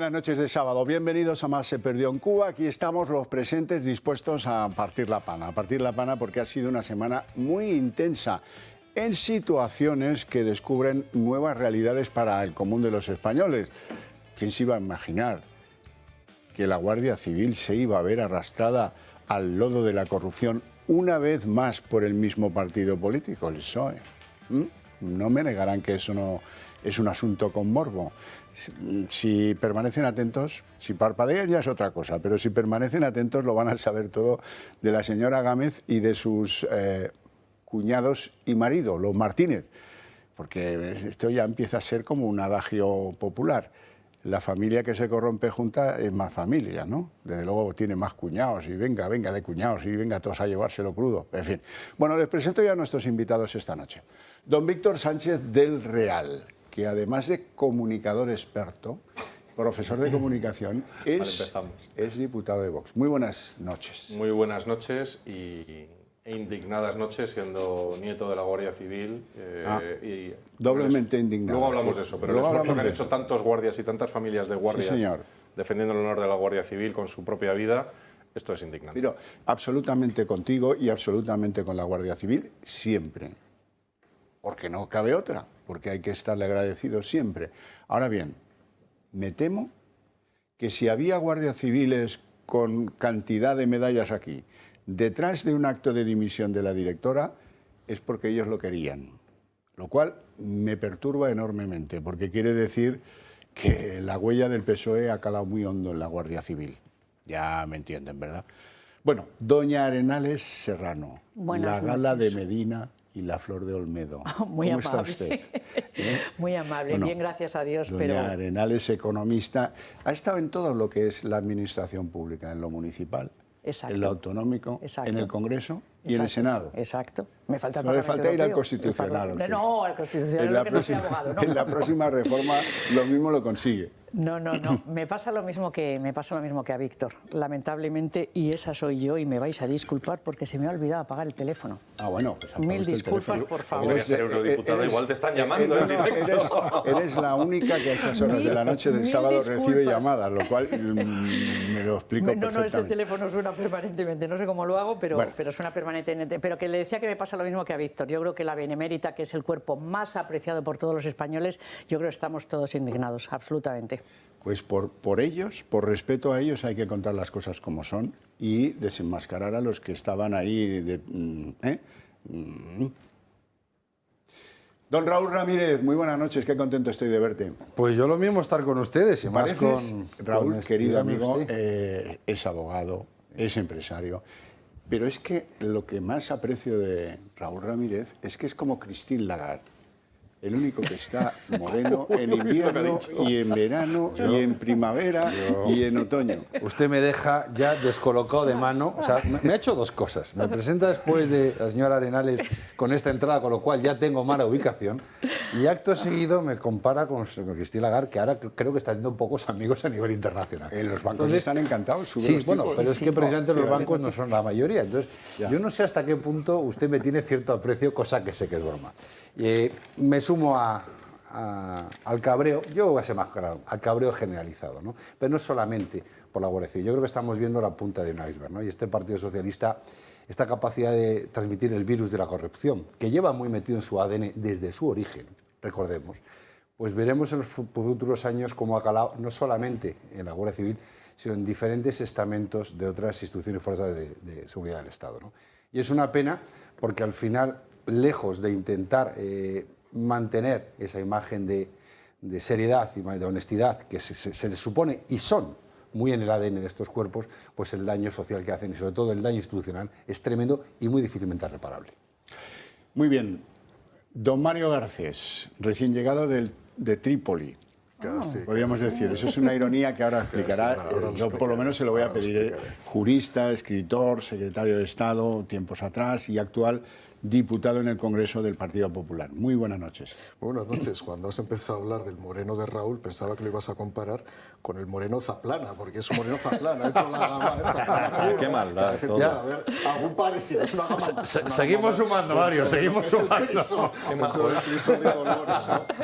buenas noches de sábado. Bienvenidos a Más se perdió en Cuba. Aquí estamos los presentes dispuestos a partir la pana porque ha sido una semana muy intensa en situaciones que descubren nuevas realidades para el común de los españoles. ¿Quién se iba a imaginar que la Guardia Civil se iba a ver arrastrada al lodo de la corrupción una vez más por el mismo partido político, el PSOE? No me negarán que eso no es un asunto con morbo. Si permanecen atentos, si parpadean ya es otra cosa, pero si permanecen atentos lo van a saber todo de la señora Gámez y de sus cuñados y marido, los Martínez, porque esto ya empieza a ser como un adagio popular. La familia que se corrompe junta es más familia, ¿no? Desde luego tiene más cuñados y venga de cuñados y venga todos a llevárselo crudo. En fin. Bueno, les presento ya a nuestros invitados esta noche. Don Víctor Sánchez del Real, que además de comunicador experto, profesor de comunicación, es diputado de Vox. Muy buenas noches. Muy buenas noches e indignadas noches, siendo nieto de la Guardia Civil. Y doblemente indignado. Luego hablamos de eso, pero el esfuerzo que han hecho tantos guardias y tantas familias de guardias defendiendo el honor de la Guardia Civil con su propia vida, esto es indignante. Pero absolutamente contigo y absolutamente con la Guardia Civil, siempre. Porque no cabe otra, porque hay que estarle agradecidos siempre. Ahora bien, me temo que si había guardias civiles con cantidad de medallas aquí, detrás de un acto de dimisión de la directora, es porque ellos lo querían. Lo cual me perturba enormemente, porque quiere decir que la huella del PSOE ha calado muy hondo en la Guardia Civil. Ya me entienden, ¿verdad? Bueno, doña Arenales Serrano, la Gala de Medina y la Flor de Olmedo. Muy ¿Cómo amable. está usted? Muy amable, bueno, bien, gracias a Dios. Doña Arenales, economista, ha estado en todo lo que es la administración pública, en lo municipal, en lo autonómico, en el Congreso y en el Senado. Exacto. Me falta el Parlamento. Parlamento Europeo. Ir al Constitucional. No, al Constitucional es que no soy abogado. No. En la próxima reforma lo mismo lo consigue. No. Me pasa lo mismo que a Víctor, lamentablemente, y esa soy yo, y me vais a disculpar porque se me ha olvidado apagar el teléfono. Ah, bueno. Pues mil disculpas, por favor. Eres eurodiputado, igual te están llamando en directo. Eres la única que a estas horas de la noche del sábado recibe llamadas, lo cual me lo explico perfectamente. No, este teléfono suena permanentemente, no sé cómo lo hago, pero suena permanentemente. Pero que le decía que me pasa lo mismo que a Víctor. Yo creo que la Benemérita, que es el cuerpo más apreciado por todos los españoles, yo creo que estamos todos indignados, absolutamente. Pues por ellos, por respeto a ellos, hay que contar las cosas como son y desenmascarar a los que estaban ahí. Don Raúl Ramírez, muy buenas noches, qué contento estoy de verte. Pues yo lo mismo estar con ustedes y más con Raúl, querido amigo, es abogado, es empresario, pero es que lo que más aprecio de Raúl Ramírez es que es como Christine Lagarde. El único que está moreno en invierno y en verano y en primavera y en otoño. Usted me deja ya descolocado de mano. O sea, me ha hecho dos cosas. Me presenta después de la señora Arenales con esta entrada, con lo cual ya tengo mala ubicación. Y acto seguido me compara con Christine Lagarde, que ahora creo que está teniendo pocos amigos a nivel internacional. Los bancos están encantados. Sí, bueno, pero es que precisamente los bancos no son la mayoría. Entonces, yo no sé hasta qué punto usted me tiene cierto aprecio, cosa que sé que es broma. Me sumo al cabreo, yo voy a ser más claro, al cabreo generalizado, ¿no? Pero no solamente por la Guardia Civil, yo creo que estamos viendo la punta de un iceberg, ¿no? Y este Partido Socialista, esta capacidad de transmitir el virus de la corrupción, que lleva muy metido en su ADN desde su origen, recordemos, pues veremos en los futuros años cómo ha calado no solamente en la Guardia Civil, sino en diferentes estamentos de otras instituciones y fuerzas de seguridad del Estado, ¿no? Y es una pena porque al final, lejos de intentar mantener esa imagen de seriedad y de honestidad que se les supone y son muy en el ADN de estos cuerpos, pues el daño social que hacen y sobre todo el daño institucional es tremendo y muy difícilmente reparable. Muy bien. Don Mario Garcés, recién llegado de Trípoli. Podríamos decir, eso es una ironía que ahora explicará. Yo por lo menos se lo voy a pedir. Jurista, escritor, secretario de Estado, tiempos atrás y actual diputado en el Congreso del Partido Popular. Muy buenas noches. Buenas noches. Cuando has empezado a hablar del moreno de Raúl, pensaba que lo ibas a comparar con el moreno Zaplana, porque es un moreno Zaplana, dentro de la gama Zaplana. Qué maldad. A ver, algún parecido. Es una gama. Seguimos sumando, Mario, seguimos sumando.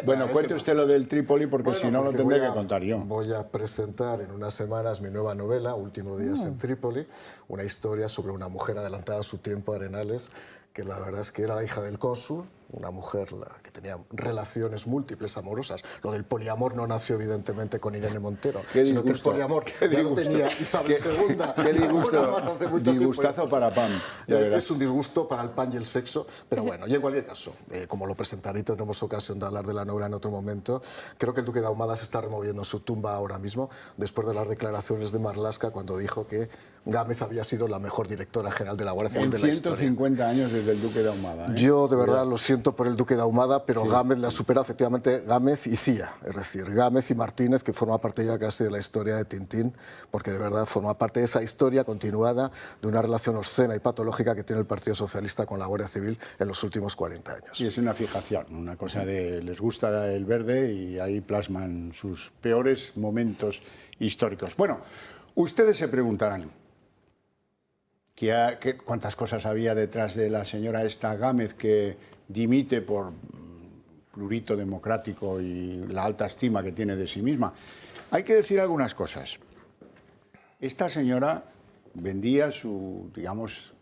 Bueno, cuente usted lo del Trípoli, porque si no lo tendré que contar yo. Voy a presentar en unas semanas mi nueva novela, Últimos días en Trípoli, una historia sobre una mujer adelantada a su tiempo, Arenales, que la verdad es que era la hija del cónsul, una mujer que tenía relaciones múltiples amorosas. Lo del poliamor no nació evidentemente con Irene Montero, sino que el poliamor ya lo tenía Isabel II. Qué disgusto, disgustazo para Pam. Es un disgusto para el pan y el sexo, pero bueno, y en cualquier caso, como lo presentaré y tendremos ocasión de hablar de la novela en otro momento, creo que el duque de Ahumada se está removiendo en su tumba ahora mismo, después de las declaraciones de Marlaska cuando dijo que Gámez había sido la mejor directora general de la Guardia Civil de la historia. 150 años desde el duque de Ahumada. Yo de verdad lo siento por el duque de Ahumada, pero sí. Gámez la supera efectivamente, Gámez y Cía, es decir, Gámez y Martínez, que forma parte ya casi de la historia de Tintín, porque de verdad forma parte de esa historia continuada de una relación obscena y patológica que tiene el Partido Socialista con la Guardia Civil en los últimos 40 años. Y es una fijación, una cosa de les gusta el verde y ahí plasman sus peores momentos históricos. Bueno, ustedes se preguntarán, ¿cuántas cosas había detrás de la señora esta Gámez que dimite por prurito democrático y la alta estima que tiene de sí misma? Hay que decir algunas cosas. Esta señora vendía su, digamos,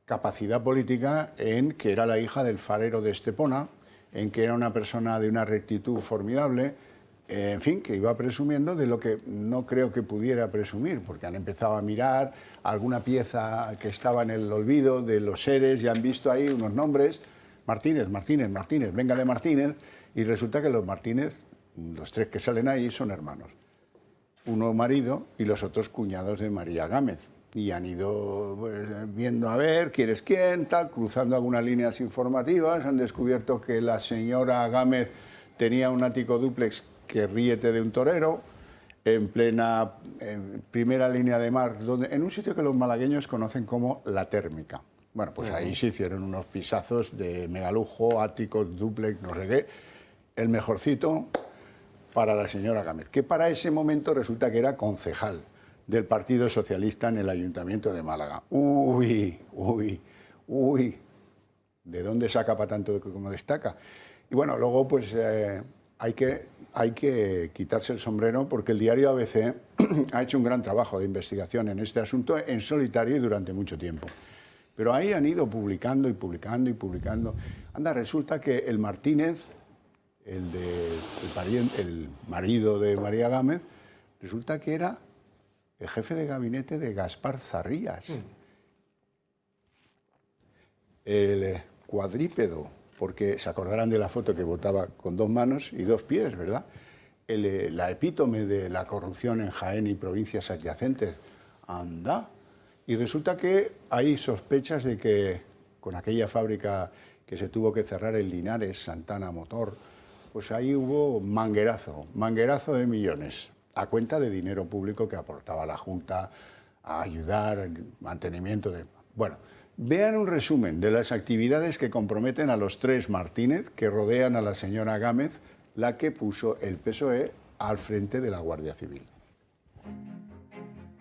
capacidad política en que era la hija del farero de Estepona, en que era una persona de una rectitud formidable, en fin, que iba presumiendo de lo que no creo que pudiera presumir, porque han empezado a mirar alguna pieza que estaba en el olvido de los seres y han visto ahí unos nombres, Martínez, Martínez, Martínez, venga de Martínez, y resulta que los Martínez, los tres que salen ahí, son hermanos. Uno marido y los otros cuñados de María Gámez. Y han ido pues, viendo a ver quién es quién, tal, cruzando algunas líneas informativas, han descubierto que la señora Gámez tenía un ático dúplex que ríete de un torero, en primera línea de mar, en un sitio que los malagueños conocen como La Térmica. Bueno, pues ahí se hicieron unos pisazos de megalujo, áticos, dúplex, no sé qué, el mejorcito para la señora Gámez, que para ese momento resulta que era concejal del Partido Socialista en el Ayuntamiento de Málaga. Uy, ¿de dónde saca para tanto como destaca? Y bueno, luego pues hay que quitarse el sombrero porque el diario ABC ha hecho un gran trabajo de investigación en este asunto en solitario y durante mucho tiempo. Pero ahí han ido publicando y publicando y publicando. Anda, resulta que el Martínez, el marido de María Gámez, resulta que era el jefe de gabinete de Gaspar Zarrías. El cuadrípedo, porque se acordarán de la foto que votaba con 2 manos y 2 pies, ¿verdad? La epítome de la corrupción en Jaén y provincias adyacentes. Anda. Y resulta que hay sospechas de que con aquella fábrica que se tuvo que cerrar en Linares, Santana Motor, pues ahí hubo manguerazo de millones, a cuenta de dinero público que aportaba la Junta a ayudar en mantenimiento de... Bueno, vean un resumen de las actividades que comprometen a los 3 Martínez que rodean a la señora Gámez, la que puso el PSOE al frente de la Guardia Civil.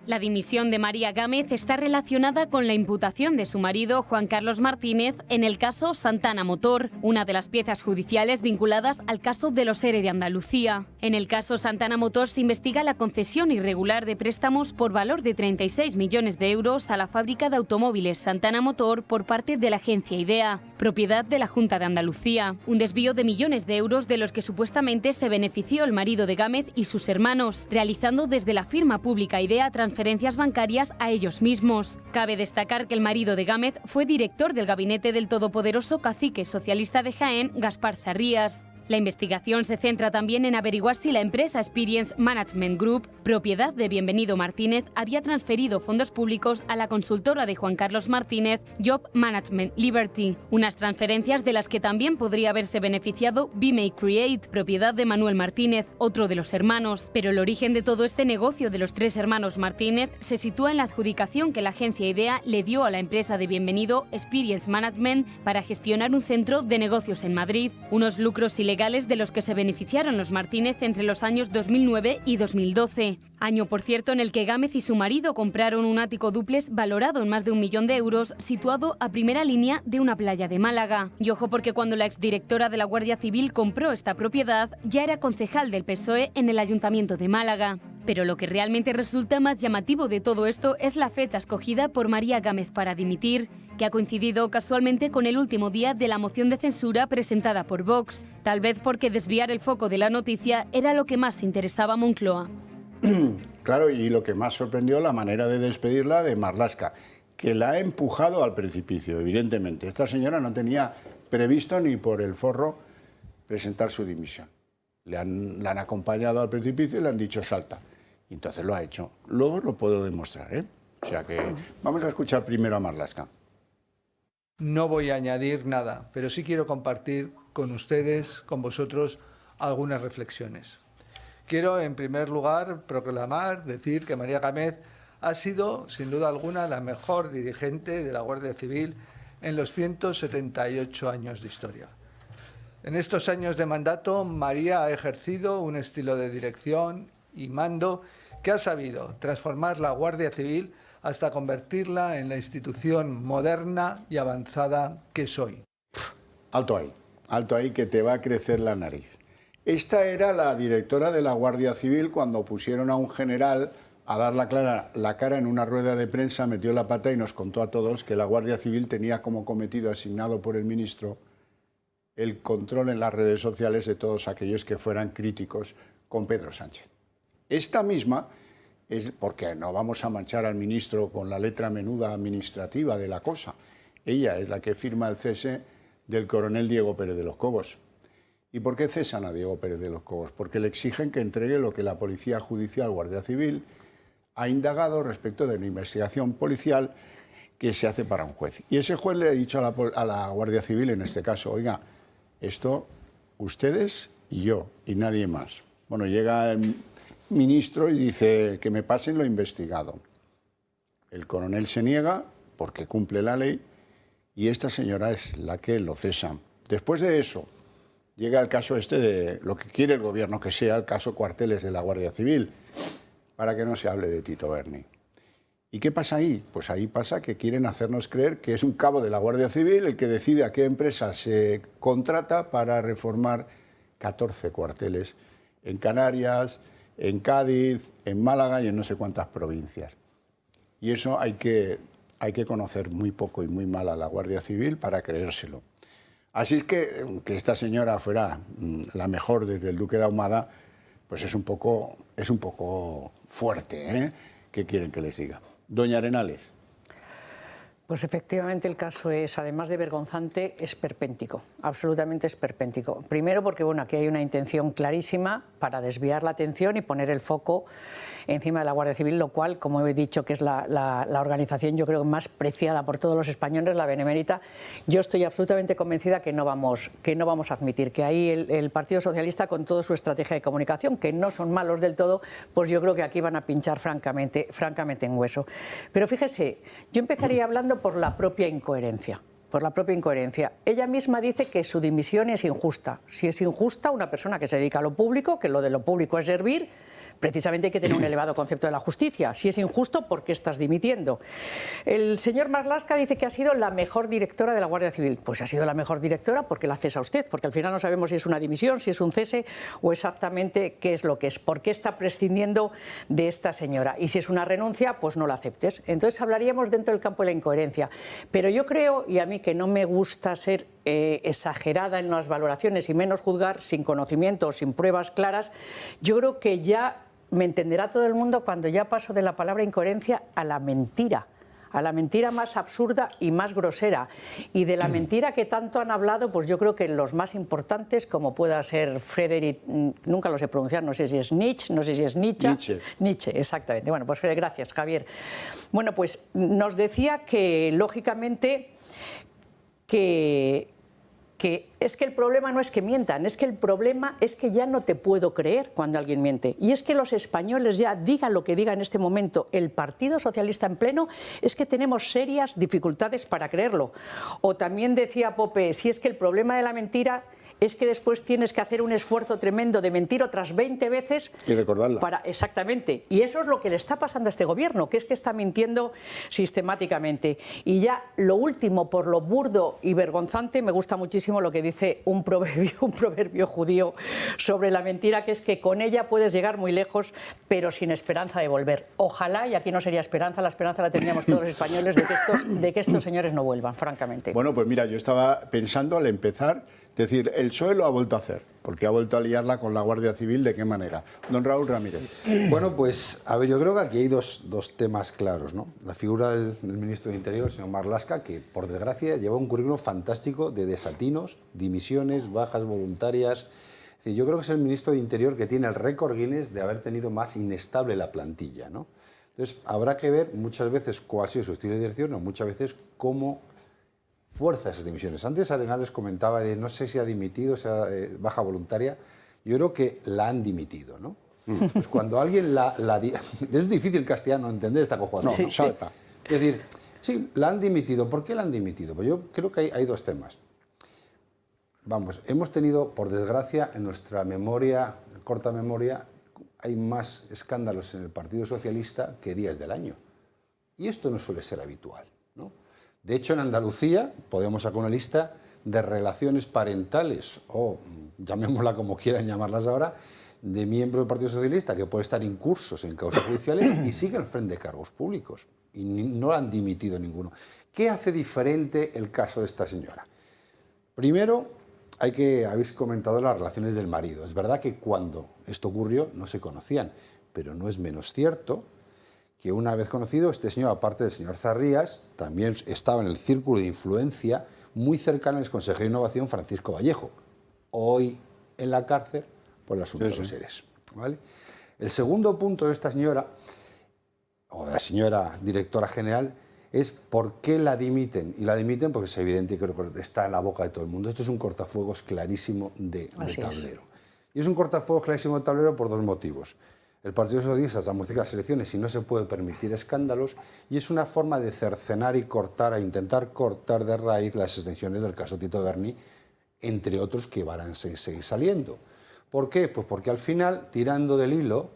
La dimisión de María Gámez está relacionada con la imputación de su marido, Juan Carlos Martínez, en el caso Santana Motor, una de las piezas judiciales vinculadas al caso de los ERE de Andalucía. En el caso Santana Motor se investiga la concesión irregular de préstamos por valor de 36 millones de euros a la fábrica de automóviles Santana Motor por parte de la agencia IDEA, propiedad de la Junta de Andalucía. Un desvío de millones de euros de los que supuestamente se benefició el marido de Gámez y sus hermanos, realizando desde la firma pública IDEA transferencias bancarias a ellos mismos. Cabe destacar que el marido de Gámez fue director del gabinete del todopoderoso cacique socialista de Jaén, Gaspar Zarrías. La investigación se centra también en averiguar si la empresa Experience Management Group, propiedad de Bienvenido Martínez, había transferido fondos públicos a la consultora de Juan Carlos Martínez, Job Management Liberty, unas transferencias de las que también podría haberse beneficiado Be May Create, propiedad de Manuel Martínez, otro de los hermanos. Pero el origen de todo este negocio de los 3 hermanos Martínez se sitúa en la adjudicación que la agencia IDEA le dio a la empresa de Bienvenido Experience Management para gestionar un centro de negocios en Madrid, unos lucros ilegales de los que se beneficiaron los Martínez entre los años 2009 y 2012. Año, por cierto, en el que Gámez y su marido compraron un ático dúplex valorado en más de 1 millón de euros, situado a primera línea de una playa de Málaga. Y ojo, porque cuando la exdirectora de la Guardia Civil compró esta propiedad, ya era concejal del PSOE en el Ayuntamiento de Málaga. Pero lo que realmente resulta más llamativo de todo esto es la fecha escogida por María Gámez para dimitir, que ha coincidido casualmente con el último día de la moción de censura presentada por Vox, tal vez porque desviar el foco de la noticia era lo que más interesaba a Moncloa. Claro, y lo que más sorprendió, la manera de despedirla de Marlaska, que la ha empujado al precipicio, evidentemente. Esta señora no tenía previsto ni por el forro presentar su dimisión. La han acompañado al precipicio y le han dicho salta. Y entonces lo ha hecho. Luego lo puedo demostrar, ¿eh? O sea que vamos a escuchar primero a Marlaska. No voy a añadir nada, pero sí quiero compartir con ustedes, con vosotros, algunas reflexiones. Quiero, en primer lugar, proclamar, decir que María Gámez ha sido, sin duda alguna, la mejor dirigente de la Guardia Civil en los 178 años de historia. En estos años de mandato, María ha ejercido un estilo de dirección y mando que ha sabido transformar la Guardia Civil hasta convertirla en la institución moderna y avanzada que es hoy. Alto ahí, que te va a crecer la nariz. Esta era la directora de la Guardia Civil cuando pusieron a un general a dar la cara en una rueda de prensa, metió la pata y nos contó a todos que la Guardia Civil tenía como cometido asignado por el ministro el control en las redes sociales de todos aquellos que fueran críticos con Pedro Sánchez. Esta misma es porque no vamos a manchar al ministro con la letra menuda administrativa de la cosa. Ella es la que firma el cese del coronel Diego Pérez de los Cobos. ¿Y por qué cesan a Diego Pérez de los Cobos? Porque le exigen que entregue lo que la Policía Judicial Guardia Civil ha indagado respecto de una investigación policial que se hace para un juez. Y ese juez le ha dicho a la Guardia Civil, en este caso, oiga, esto ustedes y yo, y nadie más. Bueno, llega el ministro y dice que me pasen lo investigado. El coronel se niega porque cumple la ley y esta señora es la que lo cesa. Después de eso, llega el caso este de lo que quiere el gobierno que sea, el caso Cuarteles de la Guardia Civil, para que no se hable de Tito Berni. ¿Y qué pasa ahí? Pues ahí pasa que quieren hacernos creer que es un cabo de la Guardia Civil el que decide a qué empresa se contrata para reformar 14 cuarteles en Canarias, en Cádiz, en Málaga y en no sé cuántas provincias. Y eso hay que conocer muy poco y muy mal a la Guardia Civil para creérselo. Así es que esta señora fuera la mejor desde el Duque de Ahumada, pues es un poco fuerte, ¿eh? ¿Qué quieren que les diga? Doña Arenales. Pues efectivamente el caso es, además de vergonzante, esperpéntico, absolutamente esperpéntico. Primero porque bueno, aquí hay una intención clarísima para desviar la atención y poner el foco encima de la Guardia Civil, lo cual, como he dicho, que es la organización yo creo más preciada por todos los españoles, la Benemérita. Yo estoy absolutamente convencida que no vamos a admitir que ahí el Partido Socialista, con toda su estrategia de comunicación, que no son malos del todo, pues yo creo que aquí van a pinchar francamente en hueso. Pero fíjese, yo empezaría hablando por la propia incoherencia. Ella misma dice que su dimisión es injusta. Si es injusta, una persona que se dedica a lo público, que lo de lo público es servir, precisamente hay que tener un elevado concepto de la justicia. Si es injusto, ¿por qué estás dimitiendo? El señor Marlaska dice que ha sido la mejor directora de la Guardia Civil. Pues ha sido la mejor directora porque la cesa usted, porque al final no sabemos si es una dimisión, si es un cese o exactamente qué es lo que es. ¿Por qué está prescindiendo de esta señora? Y si es una renuncia, pues no la aceptes. Entonces hablaríamos dentro del campo de la incoherencia. Pero yo creo, y a mí que no me gusta ser exagerada en las valoraciones y menos juzgar sin conocimiento o sin pruebas claras, yo creo que ya me entenderá todo el mundo cuando ya paso de la palabra incoherencia a la mentira. a la mentira más absurda y más grosera. Y de la mentira que tanto han hablado, pues yo creo que los más importantes, como pueda ser Friedrich, nunca lo sé pronunciar, no sé si es Nietzsche, no sé si es Nietzsche. Nietzsche, exactamente. Bueno, pues gracias, Javier. Bueno, pues nos decía que, lógicamente, que es que el problema no es que mientan, es que el problema es que ya no te puedo creer cuando alguien miente. Y es que los españoles ya, digan lo que diga en este momento el Partido Socialista en pleno, es que tenemos serias dificultades para creerlo. O también decía Pope, si es que el problema de la mentira es que después tienes que hacer un esfuerzo tremendo de mentir otras 20 veces y recordarla. Exactamente. Y eso es lo que le está pasando a este gobierno, que es que está mintiendo sistemáticamente. Y ya lo último, por lo burdo y vergonzante, me gusta muchísimo lo que dice un proverbio judío sobre la mentira, que es que con ella puedes llegar muy lejos, pero sin esperanza de volver. Ojalá, y aquí no sería esperanza, la esperanza la tendríamos todos los españoles de que estos señores no vuelvan, francamente. Bueno, pues mira, yo estaba pensando al empezar, decir, el PSOE lo ha vuelto a hacer, porque ha vuelto a liarla con la Guardia Civil, ¿de qué manera? Don Raúl Ramírez. Bueno, pues, a ver, yo creo que aquí hay dos temas claros, ¿no? La figura del ministro de Interior, el señor Marlaska, que, por desgracia, lleva un currículum fantástico de desatinos, dimisiones, bajas voluntarias. Es decir, yo creo que es el ministro de Interior que tiene el récord Guinness de haber tenido más inestable la plantilla, ¿no? Entonces, habrá que ver muchas veces cuál ha sido su estilo de dirección o muchas veces cómo fuerza esas dimisiones. Antes Arenales comentaba de no sé si ha dimitido, sea baja voluntaria. Yo creo que la han dimitido, ¿no? Pues cuando alguien es difícil castellano entender esta cojada. No, salta. Es decir, sí, la han dimitido. ¿Por qué la han dimitido? Pues yo creo que hay dos temas. Vamos, hemos tenido, por desgracia, en nuestra memoria, corta memoria, hay más escándalos en el Partido Socialista que días del año. Y esto no suele ser habitual, ¿no? De hecho, en Andalucía podemos sacar una lista de relaciones parentales, o llamémosla como quieran llamarlas ahora, de miembros del Partido Socialista que pueden estar incursos en causas judiciales y siguen frente de cargos públicos. Y no han dimitido ninguno. ¿Qué hace diferente el caso de esta señora? Primero, habéis comentado las relaciones del marido. Es verdad que cuando esto ocurrió no se conocían, pero no es menos cierto que una vez conocido, este señor, aparte del señor Zarrías, también estaba en el círculo de influencia muy cercano al consejero de Innovación Francisco Vallejo, hoy en la cárcel por el asunto de los ERES, ¿vale? El segundo punto de esta señora, o de la señora directora general, es por qué la dimiten. Y la dimiten porque es evidente y creo que está en la boca de todo el mundo. Esto es un cortafuegos clarísimo de tablero. Y es un cortafuegos clarísimo de tablero por dos motivos. El Partido Socialista se ha modificado las elecciones y no se puede permitir escándalos, y es una forma de cercenar y cortar, a intentar cortar de raíz las extensiones del caso Tito Berni, entre otros que van a seguir saliendo. ¿Por qué? Pues porque al final, tirando del hilo,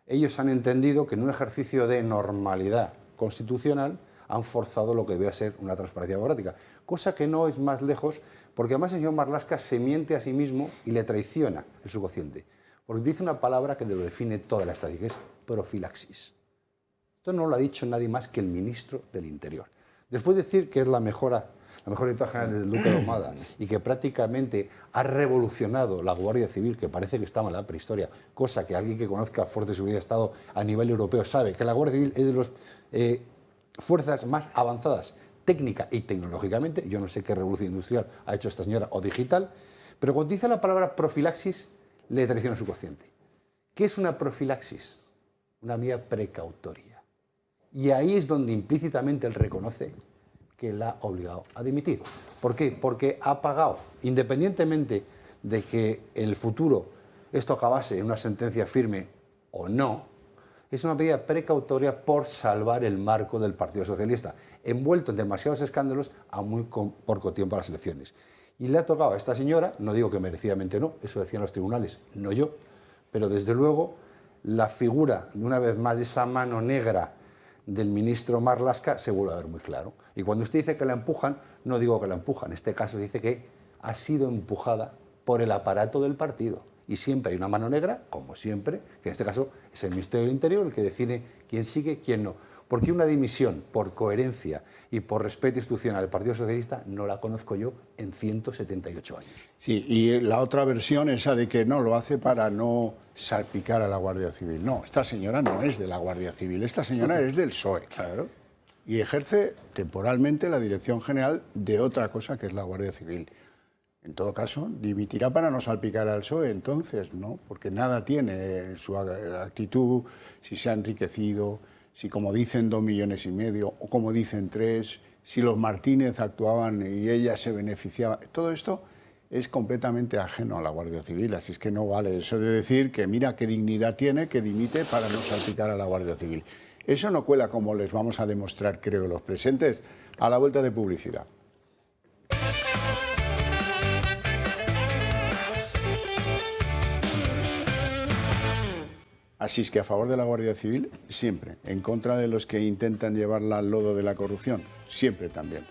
ellos han entendido que en un ejercicio de normalidad constitucional han forzado lo que debe ser una transparencia democrática, cosa que no es más lejos, porque además el señor Marlaska se miente a sí mismo y le traiciona el subconsciente. Porque dice una palabra que lo define toda la estadística, es profilaxis. Esto no lo ha dicho nadie más que el ministro del Interior. Después de decir que es la mejor directora general del Duque de Ahumada y que prácticamente ha revolucionado la Guardia Civil, que parece que estaba en la prehistoria, cosa que alguien que conozca Fuerzas de Seguridad de Estado a nivel europeo sabe, que la Guardia Civil es de las fuerzas más avanzadas técnica y tecnológicamente. Yo no sé qué revolución industrial ha hecho esta señora o digital, pero cuando dice la palabra profilaxis, le traiciona su consciente. ¿Qué es una profilaxis? Una medida precautoria. Y ahí es donde implícitamente él reconoce que la ha obligado a dimitir. ¿Por qué? Porque ha pagado, independientemente de que en el futuro esto acabase en una sentencia firme o no, es una medida precautoria por salvar el marco del Partido Socialista, envuelto en demasiados escándalos a muy poco tiempo a las elecciones. Y le ha tocado a esta señora, no digo que merecidamente no, eso decían los tribunales, no yo, pero desde luego la figura, de una vez más, de esa mano negra del ministro Marlaska se vuelve a ver muy claro. Y cuando usted dice que la empujan, no digo que la empujan, en este caso dice que ha sido empujada por el aparato del partido. Y siempre hay una mano negra, como siempre, que en este caso es el Ministerio del Interior el que define quién sigue, quién no. Porque una dimisión por coherencia y por respeto institucional del Partido Socialista no la conozco yo en 178 años. Sí, y la otra versión, esa de que no, lo hace para no salpicar a la Guardia Civil. No, esta señora no es de la Guardia Civil, esta señora es del PSOE. Claro. y ejerce temporalmente la dirección general de otra cosa que es la Guardia Civil. En todo caso, dimitirá para no salpicar al PSOE entonces, ¿no? Porque nada tiene su actitud, si se ha enriquecido, si como dicen 2,5 millones o como dicen 3, si los Martínez actuaban y ella se beneficiaba. Todo esto es completamente ajeno a la Guardia Civil, así es que no vale eso de decir que mira qué dignidad tiene, que dimite para no salpicar a la Guardia Civil. Eso no cuela, como les vamos a demostrar, creo, los presentes, a la vuelta de publicidad. Así es que a favor de la Guardia Civil, siempre. En contra de los que intentan llevarla al lodo de la corrupción, siempre también.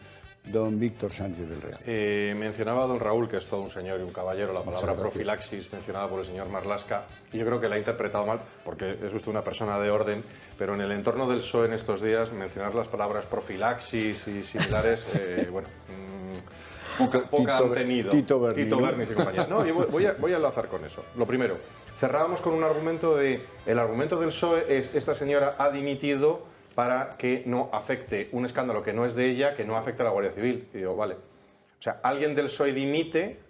Don Víctor Sánchez del Real. Mencionaba a don Raúl, que es todo un señor y un caballero, la palabra profilaxis mencionada por el señor Marlaska, y yo creo que la ha interpretado mal, porque es usted una persona de orden, pero en el entorno del PSOE en estos días mencionar las palabras profilaxis y similares, bueno, poca han tenido. Tito Berni y compañía. No, yo voy a enlazar con eso. Lo primero, cerrábamos con un argumento el argumento del PSOE es esta señora ha dimitido para que no afecte un escándalo que no es de ella, que no afecte a la Guardia Civil. Y digo, vale. O sea, alguien del PSOE dimite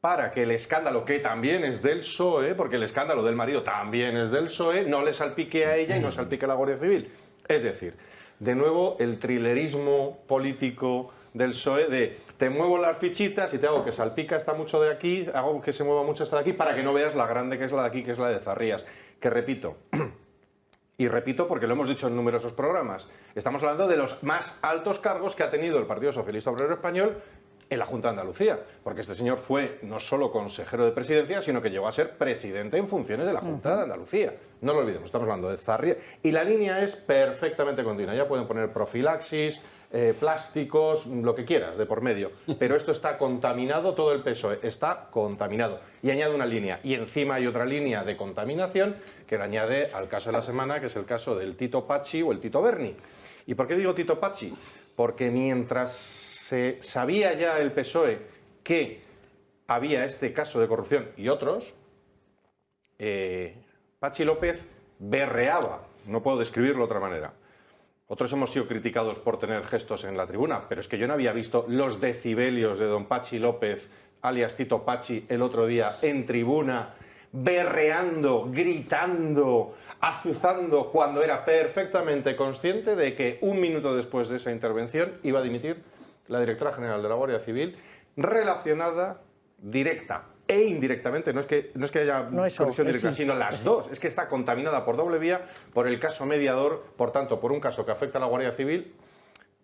para que el escándalo, que también es del PSOE, porque el escándalo del marido también es del PSOE, no le salpique a ella y no salpique a la Guardia Civil. Es decir, de nuevo, el trilerismo político del PSOE de te muevo las fichitas y te hago que salpica esta mucho de aquí, hago que se mueva mucho esta de aquí, para que no veas la grande que es la de aquí, que es la de Zarrías. Que repito... Y repito porque lo hemos dicho en numerosos programas, estamos hablando de los más altos cargos que ha tenido el Partido Socialista Obrero Español en la Junta de Andalucía, porque este señor fue no solo consejero de presidencia, sino que llegó a ser presidente en funciones de la Junta de Andalucía. No lo olvidemos, estamos hablando de Zarrías. Y la línea es perfectamente continua, ya pueden poner profilaxis, plásticos, lo que quieras de por medio, pero esto está contaminado, todo el PSOE está contaminado. Y añade una línea, y encima hay otra línea de contaminación que le añade al caso de la semana, que es el caso del Tito Pachi o el Tito Berni. ¿Y por qué digo Tito Pachi? Porque mientras se sabía ya el PSOE que había este caso de corrupción y otros, Pachi López berreaba, no puedo describirlo de otra manera. Otros hemos sido criticados por tener gestos en la tribuna, pero es que yo no había visto los decibelios de don Pachi López, alias Tito Pachi, el otro día en tribuna, berreando, gritando, azuzando, cuando era perfectamente consciente de que un minuto después de esa intervención iba a dimitir la directora general de la Guardia Civil, relacionada directa e indirectamente, no es que haya conexión directa, sino las dos, es que está contaminada por doble vía, por el caso mediador, por tanto, por un caso que afecta a la Guardia Civil,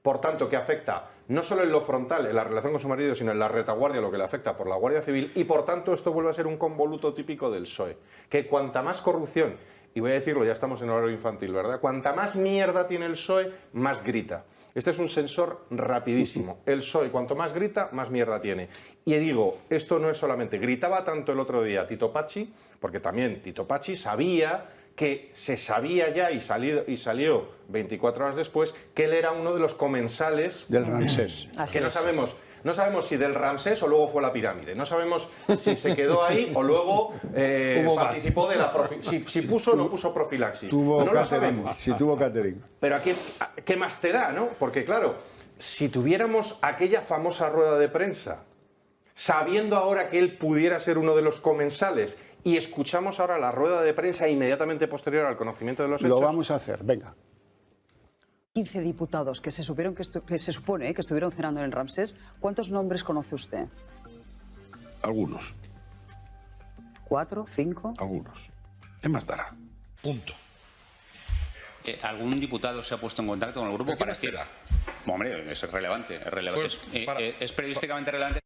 por tanto, que afecta no solo en lo frontal, en la relación con su marido, sino en la retaguardia, lo que le afecta por la Guardia Civil, y por tanto esto vuelve a ser un convoluto típico del PSOE, que cuanta más corrupción, y voy a decirlo, ya estamos en horario infantil, ¿verdad? Cuanta más mierda tiene el PSOE, más grita. Este es un sensor rapidísimo. El PSOE, cuanto más grita, más mierda tiene. Y digo, esto no es solamente... Gritaba tanto el otro día Tito Pachi, porque también Tito Pachi sabía que se sabía ya y salió 24 horas después que él era uno de los comensales del Ramsés. Que no sabemos si del Ramsés o luego fue la pirámide. No sabemos si se quedó ahí o luego participó de la si puso o no puso profilaxis. Tuvo catering, sí, tuvo catering. Pero aquí, ¿qué más te da, no? Porque claro, si tuviéramos aquella famosa rueda de prensa, sabiendo ahora que él pudiera ser uno de los comensales, y escuchamos ahora la rueda de prensa inmediatamente posterior al conocimiento de los hechos... Lo vamos a hacer, venga. 15 diputados que se supone que estuvieron cenando en el Ramsés. ¿Cuántos nombres conoce usted? Algunos. ¿4? ¿5? Algunos. ¿Qué más dará? Punto. ¿Algún diputado se ha puesto en contacto con el grupo para decir? Hombre, es relevante. Es periodísticamente relevante.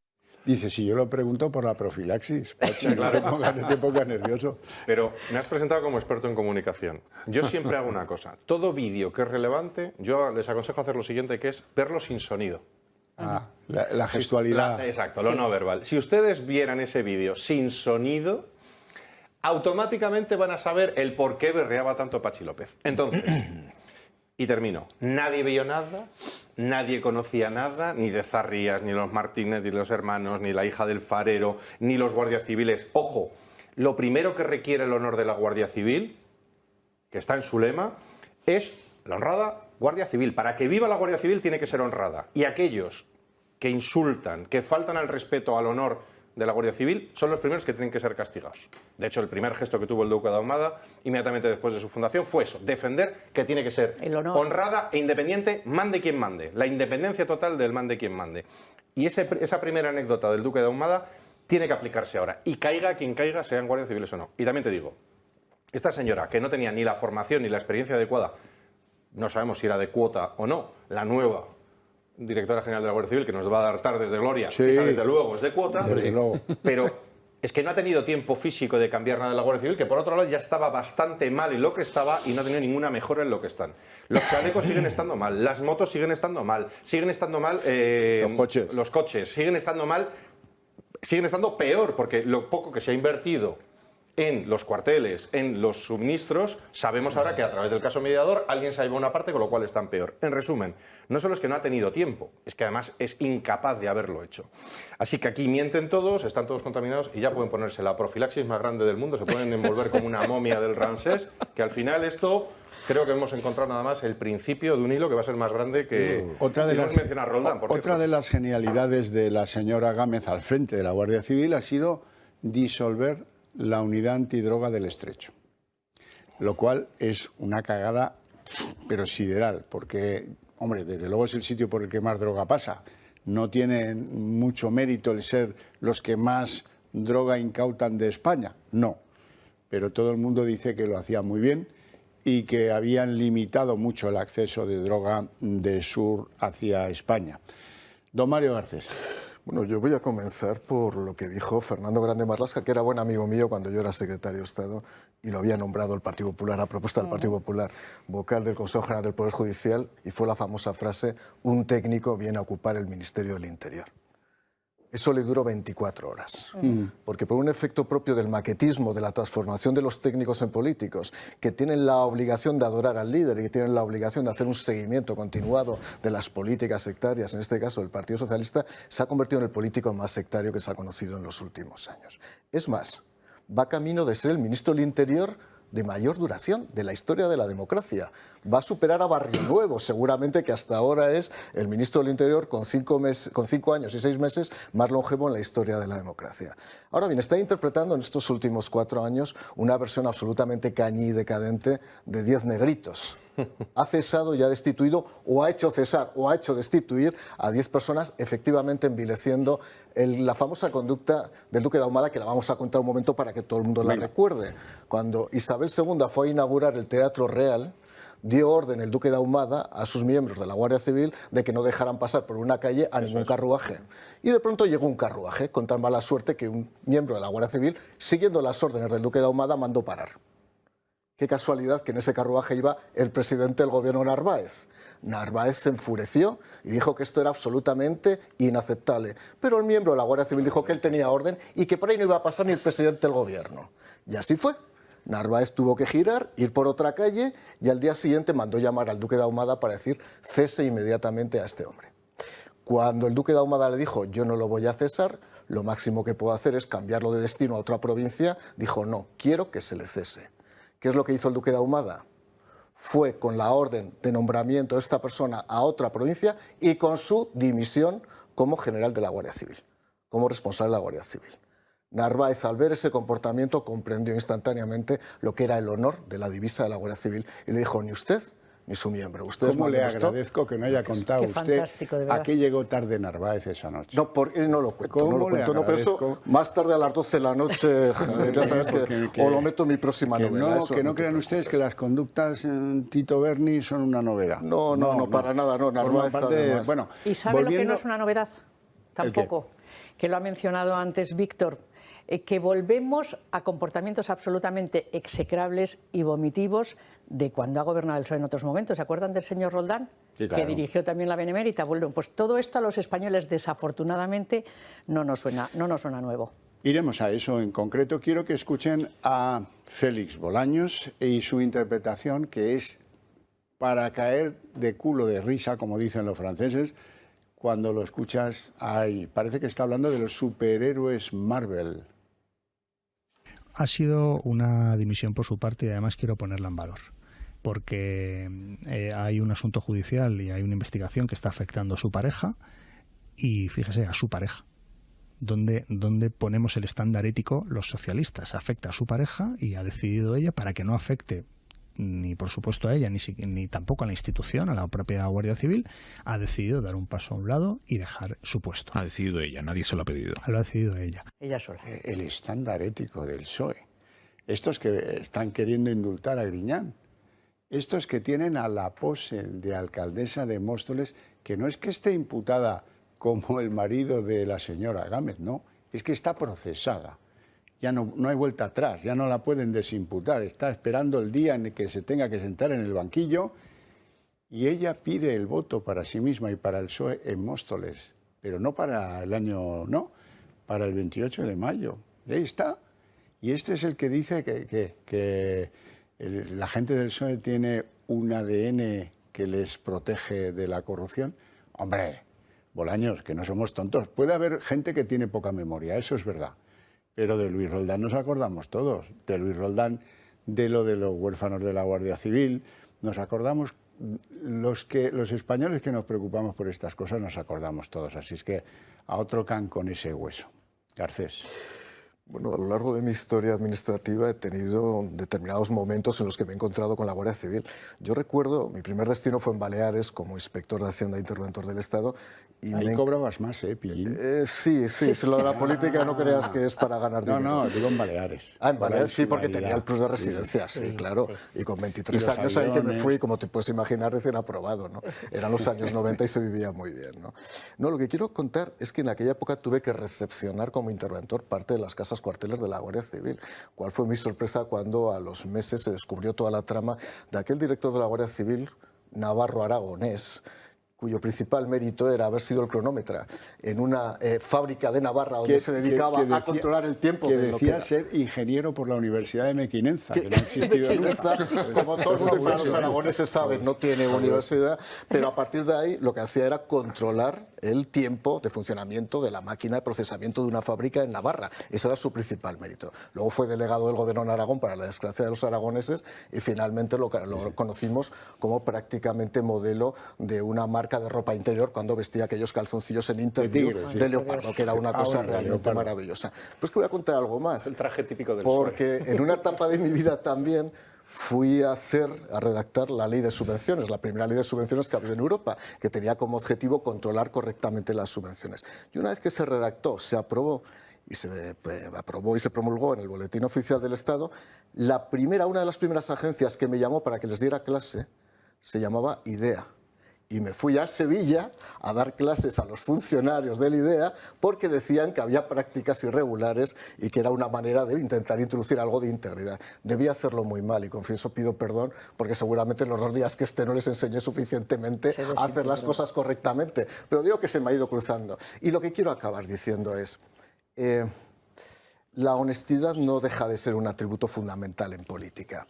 Dice, si yo lo pregunto por la profilaxis, Pachi, claro. no te pongas nervioso. Pero me has presentado como experto en comunicación. Yo siempre hago una cosa. Todo vídeo que es relevante, yo les aconsejo hacer lo siguiente, que es verlo sin sonido. La gestualidad. Exacto, lo no verbal. Si ustedes vieran ese vídeo sin sonido, automáticamente van a saber el por qué berreaba tanto Pachi López. Entonces, y termino, nadie vio nada, nadie conocía nada, ni de Zarrías, ni los Martínez, ni los hermanos, ni la hija del farero, ni los guardias civiles. Ojo, lo primero que requiere el honor de la Guardia Civil, que está en su lema, es La honrada Guardia Civil. Para que viva la Guardia Civil tiene que ser honrada. Y aquellos que insultan, que faltan al respeto, al honor de la Guardia Civil, son los primeros que tienen que ser castigados. De hecho, el primer gesto que tuvo el duque de Ahumada, inmediatamente después de su fundación, fue eso, defender que tiene que ser honrada e independiente, mande quien mande. La independencia total del mande quien mande. Y esa primera anécdota del duque de Ahumada tiene que aplicarse ahora. Y caiga quien caiga, sean guardias civiles o no. Y también te digo, esta señora, que no tenía ni la formación ni la experiencia adecuada, no sabemos si era de cuota o no, la nueva directora general de la Guardia Civil, que nos va a dar tardes de gloria, sí, esa desde luego es de cuota, luego. Pero es que no ha tenido tiempo físico de cambiar nada de la Guardia Civil, que por otro lado ya estaba bastante mal en lo que estaba y no ha tenido ninguna mejora en lo que están. Los chalecos siguen estando mal, las motos siguen estando mal los coches siguen estando mal, siguen estando peor, porque lo poco que se ha invertido en los cuarteles, en los suministros, sabemos ahora que a través del caso mediador alguien se ha llevado una parte, con lo cual están peor. En resumen, no solo es que no ha tenido tiempo, es que además es incapaz de haberlo hecho. Así que aquí mienten todos, están todos contaminados y ya pueden ponerse la profilaxis más grande del mundo, se pueden envolver como una momia del Ramsés, que al final esto creo que hemos encontrado nada más el principio de un hilo que va a ser más grande que... Otra de las genialidades de la señora Gámez al frente de la Guardia Civil ha sido disolver la unidad antidroga del Estrecho, lo cual es una cagada, pero sideral, porque, hombre, desde luego es el sitio por el que más droga pasa. No tiene mucho mérito el ser los que más droga incautan de España, no, pero todo el mundo dice que lo hacían muy bien y que habían limitado mucho el acceso de droga de sur hacia España. Don Mario Garcés. Bueno, yo voy a comenzar por lo que dijo Fernando Grande Marlaska, que era buen amigo mío cuando yo era secretario de Estado y lo había nombrado el Partido Popular, a propuesta del Partido Popular, vocal del Consejo General del Poder Judicial, y fue la famosa frase: un técnico viene a ocupar el Ministerio del Interior. Eso le duró 24 horas, porque por un efecto propio del maquetismo, de la transformación de los técnicos en políticos, que tienen la obligación de adorar al líder y que tienen la obligación de hacer un seguimiento continuado de las políticas sectarias, en este caso el Partido Socialista, se ha convertido en el político más sectario que se ha conocido en los últimos años. Es más, va camino de ser el ministro del Interior de mayor duración de la historia de la democracia. Va a superar a Barrio Nuevo, seguramente, que hasta ahora es el ministro del Interior con 5 años y 6 meses más longevo en la historia de la democracia. Ahora bien, está interpretando en estos últimos 4 años una versión absolutamente cañí y decadente de 10 negritos. Ha cesado y ha destituido, o ha hecho cesar, o ha hecho destituir a 10 personas, efectivamente envileciendo la famosa conducta del duque de Ahumada, que la vamos a contar un momento para que todo el mundo la recuerde. Cuando Isabel II fue a inaugurar el Teatro Real, dio orden el duque de Ahumada a sus miembros de la Guardia Civil de que no dejaran pasar por una calle a ningún carruaje. Y de pronto llegó un carruaje con tan mala suerte que un miembro de la Guardia Civil, siguiendo las órdenes del duque de Ahumada, mandó parar. Qué casualidad que en ese carruaje iba el presidente del gobierno, Narváez. Narváez se enfureció y dijo que esto era absolutamente inaceptable. Pero el miembro de la Guardia Civil dijo que él tenía orden y que por ahí no iba a pasar ni el presidente del gobierno. Y así fue. Narváez tuvo que girar, ir por otra calle y al día siguiente mandó llamar al duque de Ahumada para decir: cese inmediatamente a este hombre. Cuando el duque de Ahumada le dijo: yo no lo voy a cesar, lo máximo que puedo hacer es cambiarlo de destino a otra provincia, dijo: no, quiero que se le cese. ¿Qué es lo que hizo el duque de Ahumada? Fue con la orden de nombramiento de esta persona a otra provincia y con su dimisión como general de la Guardia Civil, como responsable de la Guardia Civil. Narváez, al ver ese comportamiento, comprendió instantáneamente lo que era el honor de la divisa de la Guardia Civil y le dijo: ni usted ni su miembro. ¿Cómo le agradezco que me haya contado usted a qué llegó tarde Narváez esa noche? No, porque no lo cuento, no, pero eso más tarde a las 12 de la noche, ya sabes que o lo meto en mi próxima novela. Que no crean ustedes que las conductas Tito Berni son una novedad. No, para nada, no. Narváez, bueno, ¿y sabe lo que no es una novedad? Tampoco. Que lo ha mencionado antes Víctor. Que volvemos a comportamientos absolutamente execrables y vomitivos de cuando ha gobernado el PSOE en otros momentos. ¿Se acuerdan del señor Roldán? Sí, claro. Que dirigió también la Benemérita. Bueno, pues todo esto a los españoles, desafortunadamente, no nos suena nuevo. Iremos a eso en concreto. Quiero que escuchen a Félix Bolaños y su interpretación, que es para caer de culo de risa, como dicen los franceses. Cuando lo escuchas, parece que está hablando de los superhéroes Marvel. Ha sido una dimisión por su parte y además quiero ponerla en valor. porque hay un asunto judicial y hay una investigación que está afectando a su pareja, y fíjese, a su pareja. ¿Dónde ponemos el estándar ético los socialistas? Afecta a su pareja y ha decidido ella, para que no afecte ni por supuesto a ella, ni tampoco a la institución, a la propia Guardia Civil, ha decidido dar un paso a un lado y dejar su puesto. Ha decidido ella, nadie se lo ha pedido. Lo ha decidido ella. Ella sola. El estándar ético del PSOE. Estos que están queriendo indultar a Griñán. Estos que tienen a la pose de alcaldesa de Móstoles, que no es que esté imputada como el marido de la señora Gámez, no, es que está procesada. Ya no hay vuelta atrás, ya no la pueden desimputar, está esperando el día en el que se tenga que sentar en el banquillo, y ella pide el voto para sí misma y para el PSOE en Móstoles, pero no para el año, no, para el 28 de mayo. Y ahí está. Y este es el que dice que la gente del PSOE tiene un ADN que les protege de la corrupción. Hombre, Bolaños, que no somos tontos. Puede haber gente que tiene poca memoria, eso es verdad. Pero de Luis Roldán nos acordamos todos. De Luis Roldán, de lo de los huérfanos de la Guardia Civil. Nos acordamos, los españoles que nos preocupamos por estas cosas, nos acordamos todos. Así es que a otro can con ese hueso. Garcés. Bueno, a lo largo de mi historia administrativa he tenido determinados momentos en los que me he encontrado con la Guardia Civil. Yo recuerdo, mi primer destino fue en Baleares como inspector de Hacienda e interventor del Estado. Y ahí cobrabas más, Pillín. Sí, lo de la política no creas que es para ganar dinero. No, digo en Baleares. Ah, en Baleares sí, porque tenía el plus de residencia, sí, claro. Y con 23 años ahí que me fui, como te puedes imaginar, recién aprobado, ¿no? Eran los años 90 y se vivía muy bien, ¿no? No, lo que quiero contar es que en aquella época tuve que recepcionar como interventor parte de las casas cuarteles de la Guardia Civil. ¿Cuál fue mi sorpresa cuando a los meses se descubrió toda la trama de aquel director de la Guardia Civil, Navarro Aragonés, cuyo principal mérito era haber sido el cronómetra en una fábrica de Navarra donde se dedicaba a controlar el tiempo. Que decía ser ingeniero por la Universidad de Mequinenza, que no ha existido nunca. Como todo el mundo, los aragoneses saben, no tiene universidad, pero a partir de ahí lo que hacía era controlar el tiempo de funcionamiento de la máquina de procesamiento de una fábrica en Navarra. Ese era su principal mérito. Luego fue delegado del gobierno en Aragón para la desgracia de los aragoneses y finalmente lo conocimos como prácticamente modelo de una marca de ropa interior cuando vestía aquellos calzoncillos en Interview de leopardo, que era una cosa realmente maravillosa. Pues que voy a contar algo más. El traje típico del porque en una etapa de mi vida también fui a redactar la ley de subvenciones, la primera ley de subvenciones que había en Europa, que tenía como objetivo controlar correctamente las subvenciones. Y una vez que se redactó, se aprobó y se promulgó en el Boletín Oficial del Estado, una de las primeras agencias que me llamó para que les diera clase se llamaba IDEA. Y me fui a Sevilla a dar clases a los funcionarios del IDEA porque decían que había prácticas irregulares y que era una manera de intentar introducir algo de integridad. Debí hacerlo muy mal y confieso, pido perdón, porque seguramente en los 2 días que esté no les enseñé suficientemente a hacer las cosas correctamente. Pero digo que se me ha ido cruzando. Y lo que quiero acabar diciendo es, la honestidad no deja de ser un atributo fundamental en política.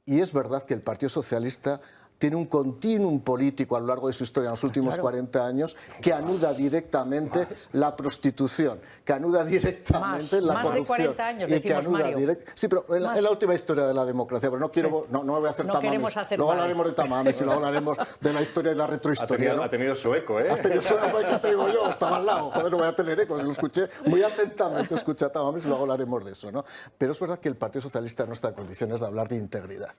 Y es verdad que el Partido Socialista tiene un continuum político a lo largo de su historia en los últimos 40 años que anuda directamente la prostitución, que anuda directamente la corrupción. Más de 40 años, y que anuda sí, pero en la última historia de la democracia, pero no me voy a hacer tamames. Luego hablaremos de tamames y luego hablaremos de la historia y la retrohistoria. Ha tenido su eco, ¿eh? Has tenido su eco, que te digo yo, estaba al lado, joder, no voy a tener eco, lo escuché muy atentamente, escuché a tamames y luego hablaremos de eso, ¿no? Pero es verdad que el Partido Socialista no está en condiciones de hablar de integridad.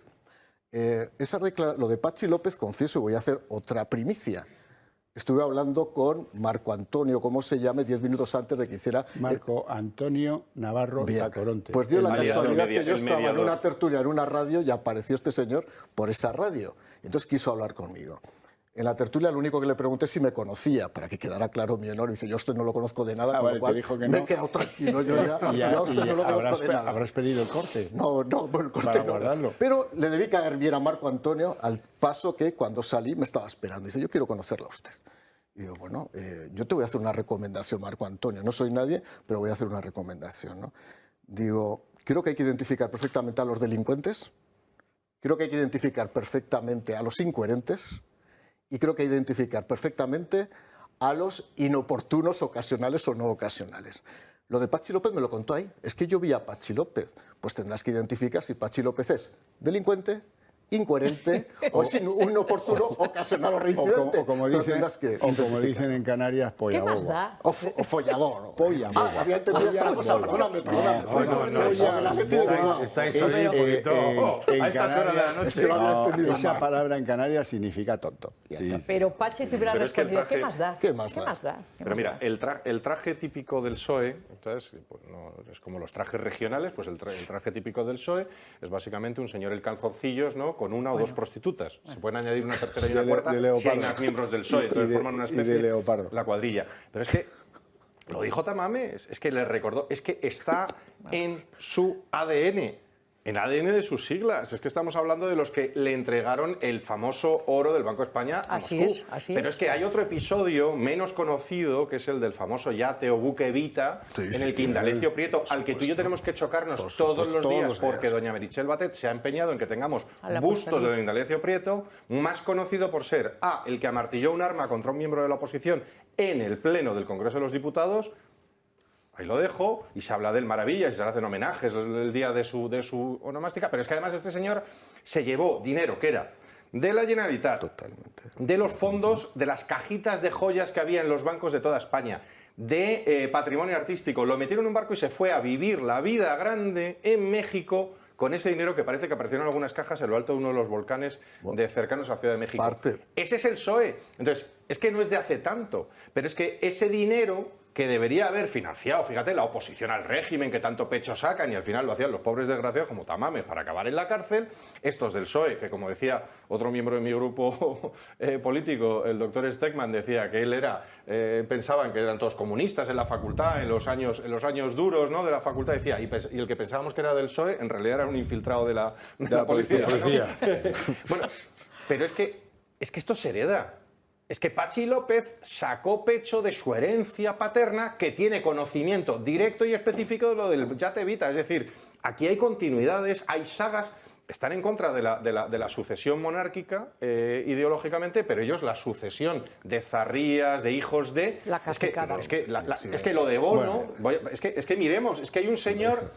Lo de Patxi López, confieso, y voy a hacer otra primicia. Estuve hablando con Marco Antonio, ¿cómo se llame?, 10 minutos antes de que hiciera... Marco Antonio Navarro Tacoronte. Pues dio la casualidad que yo estaba en una tertulia, en una radio, y apareció este señor por esa radio. Entonces quiso hablar conmigo. En la tertulia lo único que le pregunté es si me conocía, para que quedara claro mi honor. Y dice, yo a usted no lo conozco de nada, con lo cual dijo que me no. he quedado tranquilo. Yo ya a usted no lo conozco de nada. ¿Habrás pedido el corte? No, el corte no. Pero le debí caer bien a Marco Antonio, al paso que cuando salí me estaba esperando. Dice, yo quiero conocerla a usted. Y digo, bueno, yo te voy a hacer una recomendación, Marco Antonio. No soy nadie, pero voy a hacer una recomendación, ¿no? Digo, creo que hay que identificar perfectamente a los delincuentes, creo que hay que identificar perfectamente a los incoherentes, y creo que identificar perfectamente a los inoportunos, ocasionales o no ocasionales. Lo de Patxi López me lo contó ahí. Es que yo vi a Patxi López. Pues tendrás que identificar si Patxi López es delincuente, incoherente o es inoportuno, ocasional o reincidente. O como dicen en Canarias, polla ¿Qué más boba. da? O follador. Polla boba. Había entendido otra cosa, perdóname. Estáis hoy un poquito En a estas horas de la noche. Canarias, esa palabra en Canarias significa tonto. Ya está. Pero Pachi te hubiera Pero es que el respondido, ¿qué traje- más da? ¿Qué más da? Pero mira, el traje típico del PSOE, entonces, pues no, es como los trajes regionales, pues el traje típico del PSOE es básicamente un señor en calzoncillos, ¿no? Con una o dos prostitutas. Se pueden añadir una tercera y una cuarta si hay más miembros del PSOE, entonces forman una especie de leopardo. la cuadrilla. Pero es que lo dijo Tamames, es que le recordó, es que está en su ADN. En ADN de sus siglas. Es que estamos hablando de los que le entregaron el famoso oro del Banco de España a Así Moscú. es, así Pero es. es que hay otro episodio menos conocido, que es el del famoso yate o buque Evita, en el que Indalecio Prieto, al que tú y yo tenemos que chocarnos todos los días, porque doña Meritxell Batet se ha empeñado en que tengamos A la bustos posterior. de don Indalecio Prieto, más conocido por ser el que amartilló un arma contra un miembro de la oposición en el Pleno del Congreso de los Diputados. Ahí lo dejo, y se habla del maravilla, y se le hacen homenajes el día de su onomástica, pero es que además este señor se llevó dinero que era de la Generalitat, de los fondos, de las cajitas de joyas que había en los bancos de toda España, de patrimonio artístico, lo metieron en un barco y se fue a vivir la vida grande en México con ese dinero que parece que apareció en algunas cajas en lo alto de uno de los volcanes de cercanos a Ciudad de México. Ese es el PSOE. Entonces, es que no es de hace tanto, pero es que ese dinero que debería haber financiado, fíjate, la oposición al régimen que tanto pecho sacan y al final lo hacían los pobres desgraciados como Tamames para acabar en la cárcel, estos del PSOE, que como decía otro miembro de mi grupo político, el doctor Stegman, decía que él era, pensaban que eran todos comunistas en la facultad, en los años duros, ¿no?, de la facultad, decía, y el que pensábamos que era del PSOE, en realidad era un infiltrado de la policía. Bueno, pero es que esto se hereda. Es que Pachi López sacó pecho de su herencia paterna, que tiene conocimiento directo y específico de lo del yate Evita. Es decir, aquí hay continuidades, hay sagas. Están en contra de la sucesión monárquica ideológicamente, pero ellos la sucesión de zarrías, de hijos de... La cascada. Es que lo de Bono... Es que miremos, es que hay un señor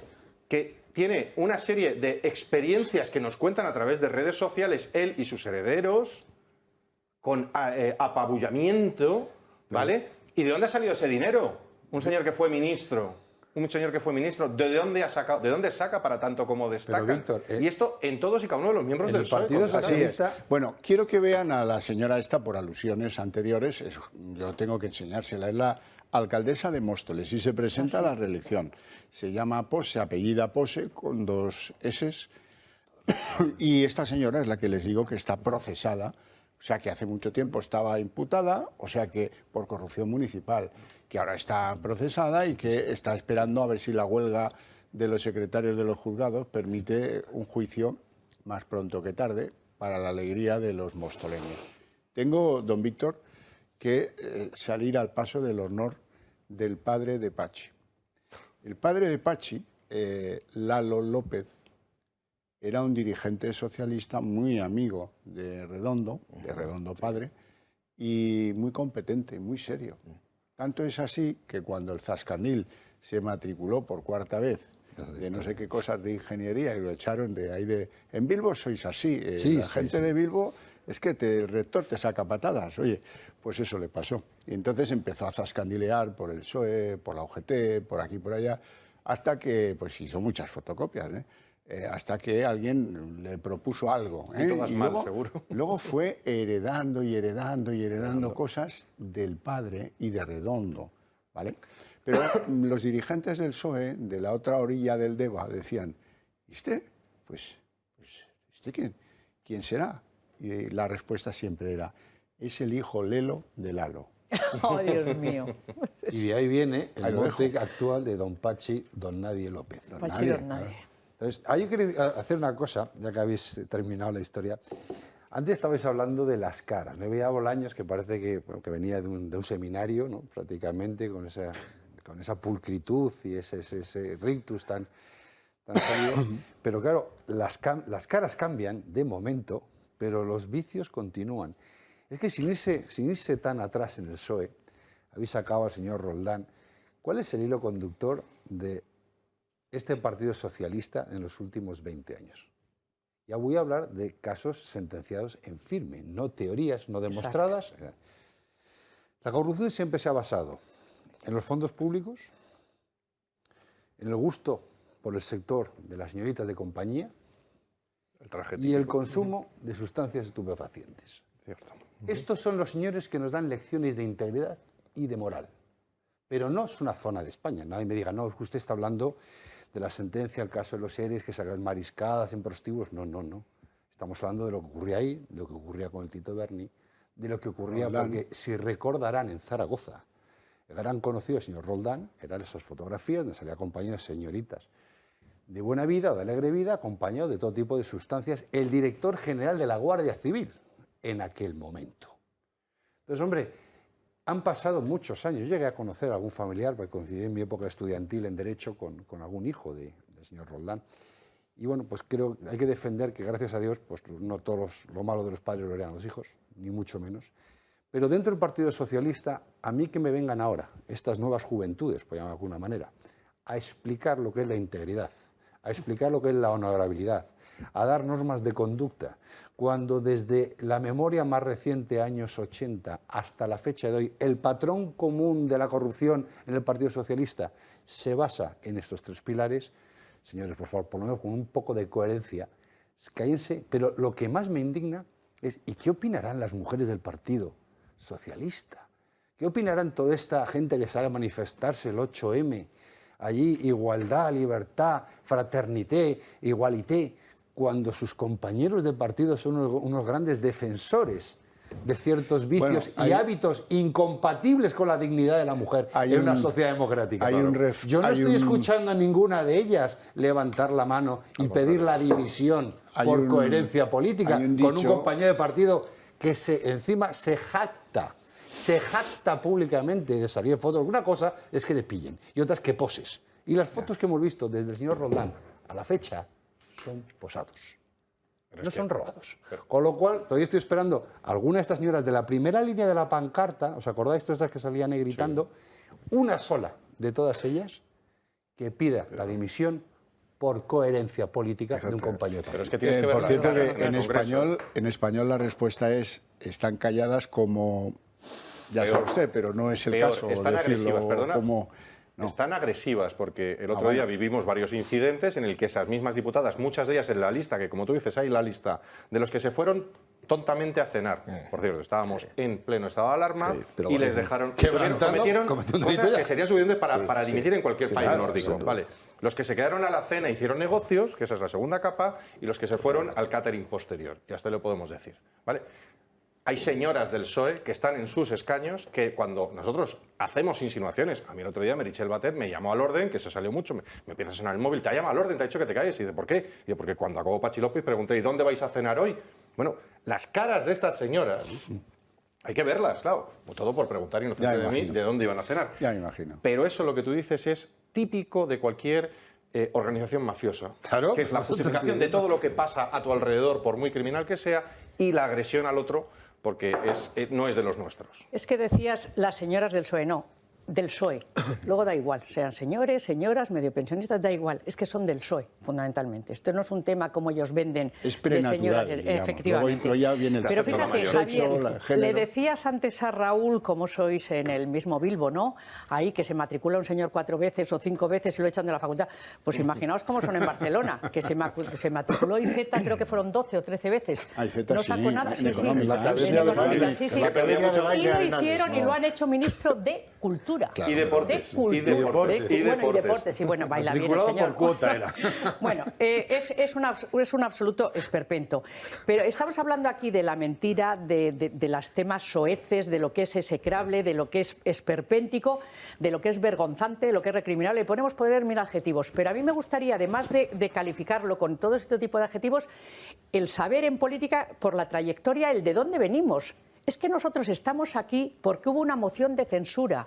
que tiene una serie de experiencias que nos cuentan a través de redes sociales, él y sus herederos, con apabullamiento, ¿vale? ¿Y de dónde ha salido ese dinero? Un señor que fue ministro, ¿de dónde saca para tanto como destaca? Pero, Víctor, y esto en todos y cada uno de los miembros del PSOE. Partido Socialista. Bueno, quiero que vean a la señora esta por alusiones anteriores. Yo tengo que enseñársela. Es la alcaldesa de Móstoles y se presenta a la reelección. Se llama Pose, apellida Pose, con 2 S. Y esta señora es la que les digo que está procesada. O sea, que hace mucho tiempo estaba imputada, o sea, que por corrupción municipal, que ahora está procesada y que está esperando a ver si la huelga de los secretarios de los juzgados permite un juicio más pronto que tarde para la alegría de los mostoleños. Tengo, don Víctor, que salir al paso del honor del padre de Pachi. El padre de Pachi, Lalo López, era un dirigente socialista muy amigo de Redondo padre, y muy competente, muy serio. Tanto es así que cuando el Zascanil se matriculó por 4ª vez de no sé qué cosas de ingeniería y lo echaron de ahí en Bilbo sois así, la gente de Bilbo es que el rector te saca patadas. Oye, pues eso le pasó. Y entonces empezó a zascandilear por el PSOE, por la UGT, por aquí, por allá, hasta que pues hizo muchas fotocopias, hasta que alguien le propuso algo. Y todas mal, luego, seguro. Luego fue heredando cosas del padre y de Redondo, ¿vale? Pero los dirigentes del PSOE, de la otra orilla del Deva, decían, ¿este? Pues ¿este quién será? Y la respuesta siempre era, es el hijo Lelo de Lalo. Oh, Dios mío. Y de ahí viene el mote actual de don Pachi, don Nadie López. Pachi, don Nadie. Entonces, yo quería hacer una cosa, ya que habéis terminado la historia. Antes estabais hablando de las caras. Me veía Bolaños, que parece que venía de un seminario, ¿no?, prácticamente, con esa pulcritud y ese rictus tan sólido. Pero claro, las caras cambian de momento, pero los vicios continúan. Es que sin irse tan atrás en el PSOE, habéis sacado al señor Roldán. ¿Cuál es el hilo conductor de este Partido Socialista en los últimos 20 años? Ya voy a hablar de casos sentenciados en firme, no teorías no demostradas. Exacto. La corrupción siempre se ha basado en los fondos públicos, en el gusto por el sector de las señoritas de compañía y el consumo de sustancias estupefacientes. Cierto. Estos son los señores que nos dan lecciones de integridad y de moral. Pero no es una zona de España. Nadie me diga, no, es que usted está hablando de la sentencia, el caso de los seres que sacan mariscadas en prostíbulos. No, no, no. Estamos hablando de lo que ocurría ahí, de lo que ocurría con el Tito Berni, de lo que ocurría, porque si recordarán en Zaragoza, el gran conocido señor Roldán, eran esas fotografías donde salía acompañado de señoritas de buena vida o de alegre vida, acompañado de todo tipo de sustancias, el director general de la Guardia Civil en aquel momento. Entonces, hombre, han pasado muchos años. Yo llegué a conocer a algún familiar, porque coincidí en mi época estudiantil en Derecho con algún hijo del señor Roldán. Y bueno, pues creo que hay que defender que, gracias a Dios, pues no todos lo malo de los padres lo heredan los hijos, ni mucho menos. Pero dentro del Partido Socialista, a mí que me vengan ahora estas nuevas juventudes, por llamarlo de alguna manera, a explicar lo que es la integridad, a explicar lo que es la honorabilidad, a dar normas de conducta, cuando desde la memoria más reciente, años 80, hasta la fecha de hoy, el patrón común de la corrupción en el Partido Socialista se basa en estos tres pilares. Señores, por favor, por lo menos con un poco de coherencia, cállense. Pero lo que más me indigna es, ¿y qué opinarán las mujeres del Partido Socialista? ¿Qué opinarán toda esta gente que sale a manifestarse el 8M? Allí, igualdad, libertad, fraternité, igualité, cuando sus compañeros de partido son unos grandes defensores de ciertos vicios y hábitos incompatibles con la dignidad de la mujer en una sociedad democrática. Yo no estoy escuchando a ninguna de ellas levantar la mano y pedir la dimisión por coherencia política con un compañero de partido que encima se jacta públicamente de salir en fotos. Una cosa es que le pillen y otra es que poses. Y las fotos que hemos visto desde el señor Roldán a la fecha son posados. No son robados. Con lo cual, todavía estoy esperando a alguna de estas señoras de la primera línea de la pancarta, ¿os acordáis de estas que salían ahí gritando? Sí. Una sola de todas ellas que pida la dimisión por coherencia política de un compañero de partido. Pero es que tienes que ver por cierto, que en español la respuesta es, están calladas como, ya sabe usted, pero no es el caso decirlo como... No. Están agresivas porque el otro día vivimos varios incidentes en el que esas mismas diputadas, muchas de ellas en la lista, que como tú dices hay la lista de los que se fueron tontamente a cenar. Por cierto, estábamos en pleno estado de alarma y les dejaron... Cometieron cosas que serían suficientes para dimitir en cualquier país nórdico. Vale. Los que se quedaron a la cena hicieron negocios, que esa es la segunda capa, y los que se fueron al catering posterior. Y hasta lo podemos decir. ¿Vale? Hay señoras del PSOE que están en sus escaños que cuando nosotros hacemos insinuaciones, a mí el otro día Meritxell Batet me llamó al orden, que se salió mucho, me empieza a sonar el móvil, te ha llamado al orden, te ha dicho que te calles. Y dice, ¿por qué? Y yo, porque cuando acabó Patxi López pregunté, ¿y dónde vais a cenar hoy? Bueno, las caras de estas señoras hay que verlas, claro, todo por preguntar inocente de mí de dónde iban a cenar. Ya me imagino. Pero eso, lo que tú dices, es típico de cualquier organización mafiosa, que es la justificación de todo lo que pasa a tu alrededor, por muy criminal que sea, y la agresión al otro, porque no es de los nuestros. Es que decías las señoras del PSOE, no, del PSOE. Luego da igual, sean señores, señoras, medio pensionistas, da igual. Es que son del PSOE, fundamentalmente. Esto no es un tema como ellos venden es de señoras, efectivamente. Luego ya viene el Pero fíjate, Javier, le decías antes a Raúl, como sois en el mismo Bilbo, ¿no? Ahí que se matricula un señor 4 veces o 5 veces y lo echan de la facultad. Pues imaginaos cómo son en Barcelona, que se matriculó IZ, creo que fueron 12 o 13 veces. No sacó nada, sí. En económica, sí. Y lo hicieron y lo han hecho ministro de Cultura. Claro. Y deportes. Y deportes. Y bueno, baila bien el señor. Por cuota era. Bueno, es un absoluto esperpento. Pero estamos hablando aquí de la mentira, de los temas soeces, de lo que es execrable, de lo que es esperpéntico, de lo que es vergonzante, de lo que es recriminable. Le podemos poner 1000 adjetivos. Pero a mí me gustaría, además de calificarlo con todo este tipo de adjetivos, el saber en política, por la trayectoria, el de dónde venimos. Es que nosotros estamos aquí porque hubo una moción de censura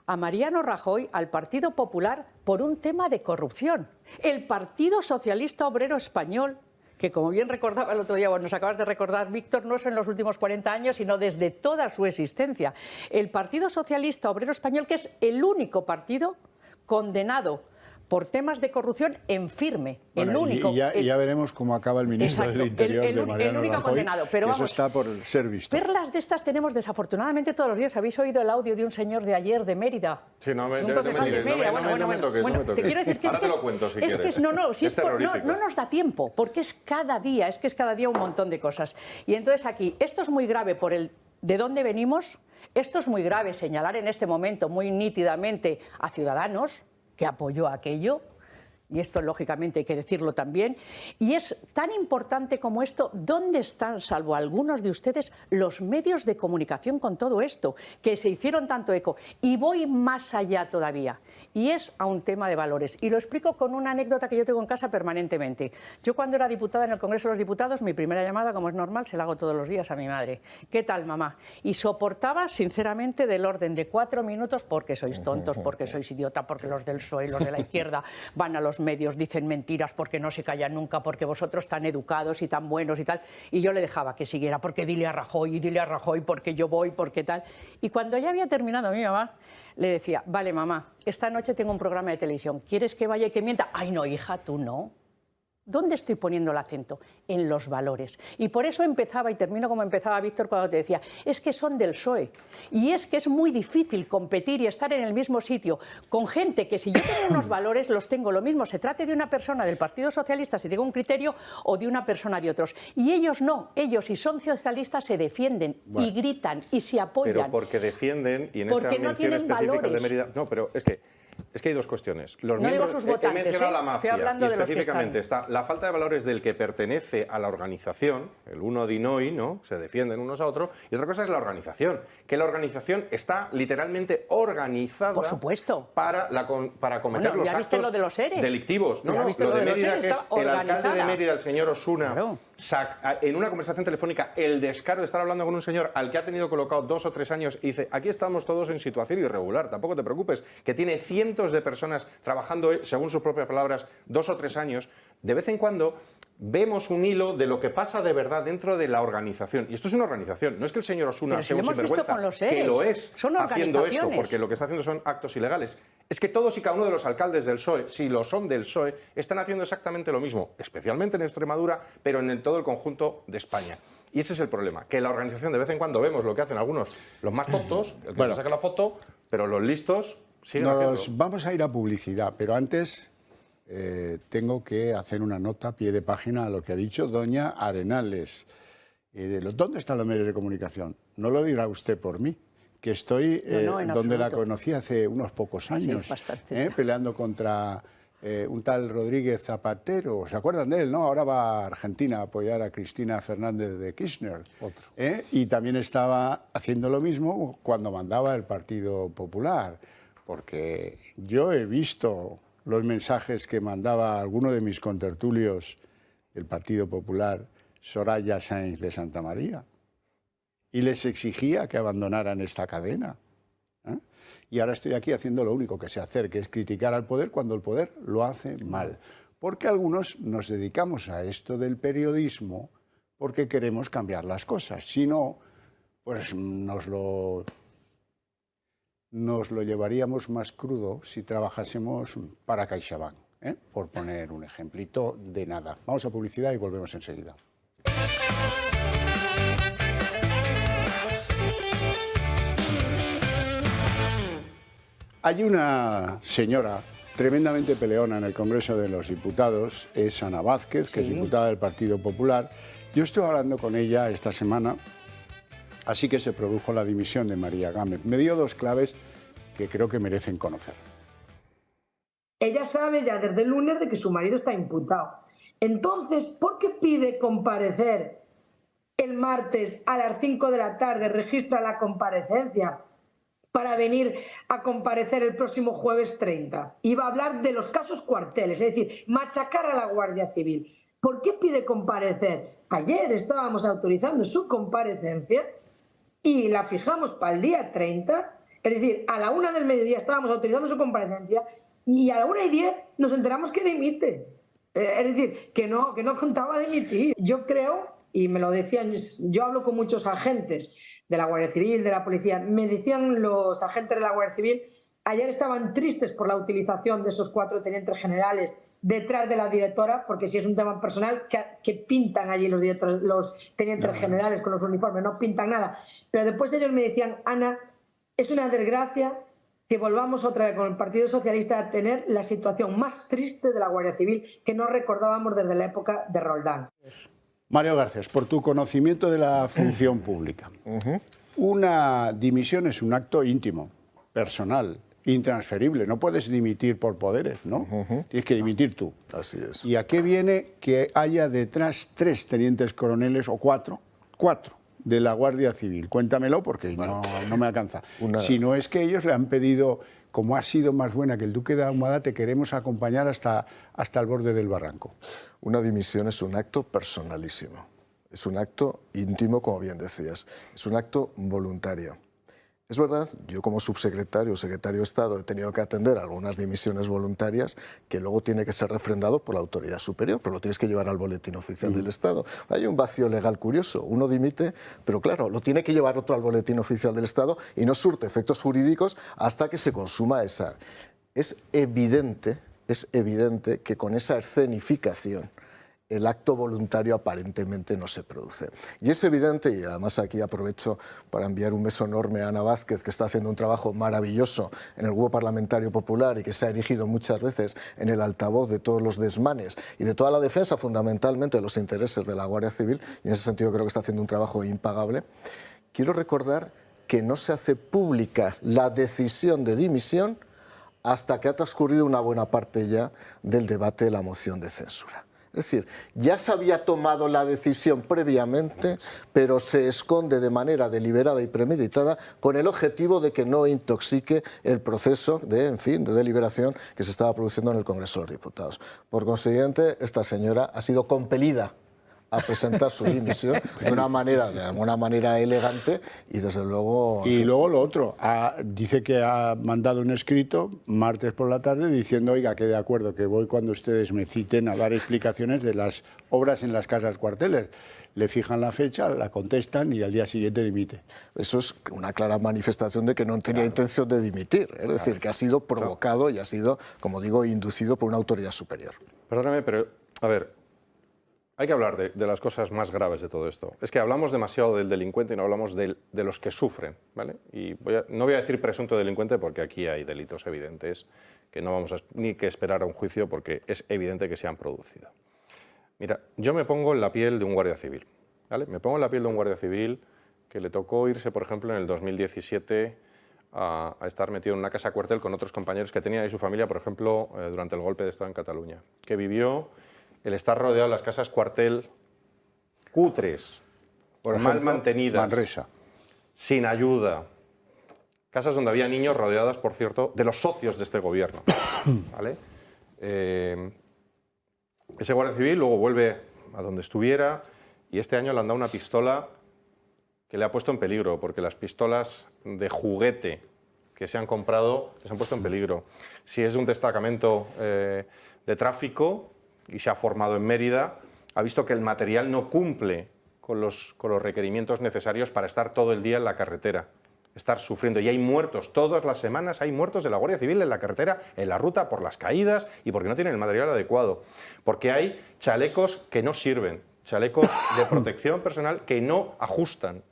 a Mariano Rajoy, al Partido Popular, por un tema de corrupción. El Partido Socialista Obrero Español, que como bien recordaba el otro día, bueno, nos acabas de recordar, Víctor, no es en los últimos 40 años, sino desde toda su existencia. El Partido Socialista Obrero Español, que es el único partido condenado por temas de corrupción en firme. Bueno, el único. Y ya veremos cómo acaba el ministro del Interior de Mariano el único Rajoy, condenado. Pero eso vamos, está por ser visto. perlas de estas tenemos desafortunadamente todos los días. ¿Habéis oído el audio de un señor de ayer de Mérida? Sí, no me Bueno, te quiero decir que ahora te lo cuento, si quieres. No nos da tiempo, porque es cada día un montón de cosas. Y entonces aquí, esto es muy grave por el de dónde venimos, esto es muy grave señalar en este momento muy nítidamente a Ciudadanos, que apoyó aquello, y esto lógicamente hay que decirlo también, y es tan importante como esto, ¿dónde están, salvo algunos de ustedes, los medios de comunicación con todo esto, que se hicieron tanto eco? Y voy más allá todavía, y es a un tema de valores, y lo explico con una anécdota que yo tengo en casa permanentemente. Yo cuando era diputada en el Congreso de los Diputados, mi primera llamada, como es normal, se la hago todos los días a mi madre. ¿Qué tal, mamá? Y soportaba, sinceramente, del orden de 4 minutos, porque sois tontos, porque sois idiota, porque los del PSOE, los de la izquierda, van a los medios, dicen mentiras porque no se callan nunca, porque vosotros tan educados y tan buenos y tal, y yo le dejaba que siguiera, porque dile a Rajoy, porque yo voy, porque tal. Y cuando ya había terminado mi mamá, le decía, vale, mamá, esta noche tengo un programa de televisión, ¿quieres que vaya y que mienta? Ay, no, hija, tú no. ¿Dónde estoy poniendo el acento? En los valores. Y por eso empezaba y termino como empezaba Víctor cuando te decía, es que son del PSOE. Y es que es muy difícil competir y estar en el mismo sitio con gente que si yo tengo unos valores los tengo lo mismo, se trate de una persona del Partido Socialista si tengo un criterio o de una persona de otros. Y ellos no, ellos si son socialistas se defienden y gritan y se apoyan. Pero porque defienden y en esa mención específica de Mérida... No, pero es que hay dos cuestiones. Los no miembros, digo sus votantes, he mencionado la mafia, estoy hablando y de los que específicamente están. está la falta de valores del que pertenece a la organización, el uno dinoi, ¿no? Se defienden unos a otros, y otra cosa es la organización, que la organización está literalmente organizada, por supuesto, para cometer los actos lo de los seres delictivos. No, lo de Mérida, que es el alcalde de Mérida, el señor Osuna, claro, en una conversación telefónica, el descaro de estar hablando con un señor al que ha tenido colocado 2 o 3 años y dice, aquí estamos todos en situación irregular, tampoco te preocupes, que tiene cientos de personas trabajando, según sus propias palabras, 2 o 3 años. De vez en cuando vemos un hilo de lo que pasa de verdad dentro de la organización. Y esto es una organización, no es que el señor Osuna sea un sinvergüenza, que lo es haciendo esto, porque lo que está haciendo son actos ilegales. Es que todos y cada uno de los alcaldes del PSOE, si lo son del PSOE, están haciendo exactamente lo mismo, especialmente en Extremadura, pero en todo el conjunto de España. Y ese es el problema, que la organización de vez en cuando vemos lo que hacen algunos, los más tontos, el que se saca la foto, pero los listos siguen haciendo. Vamos a ir a publicidad, pero antes tengo que hacer una nota a pie de página a lo que ha dicho doña Arenales. ¿Dónde están los medios de comunicación? No lo dirá usted por mí, que estoy donde la conocí hace unos pocos años, peleando contra un tal Rodríguez Zapatero. ¿Se acuerdan de él? ¿No? Ahora va a Argentina a apoyar a Cristina Fernández de Kirchner. Y también estaba haciendo lo mismo cuando mandaba el Partido Popular, porque yo he visto los mensajes que mandaba alguno de mis contertulios del Partido Popular, Soraya Sáenz de Santa María, y les exigía que abandonaran esta cadena. Y ahora estoy aquí haciendo lo único que sé hacer, que es criticar al poder cuando el poder lo hace mal. Porque algunos nos dedicamos a esto del periodismo porque queremos cambiar las cosas. Si no, pues nos lo llevaríamos más crudo si trabajásemos para CaixaBank, por poner un ejemplito de nada. Vamos a publicidad y volvemos enseguida. Hay una señora tremendamente peleona en el Congreso de los Diputados, es Ana Vázquez, que es diputada del Partido Popular. Yo estuve hablando con ella esta semana, así que se produjo la dimisión de María Gámez. Me dio 2 claves que creo que merecen conocer. Ella sabe ya desde el lunes de que su marido está imputado. Entonces, ¿por qué pide comparecer el martes a las 5 de la tarde, registra la comparecencia para venir a comparecer el próximo jueves 30? Iba a hablar de los casos cuarteles, es decir, machacar a la Guardia Civil. ¿Por qué pide comparecer? Ayer estábamos autorizando su comparecencia y la fijamos para el día 30, es decir, a la 1 del mediodía estábamos autorizando su comparecencia y a la 1:10 nos enteramos que dimite. Es decir, que no contaba dimitir. Yo creo, y me lo decían, yo hablo con muchos agentes de la Guardia Civil, de la policía, me decían los agentes de la Guardia Civil Ayer estaban tristes por la utilización de esos 4 tenientes generales detrás de la directora, porque si es un tema personal, que pintan allí los tenientes generales con los uniformes, no pintan nada. Pero después ellos me decían, Ana, es una desgracia que volvamos otra vez con el Partido Socialista a tener la situación más triste de la Guardia Civil que no recordábamos desde la época de Roldán. Mario Garcés, por tu conocimiento de la función pública, una dimisión es un acto íntimo, personal, intransferible. No puedes dimitir por poderes, ¿no? Tienes que dimitir tú. Así es. ¿Y a qué viene que haya detrás 3 tenientes coroneles o 4 de la Guardia Civil? Cuéntamelo porque no me alcanza. Si no es que ellos le han pedido, como has sido más buena que el Duque de Ahumada, te queremos acompañar hasta el borde del barranco. Una dimisión es un acto personalísimo. Es un acto íntimo, como bien decías. Es un acto voluntario. Es verdad, yo como subsecretario o secretario de Estado he tenido que atender algunas dimisiones voluntarias que luego tiene que ser refrendado por la autoridad superior, pero lo tienes que llevar al boletín oficial del Estado. Hay un vacío legal curioso. Uno dimite, pero claro, lo tiene que llevar otro al boletín oficial del Estado y no surte efectos jurídicos hasta que se consuma esa. Es evidente que con esa escenificación el acto voluntario aparentemente no se produce. Y es evidente, y además aquí aprovecho para enviar un beso enorme a Ana Vázquez, que está haciendo un trabajo maravilloso en el Grupo Parlamentario Popular y que se ha erigido muchas veces en el altavoz de todos los desmanes y de toda la defensa fundamentalmente de los intereses de la Guardia Civil, y en ese sentido creo que está haciendo un trabajo impagable. Quiero recordar que no se hace pública la decisión de dimisión hasta que ha transcurrido una buena parte ya del debate de la moción de censura. Es decir, ya se había tomado la decisión previamente, pero se esconde de manera deliberada y premeditada con el objetivo de que no intoxique el proceso de deliberación que se estaba produciendo en el Congreso de los Diputados. Por consiguiente, esta señora ha sido compelida a presentar su dimisión de alguna manera elegante y desde luego... Y luego lo otro, dice que ha mandado un escrito martes por la tarde diciendo, oiga, que de acuerdo, que voy cuando ustedes me citen a dar explicaciones de las obras en las casas cuarteles. Le fijan la fecha, la contestan y al día siguiente dimite. Eso es una clara manifestación de que no tenía intención de dimitir, es decir, que ha sido provocado y ha sido, como digo, inducido por una autoridad superior. Perdóname, pero, a ver, hay que hablar de las cosas más graves de todo esto. Es que hablamos demasiado del delincuente y no hablamos de los que sufren, ¿vale? Y no voy a decir presunto delincuente porque aquí hay delitos evidentes que no vamos ni que esperar a un juicio porque es evidente que se han producido. Mira, yo me pongo en la piel de un guardia civil, ¿vale? Me pongo en la piel de un guardia civil que le tocó irse, por ejemplo, en el 2017 a estar metido en una casa cuartel con otros compañeros que tenía y su familia, por ejemplo, durante el golpe de Estado en Cataluña, que vivió el estar rodeado de las casas cuartel cutres, por ejemplo, mal mantenidas, Manresa, sin ayuda. Casas donde había niños rodeadas, por cierto, de los socios de este gobierno. ¿Vale? Ese guardia civil luego vuelve a donde estuviera y este año le han dado una pistola que le ha puesto en peligro, porque las pistolas de juguete que se han comprado se han puesto en peligro. Si es de un destacamento de tráfico y se ha formado en Mérida, ha visto que el material no cumple con los requerimientos necesarios para estar todo el día en la carretera, estar sufriendo. Y hay muertos, todas las semanas hay muertos de la Guardia Civil en la carretera, en la ruta, por las caídas y porque no tienen el material adecuado. Porque hay chalecos que no sirven, chalecos de protección personal que no ajustan.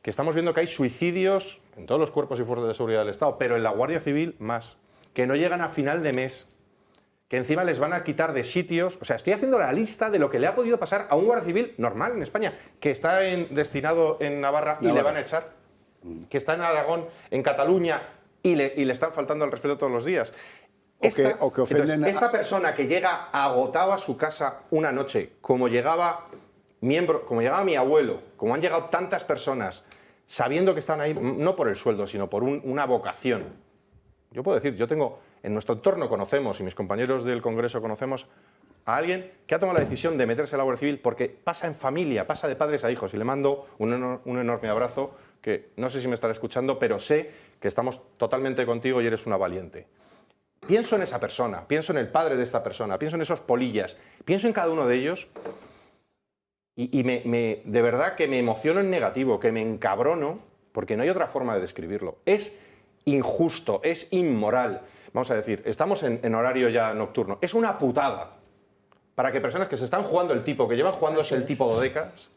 Que estamos viendo que hay suicidios en todos los cuerpos y fuerzas de seguridad del Estado, pero en la Guardia Civil más, que no llegan a final de mes, que encima les van a quitar de sitios. O sea, estoy haciendo la lista de lo que le ha podido pasar a un guardia civil normal en España, que está destinado en Navarra y le van a echar, que está en Aragón, en Cataluña y le están faltando al respeto todos los días. O que ofenden entonces, esta persona que llega agotado a su casa una noche, como llegaba mi abuelo, como han llegado tantas personas, sabiendo que están ahí, no por el sueldo, sino por una vocación. Yo puedo decir, en nuestro entorno conocemos, y mis compañeros del Congreso conocemos, a alguien que ha tomado la decisión de meterse a la Guardia Civil porque pasa en familia, pasa de padres a hijos, y le mando un enorme abrazo, que no sé si me estará escuchando, pero sé que estamos totalmente contigo y eres una valiente. Pienso en esa persona, pienso en el padre de esta persona, pienso en esos polillas, pienso en cada uno de ellos y de verdad que me emociono en negativo, que me encabrono, porque no hay otra forma de describirlo. Es injusto, es inmoral. Vamos a decir, estamos en horario ya nocturno. Es una putada para que personas que se están jugando el tipo, que llevan jugándose el tipo de décadas,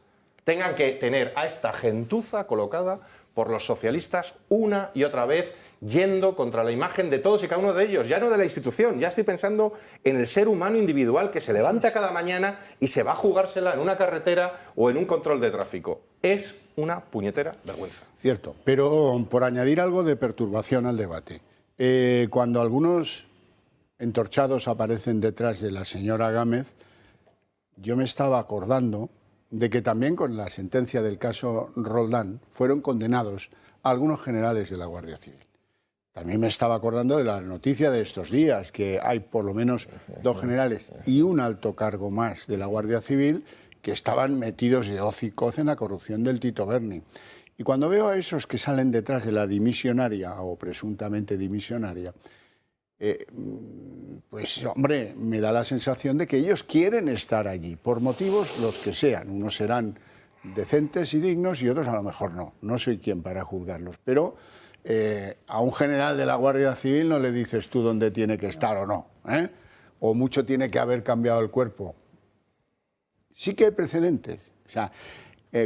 tengan que tener a esta gentuza colocada por los socialistas una y otra vez, yendo contra la imagen de todos y cada uno de ellos, ya no de la institución, ya estoy pensando en el ser humano individual que se levanta cada mañana y se va a jugársela en una carretera o en un control de tráfico. Es una puñetera vergüenza. Cierto, pero por añadir algo de perturbación al debate, cuando algunos entorchados aparecen detrás de la señora Gámez, yo me estaba acordando de que también con la sentencia del caso Roldán fueron condenados algunos generales de la Guardia Civil. También me estaba acordando de la noticia de estos días, que hay por lo menos 2 generales y un alto cargo más de la Guardia Civil que estaban metidos de hoz y coz en la corrupción del Tito Berni. Y cuando veo a esos que salen detrás de la dimisionaria o presuntamente dimisionaria, pues hombre, me da la sensación de que ellos quieren estar allí, por motivos los que sean. Unos serán decentes y dignos y otros a lo mejor no. No soy quien para juzgarlos, pero a un general de la Guardia Civil no le dices tú dónde tiene que estar o no, ¿eh? O mucho tiene que haber cambiado el cuerpo. Sí que hay precedentes. O sea,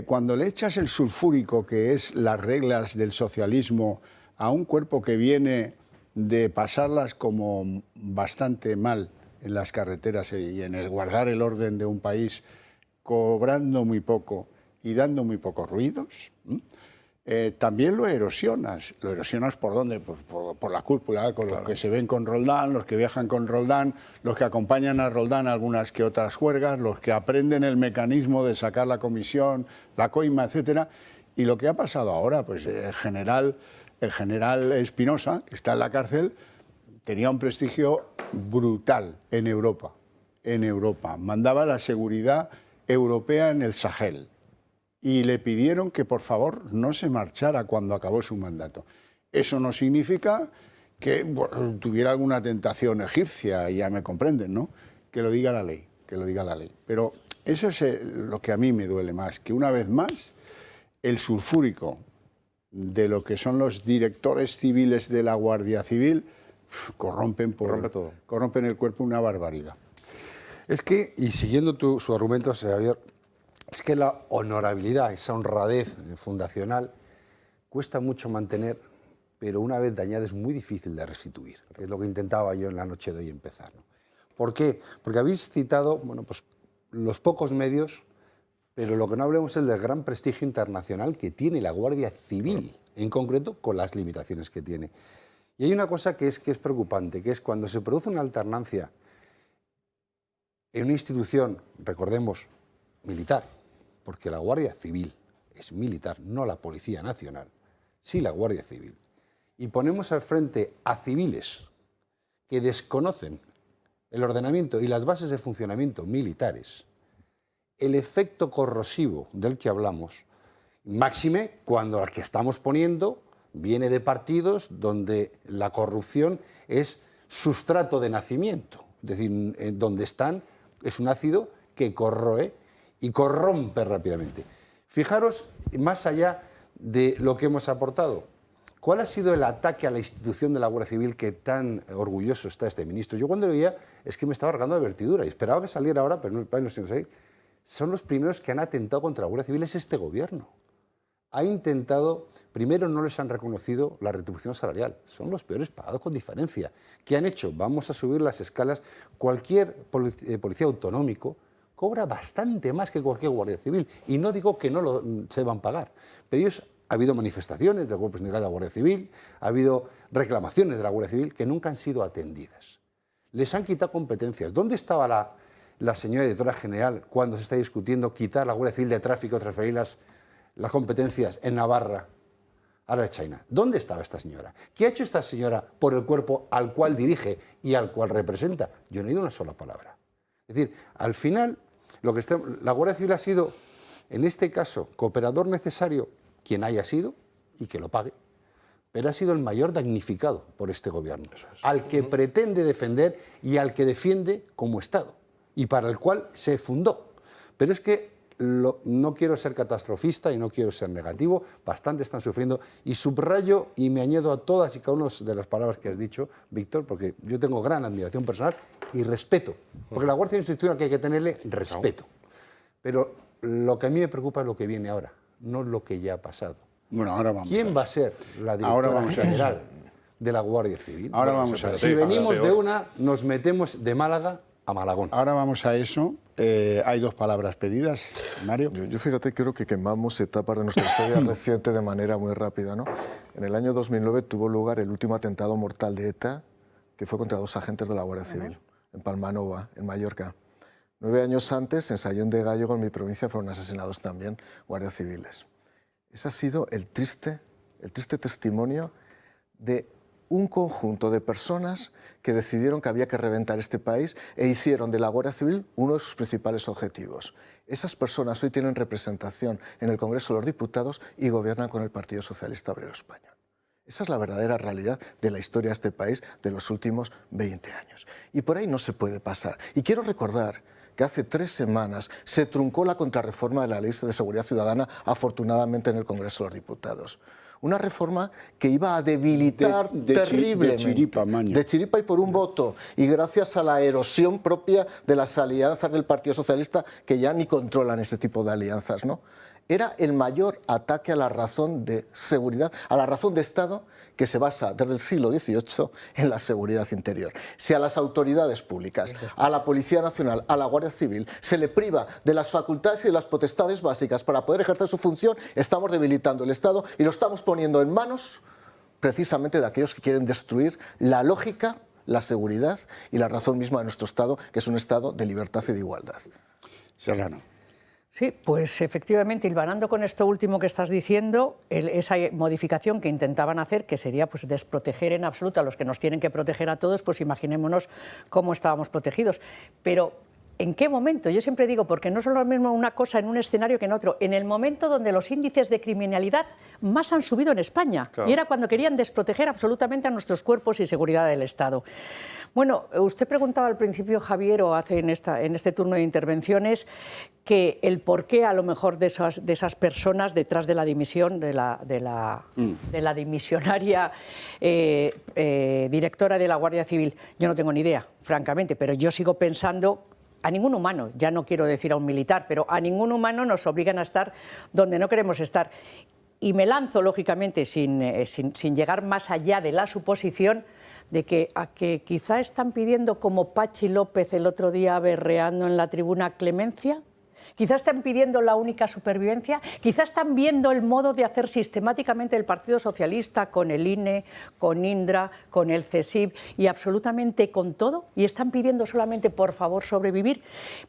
cuando le echas el sulfúrico, que es las reglas del socialismo, a un cuerpo que viene de pasarlas como bastante mal en las carreteras y en el guardar el orden de un país, cobrando muy poco y dando muy pocos ruidos, también lo erosionas. ¿Lo erosionas por dónde? Por la cúpula, con los que se ven con Roldán, los que viajan con Roldán, los que acompañan a Roldán a algunas que otras juergas, los que aprenden el mecanismo de sacar la comisión, la coima, etcétera. Y lo que ha pasado ahora, pues el general Espinosa, que está en la cárcel, tenía un prestigio brutal en Europa. Mandaba la seguridad europea en el Sahel. Y le pidieron que por favor no se marchara cuando acabó su mandato. Eso no significa que tuviera alguna tentación egipcia, ya me comprenden, ¿no? Que lo diga la ley, Pero eso es lo que a mí me duele más, que una vez más el sulfúrico de lo que son los directores civiles de la Guardia Civil corrompen el cuerpo una barbaridad. Es que, y siguiendo su argumento, Javier, es que la honorabilidad, esa honradez fundacional, cuesta mucho mantener, pero una vez dañada es muy difícil de restituir, que es lo que intentaba yo en la noche de hoy empezar, ¿no? ¿Por qué? Porque habéis citado, bueno, pues los pocos medios, pero lo que no hablemos es del gran prestigio internacional que tiene la Guardia Civil, en concreto con las limitaciones que tiene. Y hay una cosa que es preocupante, que es cuando se produce una alternancia en una institución, recordemos, militar, porque la Guardia Civil es militar, no la Policía Nacional, sí la Guardia Civil, y ponemos al frente a civiles que desconocen el ordenamiento y las bases de funcionamiento militares, el efecto corrosivo del que hablamos, máxime cuando la que estamos poniendo viene de partidos donde la corrupción es sustrato de nacimiento, es decir, donde están, es un ácido que corroe y corrompe rápidamente. Fijaros, más allá de lo que hemos aportado, ¿cuál ha sido el ataque a la institución de la Guardia Civil que tan orgulloso está este ministro? Yo cuando lo veía es que me estaba arrancando de vertidura y esperaba que saliera ahora, pero no se nos ha ido. Son los primeros que han atentado contra la Guardia Civil, es este gobierno. Ha intentado, primero no les han reconocido la retribución salarial, son los peores pagados con diferencia. ¿Qué han hecho? Vamos a subir las escalas. Cualquier policía autonómico cobra bastante más que cualquier guardia civil. Y no digo que no lo sepan pagar, pero ha habido manifestaciones del Cuerpo Sindical de la Guardia Civil, ha habido reclamaciones de la Guardia Civil que nunca han sido atendidas. Les han quitado competencias. ¿Dónde estaba la señora directora general cuando se está discutiendo quitar la Guardia Civil de Tráfico, transferir las competencias en Navarra a la China? ¿Dónde estaba esta señora? ¿Qué ha hecho esta señora por el cuerpo al cual dirige y al cual representa? Yo no he oído una sola palabra. Es decir, al final, la Guardia Civil ha sido, en este caso, cooperador necesario, quien haya sido, y que lo pague, pero ha sido el mayor damnificado por este gobierno, al que pretende defender y al que defiende como Estado, y para el cual se fundó. Pero es que no quiero ser catastrofista y no quiero ser negativo, bastante están sufriendo, y subrayo y me añado a todas y cada una de las palabras que has dicho, Víctor, porque yo tengo gran admiración personal y respeto, porque la Guardia Civil es una institución que hay que tenerle respeto. Pero lo que a mí me preocupa es lo que viene ahora, no lo que ya ha pasado. Bueno, ahora vamos. ¿Quién va a ser la directora general de la Guardia Civil? Ahora vamos a ver. Si venimos de una, nos metemos de Málaga a Malagón. Ahora vamos a eso. Hay dos palabras pedidas, Mario. Yo fíjate, creo que quemamos etapas de nuestra historia reciente de manera muy rápida, ¿no? En el año 2009 tuvo lugar el último atentado mortal de ETA, que fue contra 2 agentes de la Guardia Civil, en Palmanova, en Mallorca. 9 años antes, en Sallén de Gállego, en mi provincia, fueron asesinados también guardias civiles. Ese ha sido el triste testimonio de un conjunto de personas que decidieron que había que reventar este país e hicieron de la Guardia Civil uno de sus principales objetivos. Esas personas hoy tienen representación en el Congreso de los Diputados y gobiernan con el Partido Socialista Obrero Español. Esa es la verdadera realidad de la historia de este país de los últimos 20 años. Y por ahí no se puede pasar. Y quiero recordar que hace 3 semanas se truncó la contrarreforma de la Ley de Seguridad Ciudadana, afortunadamente, en el Congreso de los Diputados. Una reforma que iba a debilitar terriblemente, de chiripa y por un voto, y gracias a la erosión propia de las alianzas del Partido Socialista, que ya ni controlan ese tipo de alianzas, ¿no? Era el mayor ataque a la razón de seguridad, a la razón de Estado, que se basa desde el siglo XVIII en la seguridad interior. Si a las autoridades públicas, a la Policía Nacional, a la Guardia Civil, se le priva de las facultades y de las potestades básicas para poder ejercer su función, estamos debilitando el Estado y lo estamos poniendo en manos precisamente de aquellos que quieren destruir la lógica, la seguridad y la razón misma de nuestro Estado, que es un Estado de libertad y de igualdad. Serrano. Sí, pues efectivamente, hilvanando con esto último que estás diciendo, esa modificación que intentaban hacer, que sería pues desproteger en absoluto a los que nos tienen que proteger a todos, pues imaginémonos cómo estábamos protegidos. Pero ¿en qué momento? Yo siempre digo, porque no son lo mismo una cosa en un escenario que en otro, en el momento donde los índices de criminalidad más han subido en España. Claro. Y era cuando querían desproteger absolutamente a nuestros cuerpos y seguridad del Estado. Bueno, usted preguntaba al principio, Javier, o hace en este turno de intervenciones, que el porqué a lo mejor de esas personas detrás de la dimisión de la dimisionaria directora de la Guardia Civil. Yo no tengo ni idea, francamente, pero yo sigo pensando. A ningún humano, ya no quiero decir a un militar, pero a ningún humano nos obligan a estar donde no queremos estar. Y me lanzo, lógicamente, sin llegar más allá de la suposición de que quizá están pidiendo, como Pachi López el otro día berreando en la tribuna, clemencia. Quizá están pidiendo la única supervivencia, quizá están viendo el modo de hacer sistemáticamente el Partido Socialista con el INE, con Indra, con el CSIC y absolutamente con todo, y están pidiendo solamente, por favor, sobrevivir.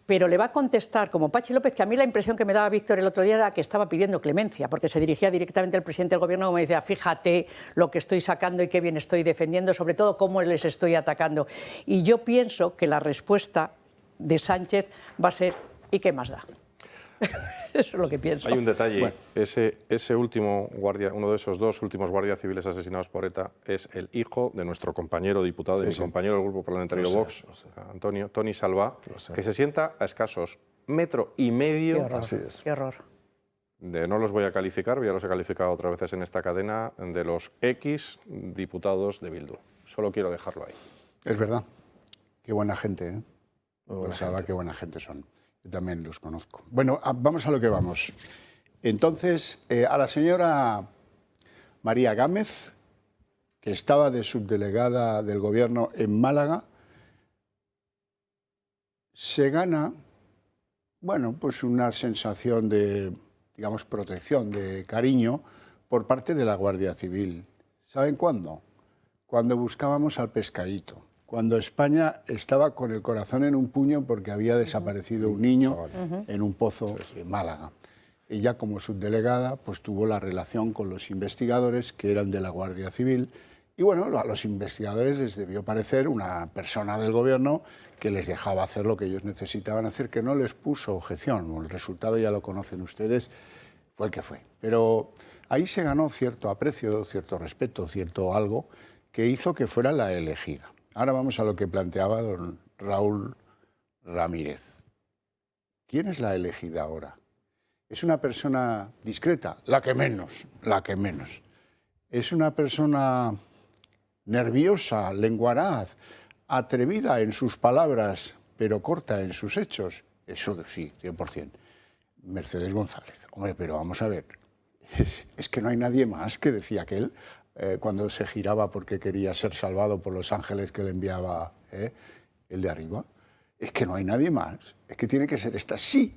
Pero le va a contestar, como Pachi López, que a mí la impresión que me daba Víctor el otro día era que estaba pidiendo clemencia, porque se dirigía directamente al presidente del Gobierno como me decía, fíjate lo que estoy sacando y qué bien estoy defendiendo, sobre todo cómo les estoy atacando. Y yo pienso que la respuesta de Sánchez va a ser ¿y qué más da? Eso es lo que pienso. Hay un detalle. Bueno. Ese último guardia, uno de esos 2 últimos guardias civiles asesinados por ETA es el hijo de nuestro compañero diputado y compañero del grupo parlamentario Vox, Antonio, Toni Salvá, que se sienta a escasos 1,5 metros. Qué horror. Así es. Qué horror. No los voy a calificar, ya los he calificado otras veces en esta cadena, de los X diputados de Bildu. Solo quiero dejarlo ahí. Es verdad. Qué buena gente, ¿eh? Salvá, qué buena gente son. Yo también los conozco. Bueno, vamos a lo que vamos. Entonces, a la señora María Gámez, que estaba de subdelegada del Gobierno en Málaga, se gana, bueno, pues una sensación de, digamos, protección, de cariño por parte de la Guardia Civil. ¿Saben cuándo? Cuando buscábamos al pescadito. Cuando España estaba con el corazón en un puño porque había desaparecido un niño en un pozo en Málaga. Ella, como subdelegada, pues tuvo la relación con los investigadores que eran de la Guardia Civil. Y bueno, a los investigadores les debió parecer una persona del Gobierno que les dejaba hacer lo que ellos necesitaban hacer, que no les puso objeción. El resultado ya lo conocen ustedes, fue el que fue. Pero ahí se ganó cierto aprecio, cierto respeto, cierto algo que hizo que fuera la elegida. Ahora vamos a lo que planteaba don Raúl Ramírez. ¿Quién es la elegida ahora? Es una persona discreta, la que menos. Es una persona nerviosa, lenguaraz, atrevida en sus palabras, pero corta en sus hechos. Eso sí, 100%. Mercedes González. Hombre, pero vamos a ver, es que no hay nadie más, que decía aquel cuando se giraba porque quería ser salvado por los ángeles que le enviaba el de arriba. Es que no hay nadie más, es que tiene que ser esta. Sí,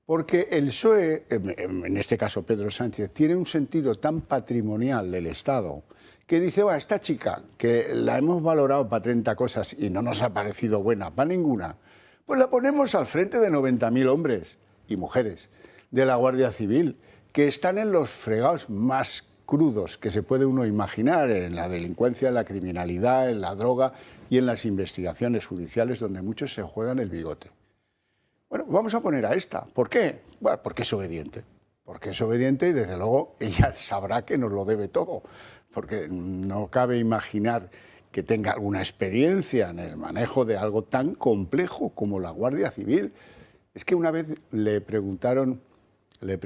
porque el PSOE, en este caso Pedro Sánchez, tiene un sentido tan patrimonial del Estado que dice, bueno, esta chica, que la hemos valorado para 30 cosas y no nos ha parecido buena para ninguna, pues la ponemos al frente de 90.000 hombres y mujeres de la Guardia Civil, que están en los fregados más crudos que se puede uno imaginar, en la delincuencia, en la criminalidad, en la droga y en las investigaciones judiciales, donde muchos se juegan el bigote. Bueno, vamos a poner a esta. ¿Por qué? Bueno, porque es obediente. Porque es obediente y, desde luego, ella sabrá que nos lo debe todo. Porque no cabe imaginar que tenga alguna experiencia en el manejo de algo tan complejo como la Guardia Civil. Es que una vez le preguntaron al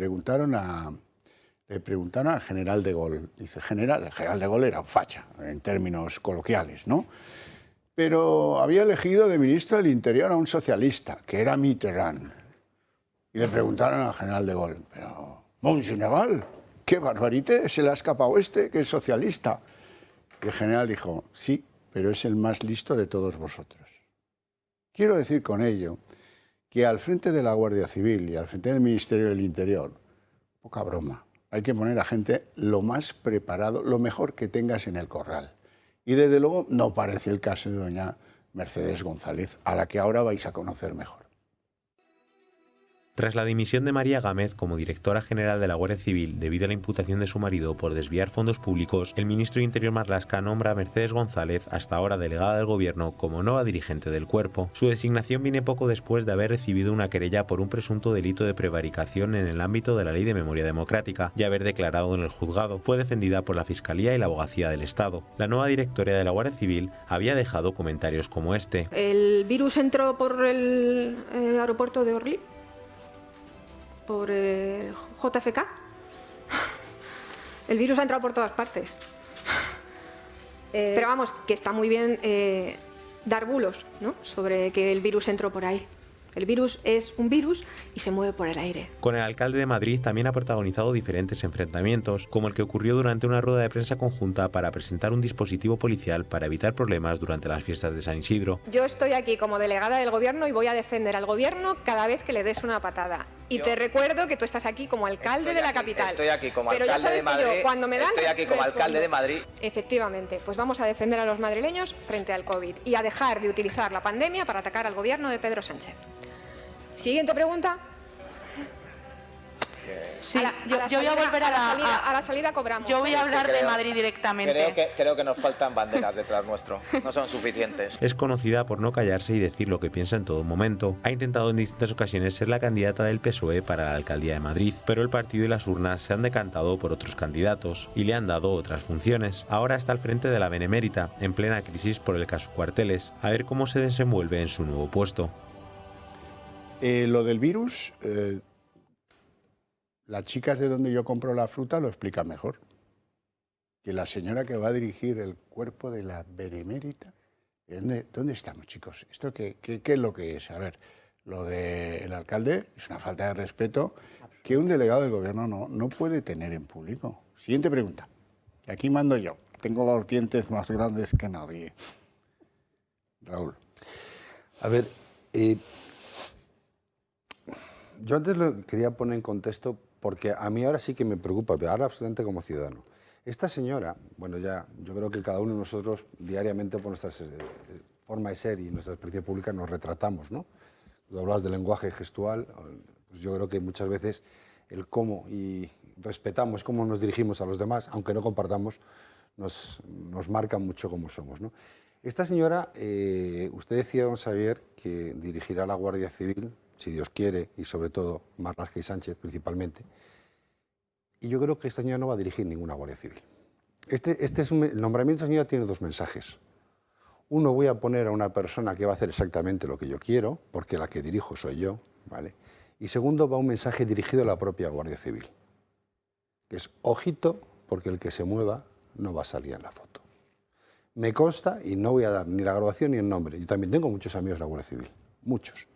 general de Gaulle. Dice, el general de Gaulle era un facha, en términos coloquiales, ¿no? Pero había elegido de ministro del Interior a un socialista, que era Mitterrand. Y le preguntaron al general de Gaulle, pero, mon general, qué barbarité, se le ha escapado este, que es socialista. Y el general dijo, sí, pero es el más listo de todos vosotros. Quiero decir con ello que al frente de la Guardia Civil y al frente del Ministerio del Interior, poca broma, hay que poner a gente lo más preparado, lo mejor que tengas en el corral. Y desde luego no parece el caso de doña Mercedes González, a la que ahora vais a conocer mejor. Tras la dimisión de María Gámez como directora general de la Guardia Civil debido a la imputación de su marido por desviar fondos públicos, el ministro de Interior Marlaska nombra a Mercedes González, hasta ahora delegada del Gobierno, como nueva dirigente del cuerpo. Su designación viene poco después de haber recibido una querella por un presunto delito de prevaricación en el ámbito de la Ley de Memoria Democrática y haber declarado en el juzgado. Fue defendida por la Fiscalía y la Abogacía del Estado. La nueva directora de la Guardia Civil había dejado comentarios como este. El virus entró por el aeropuerto de Orly, por JFK. El virus ha entrado por todas partes. Pero vamos, que está muy bien dar bulos, ¿no?, sobre que el virus entró por ahí. El virus es un virus y se mueve por el aire. Con el alcalde de Madrid también ha protagonizado diferentes enfrentamientos, como el que ocurrió durante una rueda de prensa conjunta para presentar un dispositivo policial para evitar problemas durante las fiestas de San Isidro. Yo estoy aquí como delegada del Gobierno y voy a defender al Gobierno cada vez que le des una patada. Y te recuerdo que tú estás aquí como alcalde de la capital. Estoy aquí como alcalde de Madrid. Cuando me dan, estoy aquí como alcalde de Madrid. Efectivamente, pues vamos a defender a los madrileños frente al COVID y a dejar de utilizar la pandemia para atacar al Gobierno de Pedro Sánchez. Siguiente pregunta. Sí, yo voy a volver a la salida cobramos. Yo voy a hablar de Madrid directamente. Creo que nos faltan banderas detrás nuestro. No son suficientes. Es conocida por no callarse y decir lo que piensa en todo momento. Ha intentado en distintas ocasiones ser la candidata del PSOE para la alcaldía de Madrid, pero el partido y las urnas se han decantado por otros candidatos y le han dado otras funciones. Ahora está al frente de la Benemérita, en plena crisis por el caso Cuarteles. A ver cómo se desenvuelve en su nuevo puesto. Lo del virus, las chicas de donde yo compro la fruta lo explican mejor. Que la señora que va a dirigir el cuerpo de la Benemérita, ¿dónde estamos, chicos? ¿Esto qué es lo que es? A ver, lo del alcalde es una falta de respeto que un delegado del Gobierno no puede tener en público. Siguiente pregunta. Aquí mando yo. Tengo los dientes más grandes que nadie. Raúl. A ver, yo antes lo quería poner en contexto porque a mí ahora sí que me preocupa, ahora absolutamente como ciudadano. Esta señora, bueno, ya yo creo que cada uno de nosotros diariamente por nuestra forma de ser y nuestra experiencia pública nos retratamos, ¿no? Tú hablabas del lenguaje gestual, pues yo creo que muchas veces el cómo y respetamos, cómo nos dirigimos a los demás, aunque no compartamos, nos marca mucho cómo somos, ¿no? Esta señora, usted decía, don Xavier, que dirigirá la Guardia Civil, si Dios quiere, y sobre todo Marlaska y Sánchez principalmente. Y yo creo que esta señora no va a dirigir ninguna Guardia Civil. El nombramiento de esta señora tiene dos mensajes. Uno, voy a poner a una persona que va a hacer exactamente lo que yo quiero, porque la que dirijo soy yo, ¿vale? Y segundo, va un mensaje dirigido a la propia Guardia Civil, que es ojito, porque el que se mueva no va a salir en la foto. Me consta, y no voy a dar ni la graduación ni el nombre, yo también tengo muchos amigos de la Guardia Civil, muchos.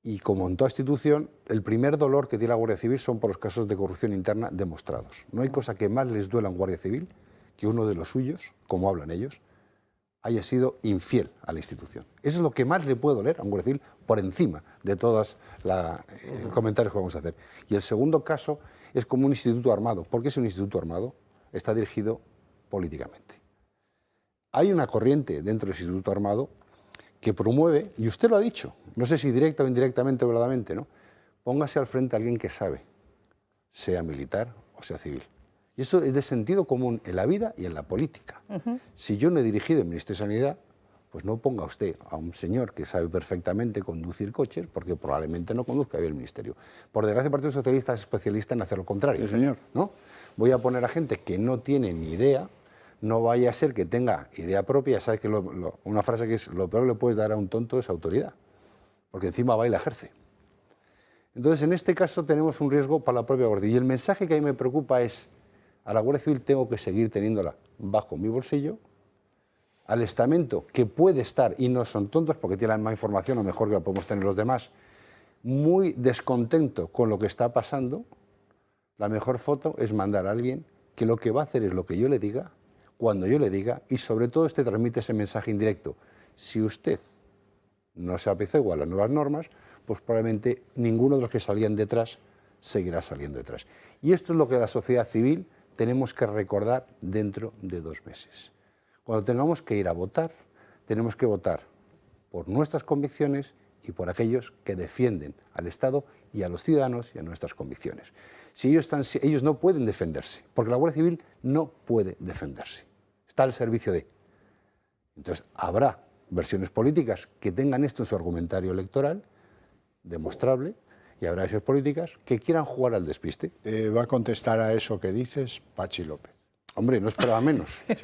Y como en toda institución, el primer dolor que tiene la Guardia Civil son por los casos de corrupción interna demostrados. No hay cosa que más les duela a un Guardia Civil que uno de los suyos, como hablan ellos, haya sido infiel a la institución. Eso es lo que más le puede doler a un Guardia Civil por encima de todos los comentarios que vamos a hacer. Y el segundo caso es como un instituto armado. ¿Por qué es un instituto armado? Está dirigido políticamente. Hay una corriente dentro del instituto armado que promueve, y usted lo ha dicho, no sé si directa o indirectamente o verdaderamente, ¿no? Póngase al frente a alguien que sabe, sea militar o sea civil. Y eso es de sentido común en la vida y en la política. Si yo no he dirigido el Ministerio de Sanidad, pues no ponga usted a un señor que sabe perfectamente conducir coches, porque probablemente no conduzca bien el Ministerio. Por desgracia, el Partido Socialista es especialista en hacer lo contrario. Sí, señor. ¿No? Voy a poner a gente que no tiene ni idea, no vaya a ser que tenga idea propia. Sabe que una frase que es: lo peor que le puedes dar a un tonto es autoridad, porque encima va y la ejerce. Entonces, en este caso tenemos un riesgo para la propia Guardia. Y el mensaje que a mí me preocupa es: a la Guardia Civil tengo que seguir teniéndola bajo mi bolsillo, al estamento, que puede estar, y no son tontos porque tienen la misma información, o mejor que la podemos tener los demás, muy descontento con lo que está pasando. La mejor foto es mandar a alguien que lo que va a hacer es lo que yo le diga, cuando yo le diga, y sobre todo transmite ese mensaje indirecto. Si usted no se apegó a las nuevas normas, pues probablemente ninguno de los que salían detrás seguirá saliendo detrás. Y esto es lo que la sociedad civil tenemos que recordar dentro de 2 meses. Cuando tengamos que ir a votar, tenemos que votar por nuestras convicciones y por aquellos que defienden al Estado y a los ciudadanos y a nuestras convicciones. Si ellos no pueden defenderse, porque la Guardia Civil no puede defenderse, está al servicio de. Entonces, habrá versiones políticas que tengan esto en su argumentario electoral, demostrable, y habrá versiones políticas que quieran jugar al despiste. ¿Va a contestar a eso que dices Patxi López? Hombre, no esperaba menos. Sí.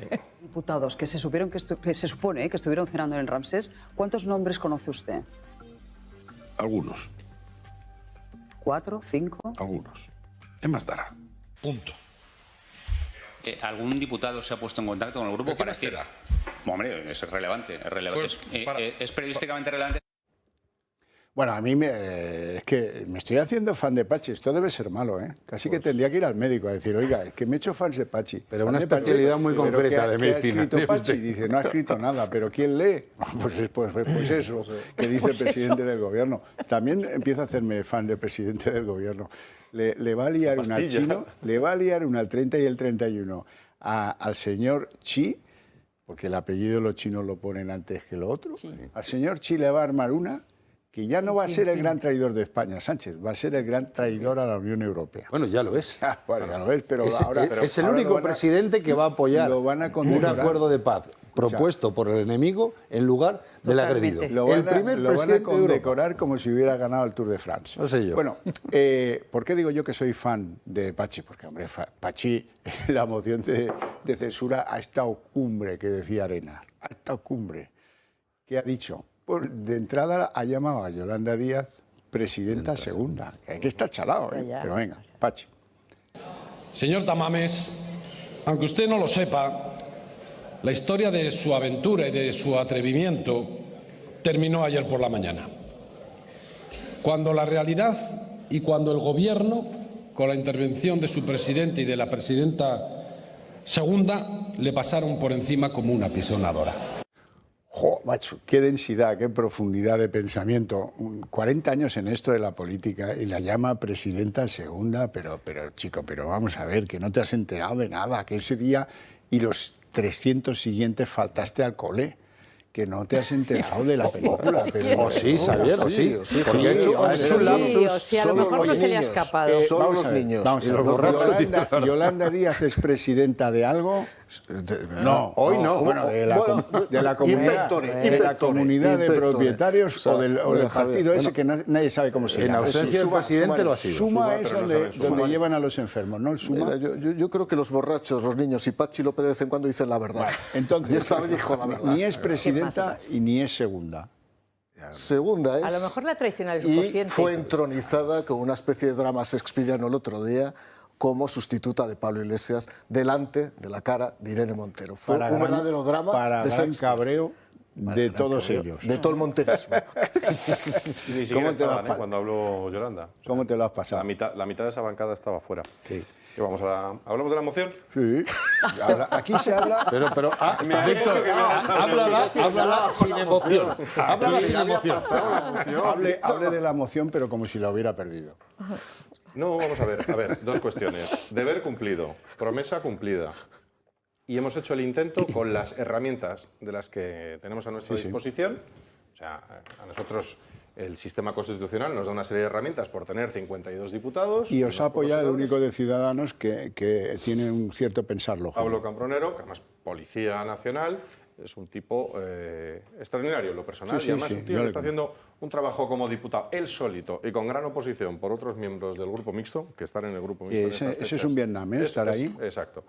Diputados que se supone que estuvieron cenando en el Ramsés, ¿cuántos nombres conoce usted? Algunos. 4, 5. Algunos. ¿Qué más dará? Punto. ¿Algún diputado se ha puesto en contacto con el grupo para decir? Hombre, es relevante. Es periodísticamente relevante. Bueno, a mí es que me estoy haciendo fan de Patxi. Esto debe ser malo, ¿eh? Casi que tendría que ir al médico a decir: oiga, es que me he hecho fans de Patxi. Pero una especialidad muy concreta de medicina. ¿Qué ha escrito Patxi? Dice: no ha escrito nada. ¿Pero quién lee? Pues eso, que dice el presidente del gobierno. También empiezo a hacerme fan del presidente del gobierno. Le va a liar una al chino, le va a liar una al 30 y el 31 al señor Xi, porque el apellido los chinos lo ponen antes que lo otro. Sí. Al señor Xi le va a armar una que ya no va a ser el gran traidor de España, Sánchez, va a ser el gran traidor a la Unión Europea. Bueno, ya lo es. Bueno, ya lo es, pero es el único presidente que va a apoyar un acuerdo de paz propuesto por el enemigo en lugar del agredido. El primer lo van a condecorar como si hubiera ganado el Tour de France. No sé yo. Bueno, ¿por qué digo yo que soy fan de Patxi? Porque, hombre, Patxi, la moción de censura ha estado cumbre, que decía Arenas. Ha estado cumbre. ¿Qué ha dicho? Pues de entrada ha llamado a Yolanda Díaz presidenta segunda. Hay que estar chalado, ¿eh? Pero venga, Patxi. Señor Tamames, aunque usted no lo sepa, la historia de su aventura y de su atrevimiento terminó ayer por la mañana, cuando la realidad y cuando el Gobierno, con la intervención de su presidente y de la presidenta segunda, le pasaron por encima como una pisonadora. ¡Jo, macho! ¡Qué densidad, qué profundidad de pensamiento! 40 años en esto de la política y la llama presidenta segunda, pero chico, pero vamos a ver, que no te has enterado de nada, que ese día y los 300 siguientes faltaste al cole, que no te has enterado de la película. O sí, Xavier, o sí. Porque ha hecho un lapsus. Sí, a lo mejor no se le ha escapado. Solo los niños. Vamos a ver. Yolanda Díaz es presidenta de algo. No, hoy no. Bueno, de la comunidad de propietarios o del partido ese que nadie sabe cómo se llama. En ausencia del presidente lo ha sido. Suma es donde llevan a los enfermos, ¿no? El Suma. Yo creo que los borrachos, los niños y Patxi López de vez en cuando dicen la verdad. Entonces, y esta vez dijo la verdad. Ni es presidenta y ni es segunda. Segunda es... A lo mejor la traicionada es y subconsciente. fue entronizada con una especie de drama shakespeariano el otro día como sustituta de Pablo Iglesias delante de la cara de Irene Montero. Fue un verdadero drama para de gran Shakespeare. cabreo de todos ellos. De todo el monterismo. Ni siquiera estaban, cuando habló Yolanda. ¿Cómo te lo has pasado? La mitad de esa bancada estaba fuera. Sí. Y vamos ¿hablamos de la moción? Sí. Aquí se habla... Pero Víctor, háblala sin emoción. Háblala sin emoción. Hable de la moción, pero como si la hubiera perdido. No, vamos a ver, dos cuestiones. Deber cumplido, promesa cumplida. Y hemos hecho el intento con las herramientas de las que tenemos a nuestra disposición. O sea, a nosotros el sistema constitucional nos da una serie de herramientas por tener 52 diputados. Y os ha apoyado el único de Ciudadanos que tiene un cierto pensar lógico. Pablo Cambronero, que además Policía Nacional, es un tipo extraordinario en lo personal. Y además un tío que está haciendo un trabajo como diputado, él solito y con gran oposición por otros miembros del Grupo Mixto, que están en el Grupo Mixto. Ese es un Vietnam, estar ahí. Exacto.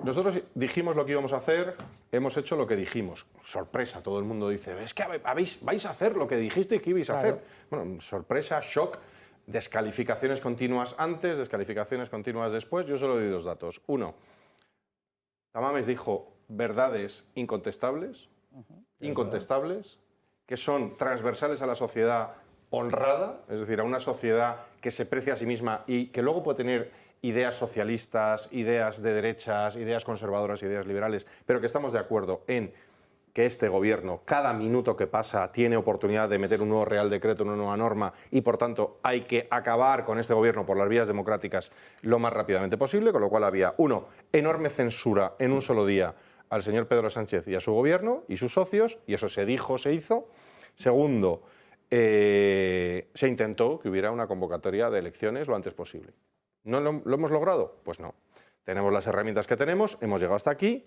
Nosotros dijimos lo que íbamos a hacer, hemos hecho lo que dijimos. Sorpresa, todo el mundo dice, es que vais a hacer lo que dijiste que ibais a hacer. Bueno, sorpresa, shock, descalificaciones continuas antes, descalificaciones continuas después. Yo solo doy dos datos. Uno, Tamames dijo verdades incontestables, que son transversales a la sociedad honrada, es decir, a una sociedad que se precia a sí misma y que luego puede tener ideas socialistas, ideas de derechas, ideas conservadoras, ideas liberales, pero que estamos de acuerdo en que este gobierno, cada minuto que pasa, tiene oportunidad de meter un nuevo Real Decreto, una nueva norma, y por tanto hay que acabar con este gobierno por las vías democráticas lo más rápidamente posible, con lo cual había, uno, enorme censura en un solo día al señor Pedro Sánchez y a su gobierno y sus socios, y eso se dijo, se hizo. Segundo, se intentó que hubiera una convocatoria de elecciones lo antes posible. ¿No lo hemos logrado? Pues no. Tenemos las herramientas que tenemos, hemos llegado hasta aquí,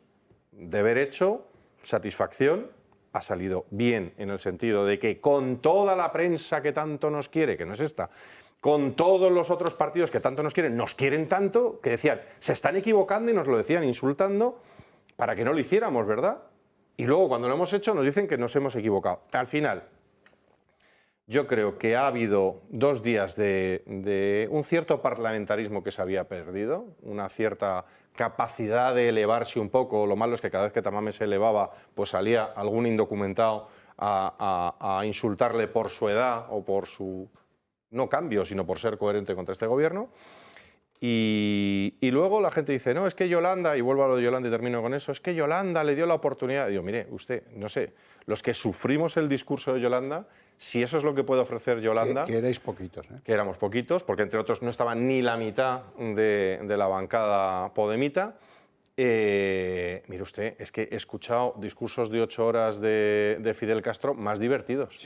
deber hecho, satisfacción, ha salido bien en el sentido de que con toda la prensa que tanto nos quiere, que no es esta, con todos los otros partidos que tanto nos quieren tanto, que decían, se están equivocando y nos lo decían insultando para que no lo hiciéramos, ¿verdad? Y luego cuando lo hemos hecho nos dicen que nos hemos equivocado. Al final, yo creo que ha habido 2 días de un cierto parlamentarismo que se había perdido, una cierta capacidad de elevarse un poco. Lo malo es que cada vez que Tamames se elevaba, pues salía algún indocumentado a insultarle por su edad o por su, no cambio, sino por ser coherente contra este gobierno. Y luego la gente dice, no, es que Yolanda, y vuelvo a lo de Yolanda y termino con eso, es que Yolanda le dio la oportunidad. Y digo, mire, usted, no sé, los que sufrimos el discurso de Yolanda, si eso es lo que puede ofrecer Yolanda... Que erais poquitos, ¿eh? Que éramos poquitos, porque entre otros no estaba ni la mitad de la bancada podemita. Mire usted, es que he escuchado discursos de 8 horas de Fidel Castro más divertidos,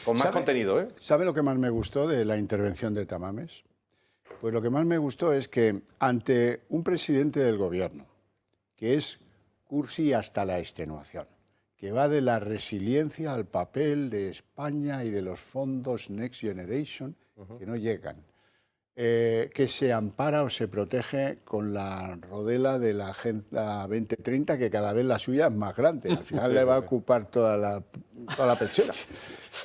con más contenido, ¿eh? ¿Sabe lo que más me gustó de la intervención de Tamames? Pues lo que más me gustó es que ante un presidente del gobierno, que es cursi hasta la extenuación, que va de la resiliencia al papel de España y de los fondos Next Generation, que no llegan, que se ampara o se protege con la rodela de la Agenda 2030, que cada vez la suya es más grande, al final le va a ocupar toda la pechera.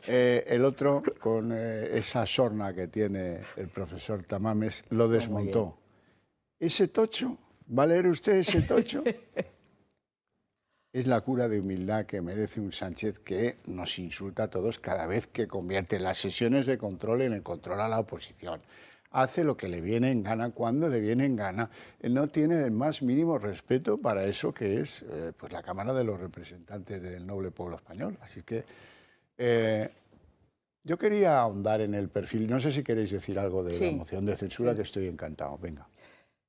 El otro, con esa sorna que tiene el profesor Tamames, lo desmontó. ¿Ese tocho? ¿Va a leer usted ese tocho? Es la cura de humildad que merece un Sánchez que nos insulta a todos cada vez que convierte las sesiones de control en el control a la oposición. Hace lo que le viene en gana cuando le viene en gana. No tiene el más mínimo respeto para eso que es pues la Cámara de los Representantes del noble pueblo español. Así que yo quería ahondar en el perfil. No sé si queréis decir algo de la moción de censura, que estoy encantado. Venga.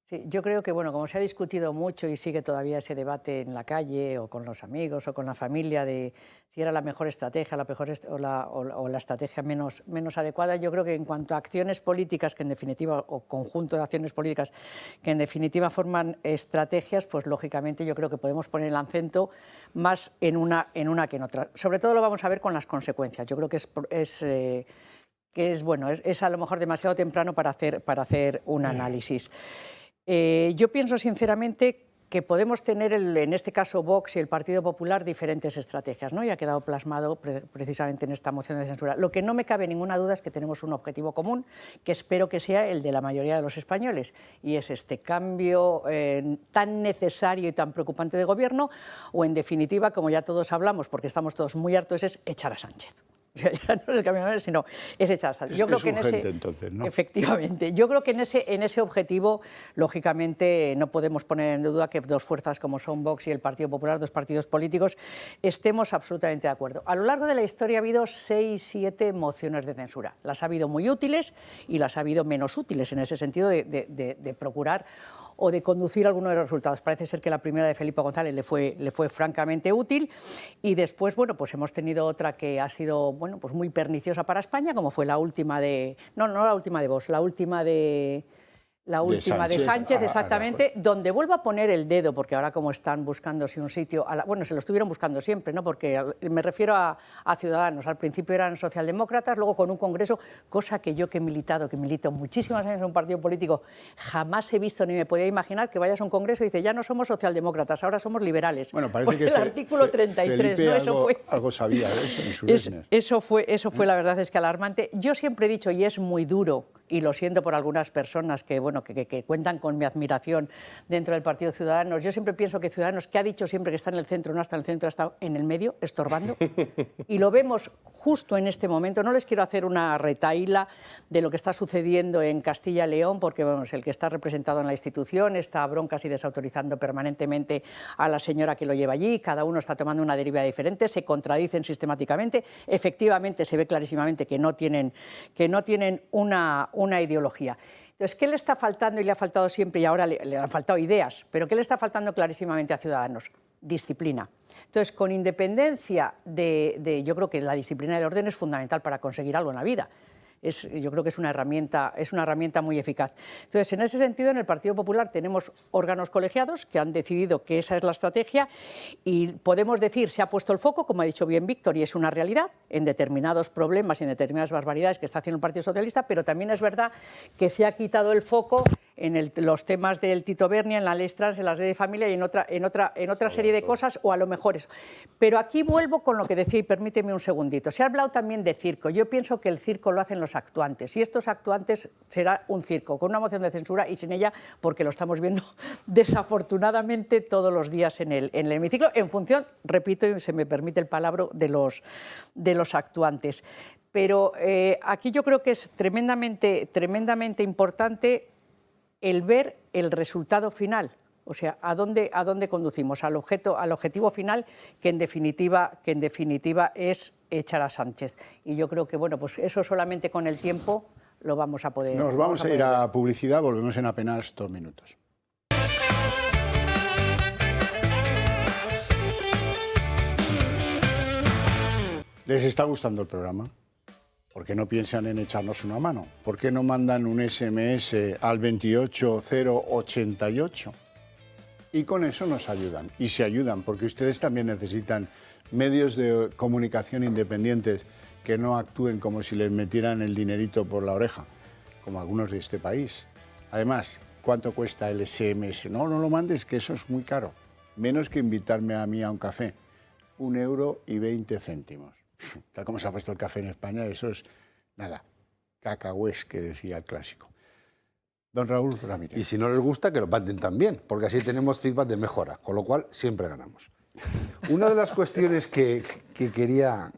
Sí, yo creo que, bueno, como se ha discutido mucho y sigue todavía ese debate en la calle o con los amigos o con la familia de si era la mejor estrategia o la estrategia menos adecuada, yo creo que en cuanto a acciones políticas, que en definitiva, o conjunto de acciones políticas que en definitiva forman estrategias, pues lógicamente yo creo que podemos poner el acento más en una que en otra. Sobre todo lo vamos a ver con las consecuencias. Yo creo que es a lo mejor demasiado temprano para hacer un análisis. Yo pienso sinceramente que podemos tener, en este caso Vox y el Partido Popular, diferentes estrategias, ¿no? Y ha quedado plasmado precisamente en esta moción de censura. Lo que no me cabe ninguna duda es que tenemos un objetivo común, que espero que sea el de la mayoría de los españoles, y es este cambio tan necesario y tan preocupante de gobierno, o en definitiva, como ya todos hablamos, porque estamos todos muy hartos, es echar a Sánchez. O sea, ya no es el cambio, sino es echar a Sánchez. Yo creo que entonces, ¿no? Efectivamente. Yo creo que en ese objetivo, lógicamente, no podemos poner en duda que dos fuerzas como son Vox y el Partido Popular, dos partidos políticos, estemos absolutamente de acuerdo. A lo largo de la historia ha habido 6, 7 mociones de censura. Las ha habido muy útiles y las ha habido menos útiles, en ese sentido de procurar o de conducir algunos de los resultados. Parece ser que la primera de Felipe González le fue francamente útil, y después, bueno, pues hemos tenido otra que ha sido, bueno, pues muy perniciosa para España, como fue la última de... No la última de Vox, la última de Sánchez, exactamente, donde vuelvo a poner el dedo, porque ahora como están buscándose un sitio, bueno, se lo estuvieron buscando siempre, ¿no? Porque me refiero a Ciudadanos. Al principio eran socialdemócratas, luego con un congreso, cosa que yo que milito muchísimos años en un partido político, jamás he visto ni me podía imaginar que vayas a un congreso y dice, ya no somos socialdemócratas, ahora somos liberales. Bueno, parece que el artículo 33, Felipe, ¿no? algo sabía de eso en su business. Eso fue, la verdad es que alarmante. Yo siempre he dicho, y es muy duro, y lo siento por algunas personas que, bueno, que cuentan con mi admiración dentro del Partido Ciudadanos. Yo siempre pienso que Ciudadanos, que ha dicho siempre que está en el centro, no está en el centro, ha estado en el medio, estorbando. Y lo vemos justo en este momento. No les quiero hacer una retahíla de lo que está sucediendo en Castilla y León, porque bueno, el que está representado en la institución está a broncas y desautorizando permanentemente a la señora que lo lleva allí. Cada uno está tomando una deriva diferente, se contradicen sistemáticamente. Efectivamente, se ve clarísimamente que no tienen una ideología. Entonces, ¿qué le está faltando? Y le ha faltado siempre, y ahora le han faltado ideas, pero ¿qué le está faltando clarísimamente a Ciudadanos? Disciplina. Entonces, con independencia yo creo que la disciplina del orden es fundamental para conseguir algo en la vida. Yo creo que es una herramienta muy eficaz. Entonces, en ese sentido, en el Partido Popular tenemos órganos colegiados que han decidido que esa es la estrategia, y podemos decir, se ha puesto el foco, como ha dicho bien Víctor, y es una realidad, en determinados problemas y en determinadas barbaridades que está haciendo el Partido Socialista, pero también es verdad que se ha quitado el foco en los temas del Tito Berni, en la ley trans, en las leyes de familia y en otra serie de cosas, o a lo mejor eso. Pero aquí vuelvo con lo que decía, y permíteme un segundito. Se ha hablado también de circo. Yo pienso que el circo lo hacen los actuantes, y estos actuantes será un circo, con una moción de censura y sin ella, porque lo estamos viendo desafortunadamente todos los días en el hemiciclo, en función, repito, y se me permite el palabra, de los actuantes. Pero aquí yo creo que es tremendamente importante el ver el resultado final, o sea, a dónde conducimos, al objetivo final, que en definitiva es echar a Sánchez. Y yo creo que, bueno, pues eso solamente con el tiempo lo vamos a poder. Nos vamos a ir a publicidad, volvemos en apenas 2 minutos. ¿Les está gustando el programa? ¿Por qué no piensan en echarnos una mano? ¿Por qué no mandan un SMS al 28088? Y con eso nos ayudan. Y se ayudan, porque ustedes también necesitan medios de comunicación independientes que no actúen como si les metieran el dinerito por la oreja, como algunos de este país. Además, ¿cuánto cuesta el SMS? No lo mandes, que eso es muy caro. Menos que invitarme a mí a un café. 1,20 €. Tal como se ha puesto el café en España, eso es, nada, cacahués, que decía el clásico. Don Raúl Ramírez. Y si no les gusta, que lo manden también, porque así tenemos feedback de mejora, con lo cual siempre ganamos. Una de las cuestiones que quería...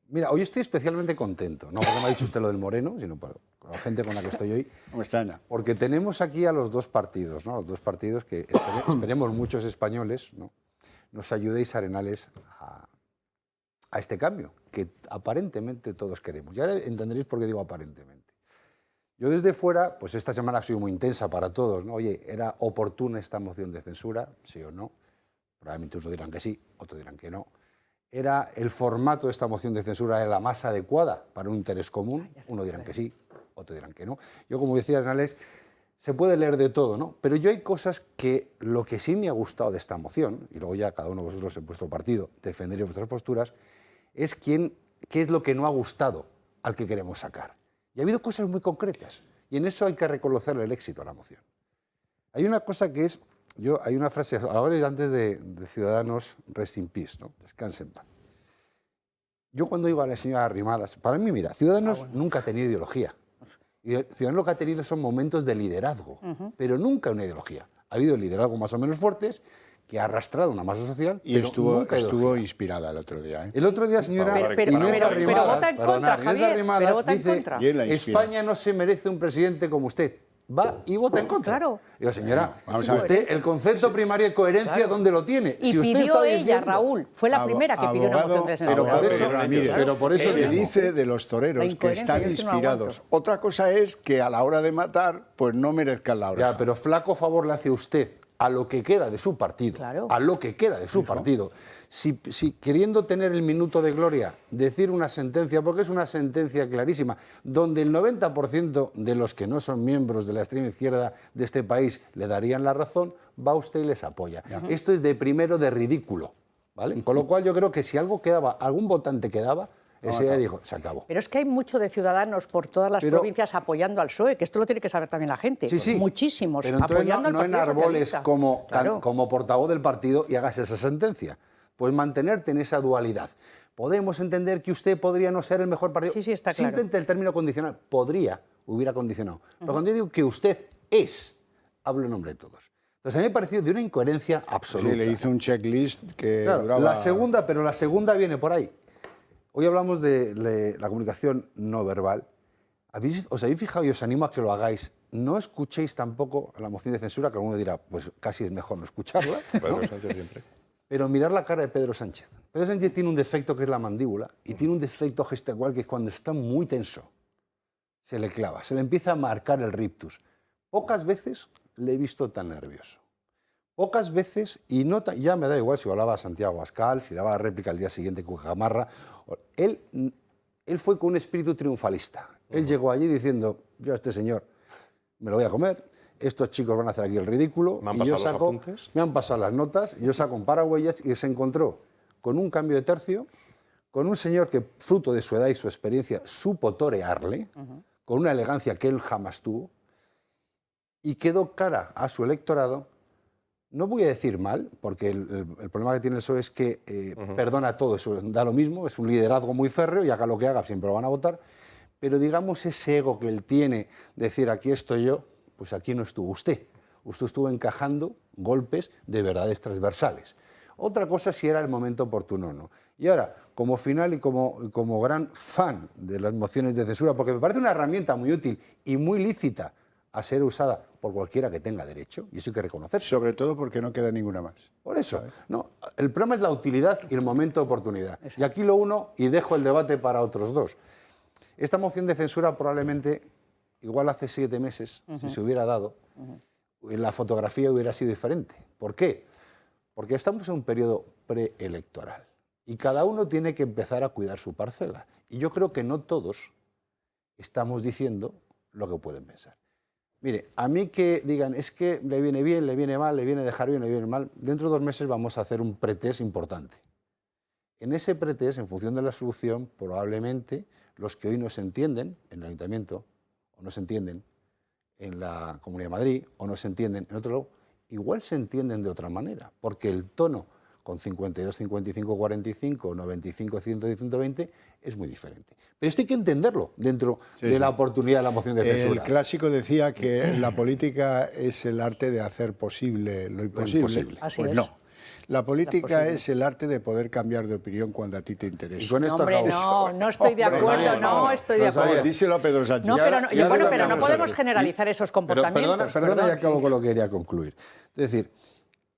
Mira, hoy estoy especialmente contento, no porque me ha dicho usted lo del Moreno, sino por la gente con la que estoy hoy. No me extraña. Porque tenemos aquí a los dos partidos, ¿no? Los dos partidos que esperemos muchos españoles, ¿no? Nos ayudéis, Arenales, a este cambio que aparentemente todos queremos. Y ahora entenderéis por qué digo aparentemente. Yo desde fuera, pues esta semana ha sido muy intensa para todos, ¿no? Oye, ¿era oportuna esta moción de censura? ¿Sí o no? Probablemente unos dirán que sí, otros dirán que no. ¿Era el formato de esta moción de censura la más adecuada para un interés común? Unos dirán que sí, otros dirán que no. Yo, como decía Arenales, se puede leer de todo, ¿no? Pero yo hay cosas que lo que sí me ha gustado de esta moción, y luego ya cada uno de vosotros en vuestro partido defenderéis vuestras posturas, es qué es lo que no ha gustado al que queremos sacar. Y ha habido cosas muy concretas, y en eso hay que reconocerle el éxito a la moción. Hay una cosa que es, hay una frase, ahora antes de Ciudadanos, rest in peace, ¿no? Descanse en paz. Yo cuando digo a la señora Arrimadas, para mí, mira, Ciudadanos nunca ha tenido ideología. Y Ciudadanos lo que ha tenido son momentos de liderazgo, pero nunca una ideología. Ha habido liderazgo más o menos fuertes que ha arrastrado una masa social. Y estuvo inspirada el otro día. ¿eh? El otro día, señora Inés Arrimadas dice, España no se merece un presidente como usted. Va y vota en contra. Claro. Digo, señora, usted el concepto primario de coherencia, ¿dónde lo tiene? Y si usted pidió está ella, diciendo, Raúl, fue la primera que pidió una moción de censura. Pero por eso se dice de los toreros que están inspirados. Otra cosa es que a la hora de matar, pues no merezcan la oreja. Ya, pero flaco favor le hace usted a lo que queda de su partido, a lo que queda de su partido. Si queriendo tener el minuto de gloria, decir una sentencia, porque es una sentencia clarísima, donde el 90% de los que no son miembros de la extrema izquierda de este país le darían la razón, va usted y les apoya. Esto es de primero de ridículo, ¿vale? Con lo cual yo creo que si algo quedaba, algún votante quedaba, ese día dijo, se acabó. Pero es que hay mucho de Ciudadanos por todas las provincias apoyando al PSOE, que esto lo tiene que saber también la gente. Sí. Muchísimos, pero apoyando al Partido Socialista. Como portavoz del partido y hagas esa sentencia. Pues mantenerte en esa dualidad. Podemos entender que usted podría no ser el mejor partido. Sí, está claro. Simplemente el término condicional, hubiera condicionado. Pero cuando yo digo que usted es, hablo en nombre de todos. Entonces a mí me ha parecido de una incoherencia absoluta. Sí, le hizo un checklist que duraba... La segunda viene por ahí. Hoy hablamos de la comunicación no verbal. ¿Os habéis fijado y os animo a que lo hagáis? No escuchéis tampoco la moción de censura, que alguno dirá, pues casi es mejor no escucharla, ¿no? Pedro Sánchez siempre. Pero mirar la cara de Pedro Sánchez. Pedro Sánchez tiene un defecto que es la mandíbula y tiene un defecto gestual que es cuando está muy tenso. Se le clava, se le empieza a marcar el rictus. Pocas veces le he visto tan nervioso. Pocas veces, y no ya me da igual si hablaba Santiago Abascal, si daba la réplica al día siguiente con Gamarra. Él fue con un espíritu triunfalista. Él llegó allí diciendo, yo a este señor me lo voy a comer, estos chicos van a hacer aquí el ridículo, me han pasado las notas, yo saco un parahuellas y se encontró con un cambio de tercio, con un señor que, fruto de su edad y su experiencia, supo torearle, con una elegancia que él jamás tuvo, y quedó cara a su electorado. No voy a decir mal, porque el problema que tiene el PSOE es que perdona todo, eso da lo mismo, es un liderazgo muy férreo y haga lo que haga, siempre lo van a votar, pero digamos ese ego que él tiene, decir aquí estoy yo, pues aquí no estuvo usted. Usted estuvo encajando golpes de verdades transversales. Otra cosa si era el momento oportuno o no. Y ahora, como final y como gran fan de las mociones de censura, porque me parece una herramienta muy útil y muy lícita a ser usada por cualquiera que tenga derecho, y eso hay que reconocer. Sobre todo porque no queda ninguna más. Por eso. No, el problema es la utilidad y el momento de oportunidad. Y aquí lo uno, y dejo el debate para otros dos. Esta moción de censura probablemente, igual hace 7 meses, si se hubiera dado, la fotografía hubiera sido diferente. ¿Por qué? Porque estamos en un periodo preelectoral y cada uno tiene que empezar a cuidar su parcela. Y yo creo que no todos estamos diciendo lo que pueden pensar. Mire, a mí que digan, es que le viene bien, le viene mal, le viene dejar bien, le viene mal, dentro de 2 meses vamos a hacer un pretest importante. En ese pretest, en función de la solución, probablemente los que hoy no se entienden en el Ayuntamiento, o no se entienden en la Comunidad de Madrid, o no se entienden en otro lado, igual se entienden de otra manera, porque el tono con 52, 55, 45, 95, 110, 120 es muy diferente. Pero esto hay que entenderlo dentro de la oportunidad de la moción de censura. El clásico decía que la política es el arte de hacer posible lo imposible. Así pues es. no. La política es el arte de poder cambiar de opinión cuando a ti te interesa. Y con esto hombre, no estoy de acuerdo, no estoy de acuerdo. Díselo a Pedro Sánchez. No, pero no podemos generalizar esos comportamientos. Perdona, y acabo con lo que quería concluir. Es decir,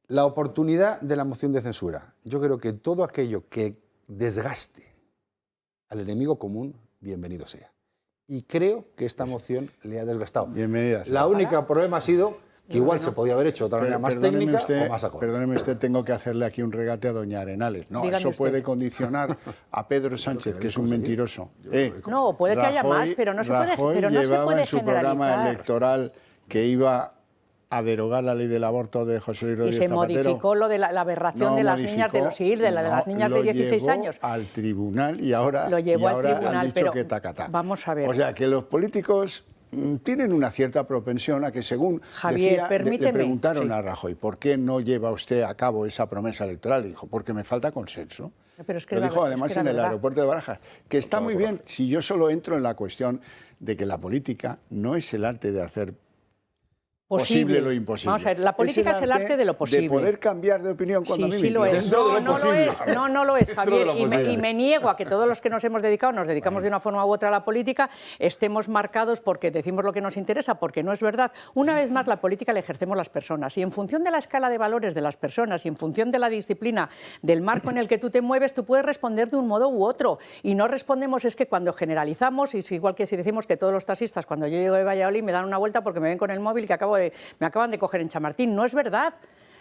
la oportunidad de la moción de censura. Yo creo que todo aquello que desgaste al enemigo común, bienvenido sea. Y creo que esta moción le ha desgastado. Bienvenida. La única problema ha sido que igual se podía haber hecho de otra manera más técnica o más acorde. Perdóneme usted, tengo que hacerle aquí un regate a doña Arenales. No, Dígame eso usted. puede condicionar a Pedro Sánchez, que es un mentiroso. No, puede que haya más, pero no se puede, Rajoy llevaba en su programa electoral que iba a derogar la ley del aborto de José Luis Y Rodríguez se Zapatero. modificó lo de la aberración de las niñas de las niñas de 16 años. Al tribunal y ahora, Lo llevó al tribunal, han dicho pero que tacatá. vamos a ver. O sea, que los políticos tienen una cierta propensión a que, según Javier, decía, le preguntaron sí. a Rajoy, ¿por qué no lleva usted a cabo esa promesa electoral? Y dijo, porque me falta consenso. Pero es que lo dijo es además que en el verdad. aeropuerto de Barajas, que está muy bien si yo solo entro en la cuestión de que la política no es el arte de hacer posible lo imposible. Vamos a ver, la política es el arte de lo posible. De poder cambiar de opinión cuando a mí sí me lo es. interesa. No lo es, Javier. Y me niego a que todos los que nos hemos dedicado, nos dedicamos de una forma u otra a la política, estemos marcados porque decimos lo que nos interesa, porque no es verdad. Una vez más, la política la ejercemos las personas. Y en función de la escala de valores de las personas y en función de la disciplina, del marco en el que tú te mueves, tú puedes responder de un modo u otro. Y no respondemos es que cuando generalizamos, y es igual que si decimos que todos los taxistas, cuando yo llego de Valladolid, me dan una vuelta porque me ven con el móvil que me acaban de coger en Chamartín. No es verdad.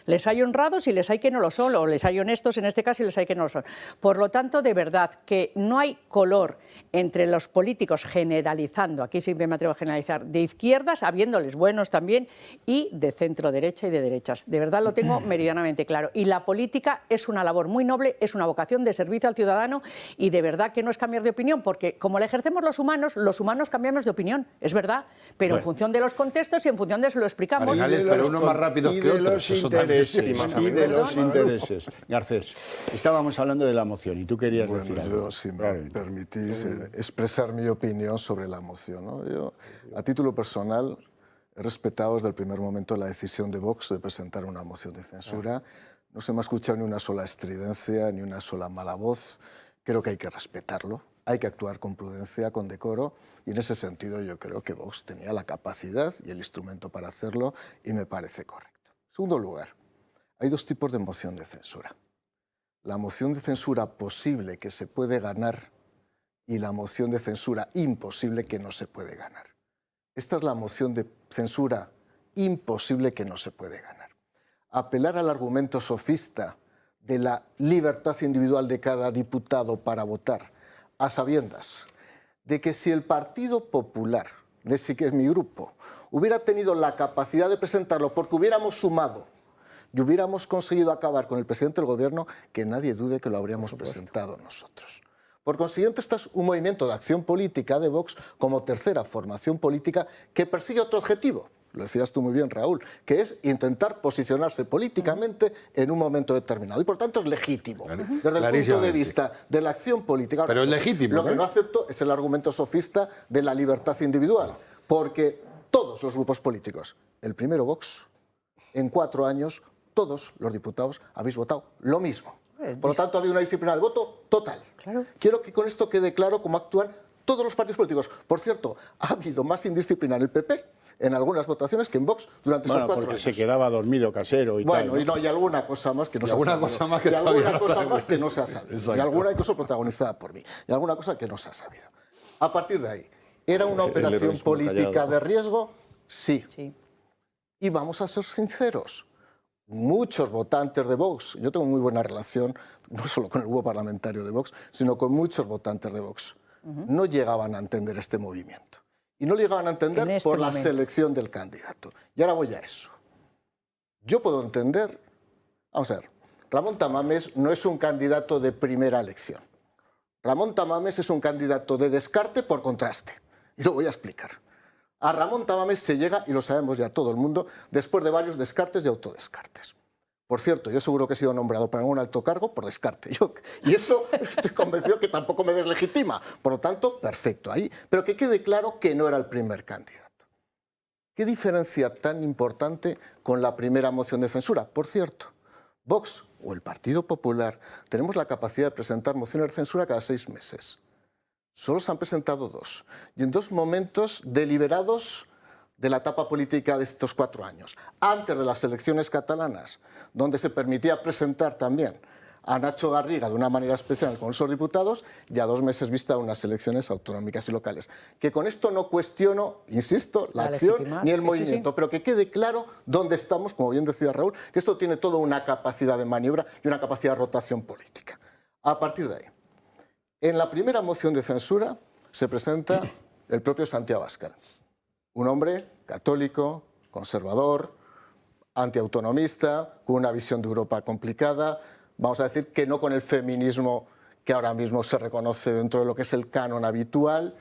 Les hay honrados y les hay que no lo son, o les hay honestos en este caso y les hay que no lo son. Por lo tanto, de verdad, que no hay color entre los políticos generalizando, aquí siempre me atrevo a generalizar, de izquierdas, habiéndoles buenos también, y de centro derecha y de derechas. De verdad lo tengo meridianamente claro. Y la política es una labor muy noble, es una vocación de servicio al ciudadano y de verdad que no es cambiar de opinión, porque como la ejercemos los humanos cambiamos de opinión, es verdad, pero en función de los contextos y en función de eso lo explicamos. Pero uno más rápido que otros. Y de los intereses. Garcés, estábamos hablando de la moción y tú querías decir algo. Yo, si me permitís, expresar mi opinión sobre la moción, ¿no? Yo, a título personal, he respetado desde el primer momento la decisión de Vox de presentar una moción de censura. No se me ha escuchado ni una sola estridencia, ni una sola mala voz. Creo que hay que respetarlo, hay que actuar con prudencia, con decoro, y en ese sentido yo creo que Vox tenía la capacidad y el instrumento para hacerlo, y me parece correcto. En segundo lugar, hay dos tipos de moción de censura. La moción de censura posible que se puede ganar y la moción de censura imposible que no se puede ganar. Esta es la moción de censura imposible que no se puede ganar. Apelar al argumento sofista de la libertad individual de cada diputado para votar, a sabiendas de que si el Partido Popular, de ese que es mi grupo, hubiera tenido la capacidad de presentarlo porque hubiéramos sumado y hubiéramos conseguido acabar con el presidente del Gobierno, que nadie dude que lo habríamos presentado nosotros. Por consiguiente, este es un movimiento de acción política de Vox como tercera formación política que persigue otro objetivo, lo decías tú muy bien, Raúl, que es intentar posicionarse políticamente en un momento determinado. Y por tanto es legítimo, desde el punto de vista de la acción política. Pero es legítimo. Lo que no acepto es el argumento sofista de la libertad individual, porque todos los grupos políticos, el primero Vox, en 4 años, todos los diputados habéis votado lo mismo. Por lo tanto, ha habido una disciplina de voto total. Claro. Quiero que con esto quede claro cómo actúan todos los partidos políticos. Por cierto, ha habido más indisciplina en el PP en algunas votaciones que en Vox durante esos 4 años. Porque se quedaba dormido casero y tal. Bueno, y no, y alguna cosa más que no se ha sabido. Y alguna cosa más que no se ha sabido. Y alguna cosa protagonizada por mí. Y alguna cosa que no se ha sabido. A partir de ahí, ¿era una operación política de riesgo? Sí. Y vamos a ser sinceros. Muchos votantes de Vox, yo tengo muy buena relación, no solo con el grupo parlamentario de Vox, sino con muchos votantes de Vox, no llegaban a entender este movimiento. Y no lo llegaban a entender por la selección del candidato. Y ahora voy a eso. Yo puedo entender, vamos a ver, Ramón Tamames no es un candidato de primera elección. Ramón Tamames es un candidato de descarte por contraste. Y lo voy a explicar. A Ramón Tamames se llega, y lo sabemos ya todo el mundo, después de varios descartes y autodescartes. Por cierto, yo seguro que he sido nombrado para un alto cargo por descarte. Y eso estoy convencido que tampoco me deslegitima. Por lo tanto, perfecto ahí. Pero que quede claro que no era el primer candidato. ¿Qué diferencia tan importante con la primera moción de censura? Por cierto, Vox o el Partido Popular tenemos la capacidad de presentar mociones de censura cada 6 meses. Solo se han presentado 2, y en 2 momentos deliberados de la etapa política de estos 4 años. Antes de las elecciones catalanas, donde se permitía presentar también a Nacho Garriga de una manera especial con los diputados, y a 2 meses vista unas elecciones autonómicas y locales. Que con esto no cuestiono, insisto, la acción ni el movimiento, pero que quede claro dónde estamos, como bien decía Raúl, que esto tiene toda una capacidad de maniobra y una capacidad de rotación política. A partir de ahí, en la primera moción de censura se presenta el propio Santiago Abascal, un hombre católico, conservador, antiautonomista, con una visión de Europa complicada, vamos a decir que no con el feminismo que ahora mismo se reconoce dentro de lo que es el canon habitual,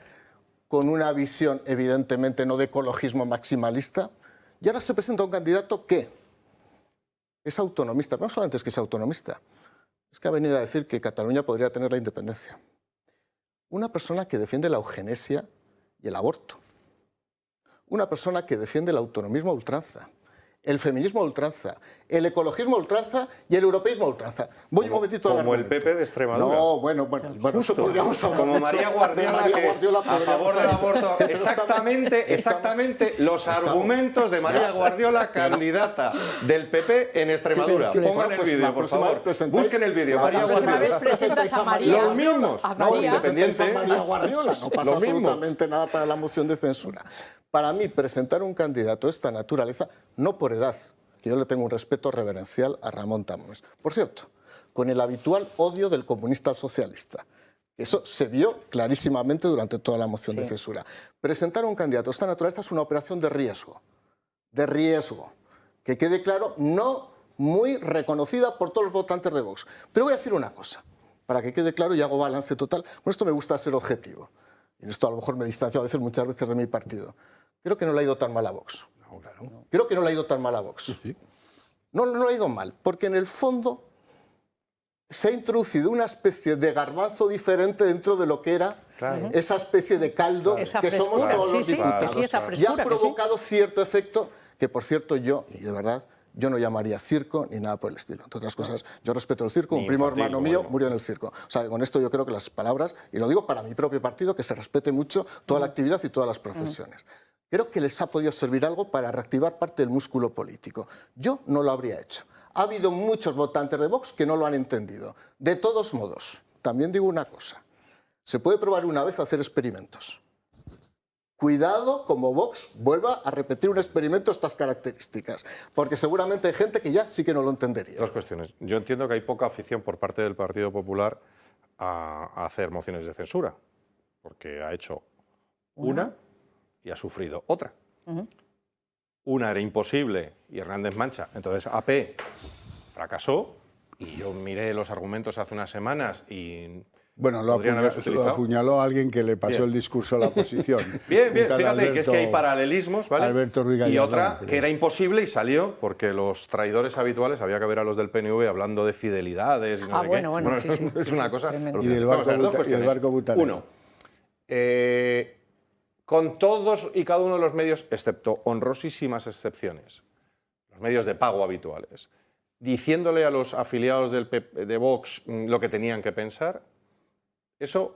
con una visión evidentemente no de ecologismo maximalista, y ahora se presenta un candidato que es autonomista, pero no solamente es que es autonomista, es que ha venido a decir que Cataluña podría tener la independencia. Una persona que defiende la eugenesia y el aborto. Una persona que defiende el autonomismo a ultranza, el feminismo a ultranza, el ecologismo a ultranza y el europeísmo a ultranza. Voy un momentito al Como el argumento. PP de Extremadura. No, bueno, eso podríamos hablar como mucho. María Guardiola, de que es a favor del aborto. Sí, pero Exactamente los argumentos de María Guardiola, candidata del PP en Extremadura. Pongan el vídeo, por favor. Busquen el vídeo. María Guardiola. Presentas a María. Los mismos. No, independiente. María Guardiola. No pasa absolutamente nada para la moción de censura. Para mí, presentar un candidato de esta naturaleza, no por edad, que yo le tengo un respeto reverencial a Ramón Tamames. Por cierto, con el habitual odio del comunista al socialista. Eso se vio clarísimamente durante toda la moción de censura. Presentar un candidato de esta naturaleza es una operación de riesgo. De riesgo. Que quede claro, no muy reconocida por todos los votantes de Vox. Pero voy a decir una cosa, para que quede claro y hago balance total. Con esto me gusta ser objetivo. Y en esto a lo mejor me distancio a veces, muchas veces de mi partido. Creo que no le ha ido tan mal a Vox. Creo que no le ha ido tan mal a Vox. No le ha ido mal, porque en el fondo se ha introducido una especie de garbanzo diferente dentro de lo que era esa especie de caldo que somos todos los diputados. Y ha provocado cierto efecto que, por cierto, yo, y de verdad, yo no llamaría circo ni nada por el estilo. Entre otras cosas, yo respeto el circo, un primo hermano mío murió en el circo. O sea, con esto yo creo que las palabras, y lo digo para mi propio partido, que se respete mucho toda la actividad y todas las profesiones. Creo que les ha podido servir algo para reactivar parte del músculo político. Yo no lo habría hecho. Ha habido muchos votantes de Vox que no lo han entendido. De todos modos, también digo una cosa. Se puede probar una vez hacer experimentos. Cuidado como Vox vuelva a repetir un experimento de estas características, porque seguramente hay gente que ya sí que no lo entendería. Dos cuestiones. Yo entiendo que hay poca afición por parte del Partido Popular a hacer mociones de censura, porque ha hecho una y ha sufrido otra. Una era imposible y Hernández Mancha, entonces AP fracasó y yo miré los argumentos hace unas semanas y... Bueno, lo apuñaló a alguien que le pasó el discurso a la oposición. Bien, fíjate que es que hay paralelismos, ¿vale? Alberto Ruiz Gallardón, y otra que era imposible y salió porque los traidores habituales, había que ver a los del PNV hablando de fidelidades y no sé qué. Sí. Es una cosa... Y del barco butanero. Uno, con todos y cada uno de los medios, excepto honrosísimas excepciones, los medios de pago habituales, diciéndole a los afiliados de Vox lo que tenían que pensar, ¿eso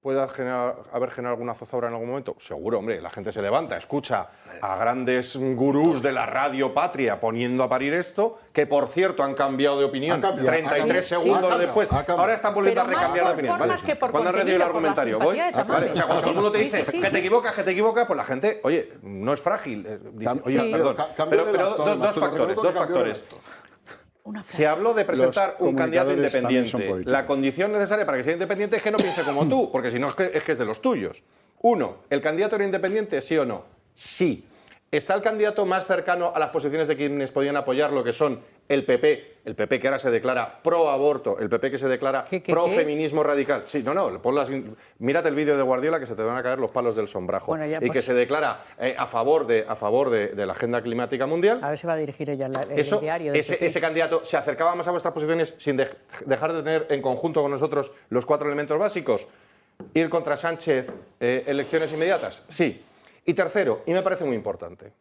puede haber generado alguna zozobra en algún momento? Seguro, hombre, la gente se levanta, escucha a grandes gurús de la radio patria poniendo a parir esto, que por cierto han cambiado de opinión 33 segundos después. Ahora están volviendo a recambiar de opinión. ¿Vale? ¿Cuándo han recibido el argumentario? ¿Voy? ¿Vale? O sea, cuando todo el mundo te dice que te equivocas, pues la gente, oye, no es frágil. Dice, oye, perdón. Pero dos factores. Se habló de presentar un candidato independiente. La condición necesaria para que sea independiente es que no piense como tú, porque si no es que es de los tuyos. Uno, ¿el candidato era independiente, sí o no? Sí. ¿Está el candidato más cercano a las posiciones de quienes podían apoyar lo que son el PP que ahora se declara pro aborto, el PP que se declara pro feminismo radical? Sí, mírate el vídeo de Guardiola que se te van a caer los palos del sombrajo. Bueno, y que se declara a favor de la agenda climática mundial. A ver si va a dirigir ella el diario del PP. Ese candidato se acercaba más a vuestras posiciones sin dejar de tener en conjunto con nosotros los 4 elementos básicos. Ir contra Sánchez, elecciones inmediatas. Sí. Y tercero, y me parece muy importante,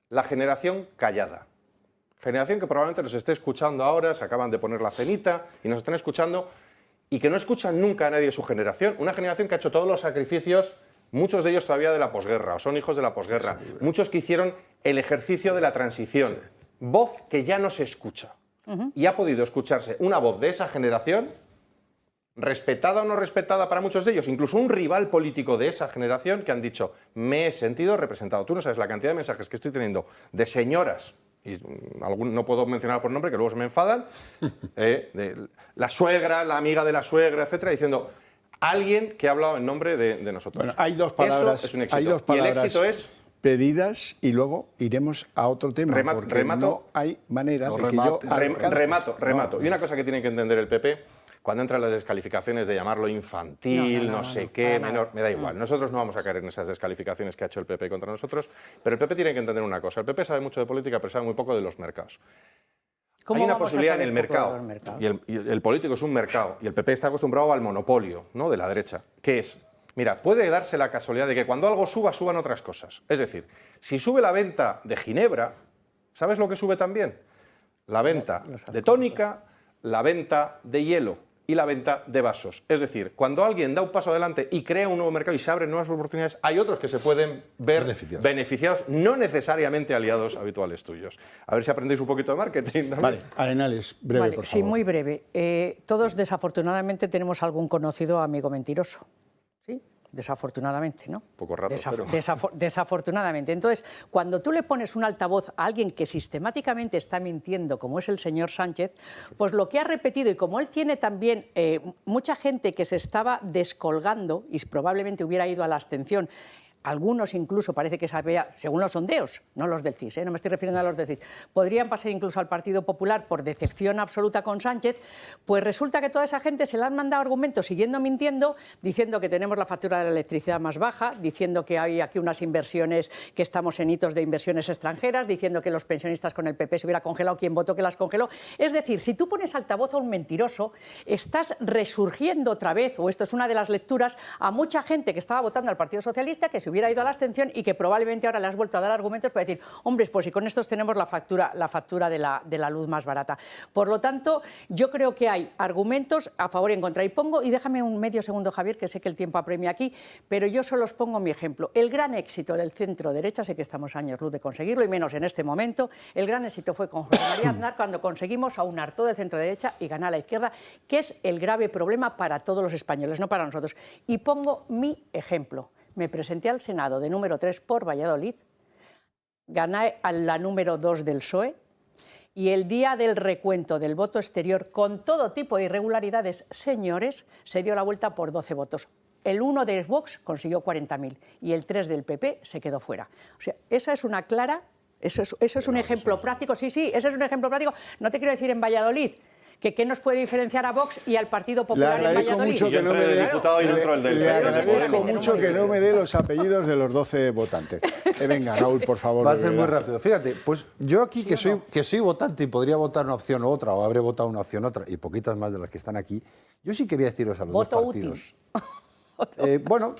la generación callada. Generación que probablemente nos esté escuchando ahora, se acaban de poner la cenita y nos están escuchando y que no escuchan nunca a nadie de su generación. Una generación que ha hecho todos los sacrificios, muchos de ellos todavía de la posguerra, o son hijos de la posguerra. Muchos que hicieron el ejercicio de la transición. Voz que ya no se escucha. Y ha podido escucharse una voz de esa generación, respetada o no respetada para muchos de ellos, incluso un rival político de esa generación que han dicho, me he sentido representado. Tú no sabes la cantidad de mensajes que estoy teniendo de señoras, y no puedo mencionar por nombre que luego se me enfadan, de la suegra, la amiga de la suegra, etcétera, diciendo alguien que ha hablado en nombre de nosotros. Bueno, hay dos palabras, eso es un éxito. Hay dos palabras y el éxito es pedidas y luego iremos a otro tema, porque no hay manera de que yo... Remato. Y una cosa que tiene que entender el PP, cuando entran las descalificaciones de llamarlo infantil, no sé qué, menor, me da igual. Nosotros no vamos a caer en esas descalificaciones que ha hecho el PP contra nosotros, pero el PP tiene que entender una cosa. El PP sabe mucho de política, pero sabe muy poco de los mercados. Hay una posibilidad en el mercado, y el político es un mercado, y el PP está acostumbrado al monopolio, ¿no?, de la derecha, que es, mira, puede darse la casualidad de que cuando algo suba, suban otras cosas. Es decir, si sube la venta de Ginebra, ¿sabes lo que sube también? La venta de tónica, la venta de hielo y la venta de vasos. Es decir, cuando alguien da un paso adelante y crea un nuevo mercado y se abren nuevas oportunidades, hay otros que se pueden ver beneficiados, no necesariamente aliados habituales tuyos. A ver si aprendéis un poquito de marketing también. Vale, Arenales, breve, por favor. Sí, muy breve. Todos, desafortunadamente, tenemos algún conocido amigo mentiroso. ¿Sí? Desafortunadamente, ¿no? Poco rato, Desafortunadamente. Entonces, cuando tú le pones un altavoz a alguien que sistemáticamente está mintiendo, como es el señor Sánchez, pues lo que ha repetido, y como él tiene también mucha gente que se estaba descolgando y probablemente hubiera ido a la abstención, algunos incluso parece que sabía, según los sondeos, no los del CIS, no me estoy refiriendo a los del CIS, podrían pasar incluso al Partido Popular por decepción absoluta con Sánchez, pues resulta que toda esa gente se le han mandado argumentos siguiendo mintiendo, diciendo que tenemos la factura de la electricidad más baja, diciendo que hay aquí unas inversiones, que estamos en hitos de inversiones extranjeras, diciendo que los pensionistas con el PP se hubiera congelado, quien votó que las congeló. Es decir, si tú pones altavoz a un mentiroso, estás resurgiendo otra vez, o esto es una de las lecturas, a mucha gente que estaba votando al Partido Socialista, que se hubiera ido a la abstención y que probablemente ahora le has vuelto a dar argumentos para decir, hombres, pues si con estos tenemos la factura de la luz más barata. Por lo tanto, yo creo que hay argumentos a favor y en contra. Y déjame un medio segundo, Javier, que sé que el tiempo apremia aquí, pero yo solo os pongo mi ejemplo. El gran éxito del centro derecha, sé que estamos años luz de conseguirlo, y menos en este momento, el gran éxito fue con José María Aznar cuando conseguimos aunar todo el centro derecha y ganar a la izquierda, que es el grave problema para todos los españoles, no para nosotros. Y pongo mi ejemplo. Me presenté al Senado de número 3 por Valladolid, gané a la número 2 del PSOE y el día del recuento del voto exterior, con todo tipo de irregularidades, señores, se dio la vuelta por 12 votos. El 1 de Vox consiguió 40.000 y el 3 del PP se quedó fuera. O sea, esa es una clara, eso es un ejemplo práctico, sí, ese es un ejemplo práctico. No te quiero decir en Valladolid, que qué nos puede diferenciar a Vox y al Partido Popular en Valladolid. Mucho que no me dé, le agradezco mucho que no me dé los apellidos de los 12 votantes. Venga, Raúl, por favor. Va a ser muy rápido. Fíjate, pues yo aquí que soy votante y podría votar una opción u otra, o habré votado una opción u otra, y poquitas más de las que están aquí, yo sí quería deciros a los dos partidos. Bueno,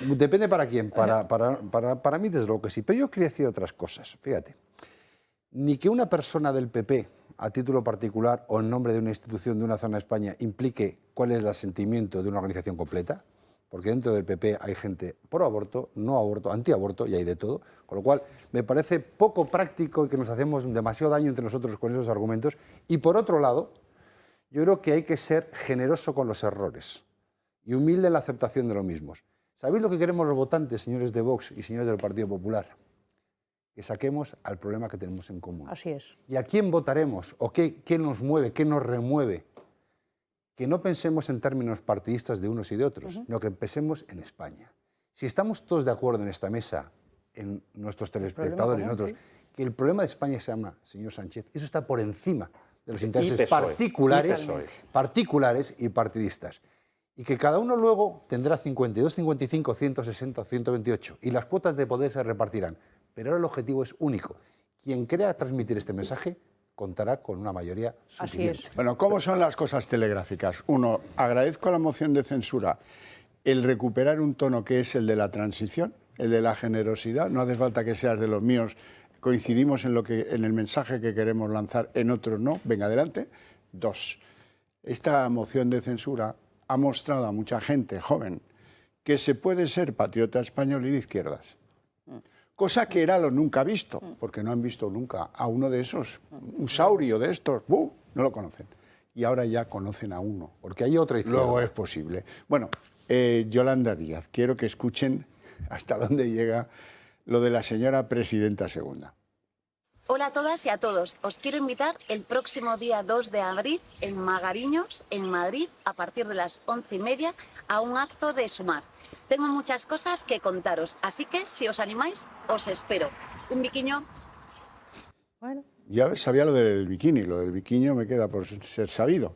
depende para quién. Para mí, desde luego que sí. Pero yo quería decir otras cosas. Fíjate, ni que una persona del PP, a título particular o en nombre de una institución de una zona de España, implique cuál es el sentimiento de una organización completa, porque dentro del PP hay gente pro aborto, no aborto, antiaborto, y hay de todo, con lo cual me parece poco práctico y que nos hacemos demasiado daño entre nosotros con esos argumentos. Y por otro lado, yo creo que hay que ser generoso con los errores y humilde en la aceptación de los mismos. ¿Sabéis lo que queremos los votantes, señores de Vox y señores del Partido Popular? Que saquemos al problema que tenemos en común. Así es. ¿Y a quién votaremos? ¿O qué nos mueve? ¿Qué nos remueve? Que no pensemos en términos partidistas de unos y de otros, sino que pensemos en España. Si estamos todos de acuerdo en esta mesa, en nuestros telespectadores, en otros, que el problema de España se llama, señor Sánchez, eso está por encima de los intereses particulares y partidistas. Y que cada uno luego tendrá 52, 55, 160, 128, y las cuotas de poder se repartirán. Pero ahora el objetivo es único. Quien crea transmitir este mensaje contará con una mayoría suficiente. Así es. Bueno, ¿cómo son las cosas telegráficas? Uno, agradezco a la moción de censura el recuperar un tono que es el de la transición, el de la generosidad. No hace falta que seas de los míos. Coincidimos en el mensaje que queremos lanzar, en otros no. Venga, adelante. Dos, esta moción de censura ha mostrado a mucha gente joven que se puede ser patriota español y de izquierdas. Cosa que era lo nunca visto, porque no han visto nunca a uno de esos, un saurio de estos, no lo conocen. Y ahora ya conocen a uno. Porque hay otra izquierda. Luego es posible. Bueno, Yolanda Díaz, quiero que escuchen hasta dónde llega lo de la señora presidenta segunda. Hola a todas y a todos. Os quiero invitar el próximo día 2 de abril en Magariños, en Madrid, a partir de las 11:30, a un acto de Sumar. Tengo muchas cosas que contaros, así que si os animáis, os espero. Un biquiño. Bueno, Ya sabía lo del bikini me queda por ser sabido.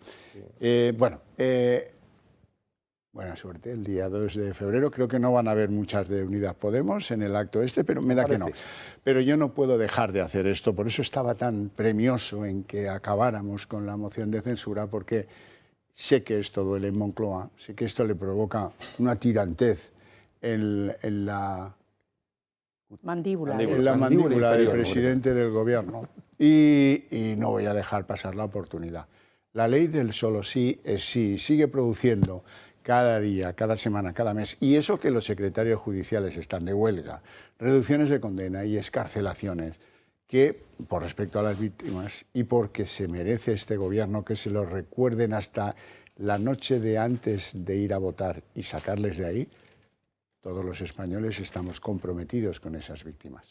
Buena suerte, el día 2 de febrero. Creo que no van a haber muchas de Unidas Podemos en el acto pero me da que no. Pero yo no puedo dejar de hacer esto, por eso estaba tan premioso en que acabáramos con la moción de censura, porque sé que esto duele en Moncloa, sé que esto le provoca una tirantez en la mandíbula del presidente del gobierno. Y no voy a dejar pasar la oportunidad. La ley del solo sí es sí, sigue produciendo cada día, cada semana, cada mes, y eso que los secretarios judiciales están de huelga, reducciones de condena y excarcelaciones, que por respecto a las víctimas y porque se merece este gobierno que se lo recuerden hasta la noche de antes de ir a votar y sacarles de ahí, todos los españoles estamos comprometidos con esas víctimas.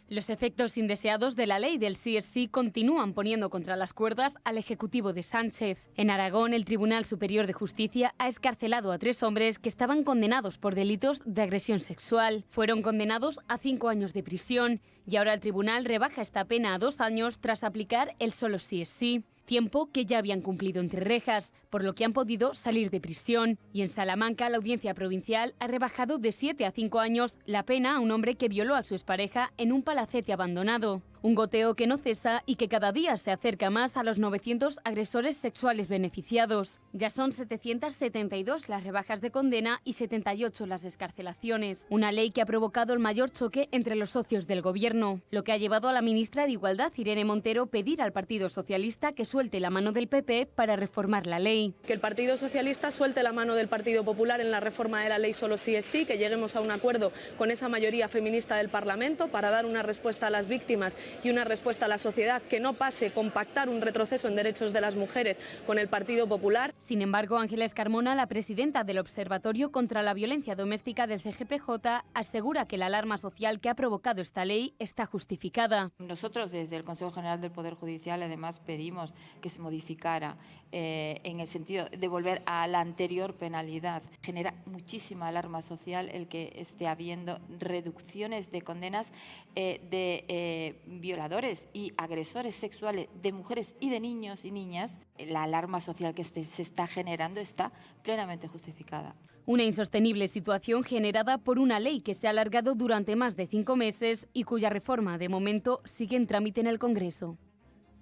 Los efectos indeseados de la ley del sí es sí continúan poniendo contra las cuerdas al Ejecutivo de Sánchez. En Aragón, el Tribunal Superior de Justicia ha excarcelado a 3 hombres que estaban condenados por delitos de agresión sexual. Fueron condenados a 5 años de prisión y ahora el tribunal rebaja esta pena a 2 años tras aplicar el solo sí es sí. Tiempo que ya habían cumplido entre rejas, por lo que han podido salir de prisión. Y en Salamanca, la Audiencia Provincial ha rebajado de 7 a 5 años la pena a un hombre que violó a su expareja en un palacete abandonado. Un goteo que no cesa y que cada día se acerca más a los 900 agresores sexuales beneficiados. Ya son 772 las rebajas de condena y 78 las excarcelaciones. Una ley que ha provocado el mayor choque entre los socios del gobierno, lo que ha llevado a la ministra de Igualdad, Irene Montero, pedir al Partido Socialista que suelte la mano del PP para reformar la ley. Que el Partido Socialista suelte la mano del Partido Popular en la reforma de la ley solo sí es sí, que lleguemos a un acuerdo con esa mayoría feminista del Parlamento para dar una respuesta a las víctimas y una respuesta a la sociedad que no pase con pactar un retroceso en derechos de las mujeres con el Partido Popular. Sin embargo, Ángeles Carmona, la presidenta del Observatorio contra la Violencia Doméstica del CGPJ, asegura que la alarma social que ha provocado esta ley está justificada. Nosotros desde el Consejo General del Poder Judicial además pedimos que se modificara en el sentido de volver a la anterior penalidad. Genera muchísima alarma social el que esté habiendo reducciones de condenas de violadores y agresores sexuales de mujeres y de niños y niñas. La alarma social que se está generando está plenamente justificada. Una insostenible situación generada por una ley que se ha alargado durante más de 5 meses y cuya reforma, de momento, sigue en trámite en el Congreso.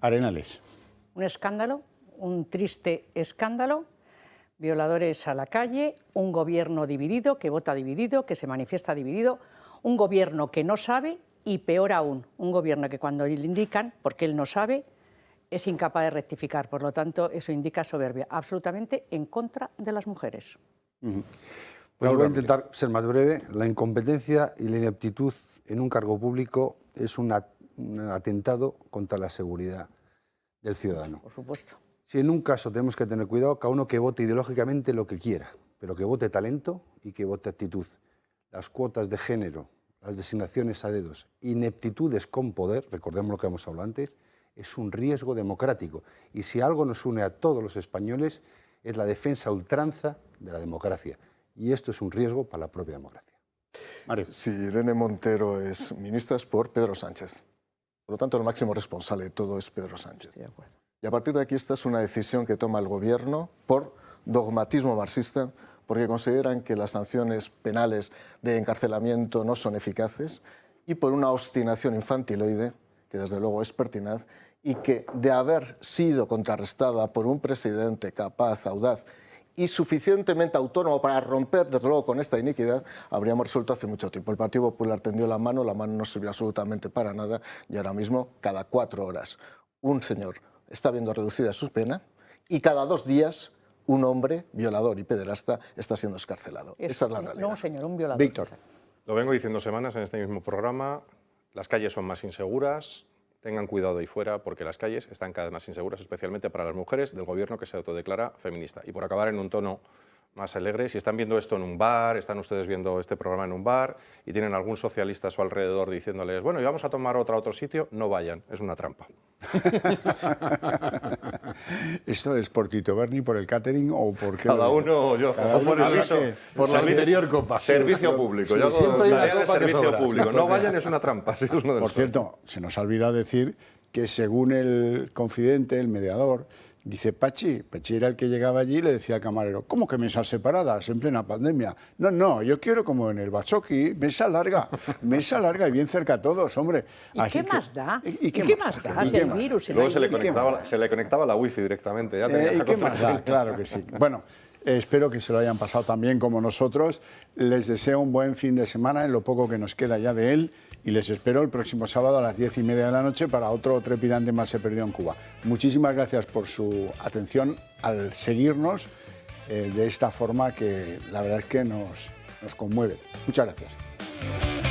Arenales. Un escándalo, un triste escándalo, violadores a la calle, un gobierno dividido, que vota dividido, que se manifiesta dividido, un gobierno que no sabe y, peor aún, un gobierno que cuando le indican, porque él no sabe, es incapaz de rectificar. Por lo tanto, eso indica soberbia, absolutamente en contra de las mujeres. Pues voy a intentar ser más breve. La incompetencia y la ineptitud en un cargo público es un atentado contra la seguridad del ciudadano. Por supuesto. Si en un caso tenemos que tener cuidado, cada uno que vote ideológicamente lo que quiera, pero que vote talento y que vote actitud. Las cuotas de género, las designaciones a dedos, ineptitudes con poder, recordemos lo que hemos hablado antes, es un riesgo democrático. Y si algo nos une a todos los españoles es la defensa a ultranza de la democracia. Y esto es un riesgo para la propia democracia. Mario. Si Irene Montero es ministra es por Pedro Sánchez. Por lo tanto, el máximo responsable de todo es Pedro Sánchez. De acuerdo. Y a partir de aquí esta es una decisión que toma el Gobierno por dogmatismo marxista, porque consideran que las sanciones penales de encarcelamiento no son eficaces y por una obstinación infantiloide, que desde luego es pertinaz, y que de haber sido contrarrestada por un presidente capaz, audaz y suficientemente autónomo para romper, desde luego, con esta iniquidad, habríamos resuelto hace mucho tiempo. El Partido Popular tendió la mano no sirvió absolutamente para nada y ahora mismo, cada 4 horas, un señor está viendo reducida su pena y cada 2 días un hombre violador y pederasta está siendo excarcelado. Esa es la realidad. No, señor, un violador. Víctor. Lo vengo diciendo semanas en este mismo programa, las calles son más inseguras, tengan cuidado ahí fuera porque las calles están cada vez más inseguras, especialmente para las mujeres del gobierno que se autodeclara feminista. Y por acabar en un tono más alegre, si están viendo esto en un bar, están ustedes viendo este programa en un bar y tienen algún socialista a su alrededor diciéndoles, bueno, y vamos a tomar otro sitio, no vayan, es una trampa. ¿Esto es por Tito Berni, por el catering o por qué? Cada uno, yo. Cada uno por el aviso. por la anterior copa. Servicio público. Sí, Yo siempre hay una tarea de copa que servicio sobra. público. No vayan, es una trampa. Sí, es uno de Por los cierto, se nos ha olvidado decir que según el confidente, el mediador, dice Pachi era el que llegaba allí y le decía al camarero, ¿cómo que mesas separadas en plena pandemia? No, yo quiero como en el Bachoqui, mesa larga y bien cerca a todos, hombre. ¿Y Así qué que- más da? ¿Y qué más da? Si el virus, Luego el virus. se le conectaba la wifi directamente. Ya tenía ¿Y la qué más da? contraseña. Claro que sí. Bueno, espero que se lo hayan pasado tan bien como nosotros. Les deseo un buen fin de semana en lo poco que nos queda ya de él y les espero el próximo sábado a las 10:30 de la noche para otro trepidante Más se perdió en Cuba. Muchísimas gracias por su atención al seguirnos de esta forma que la verdad es que nos conmueve. Muchas gracias.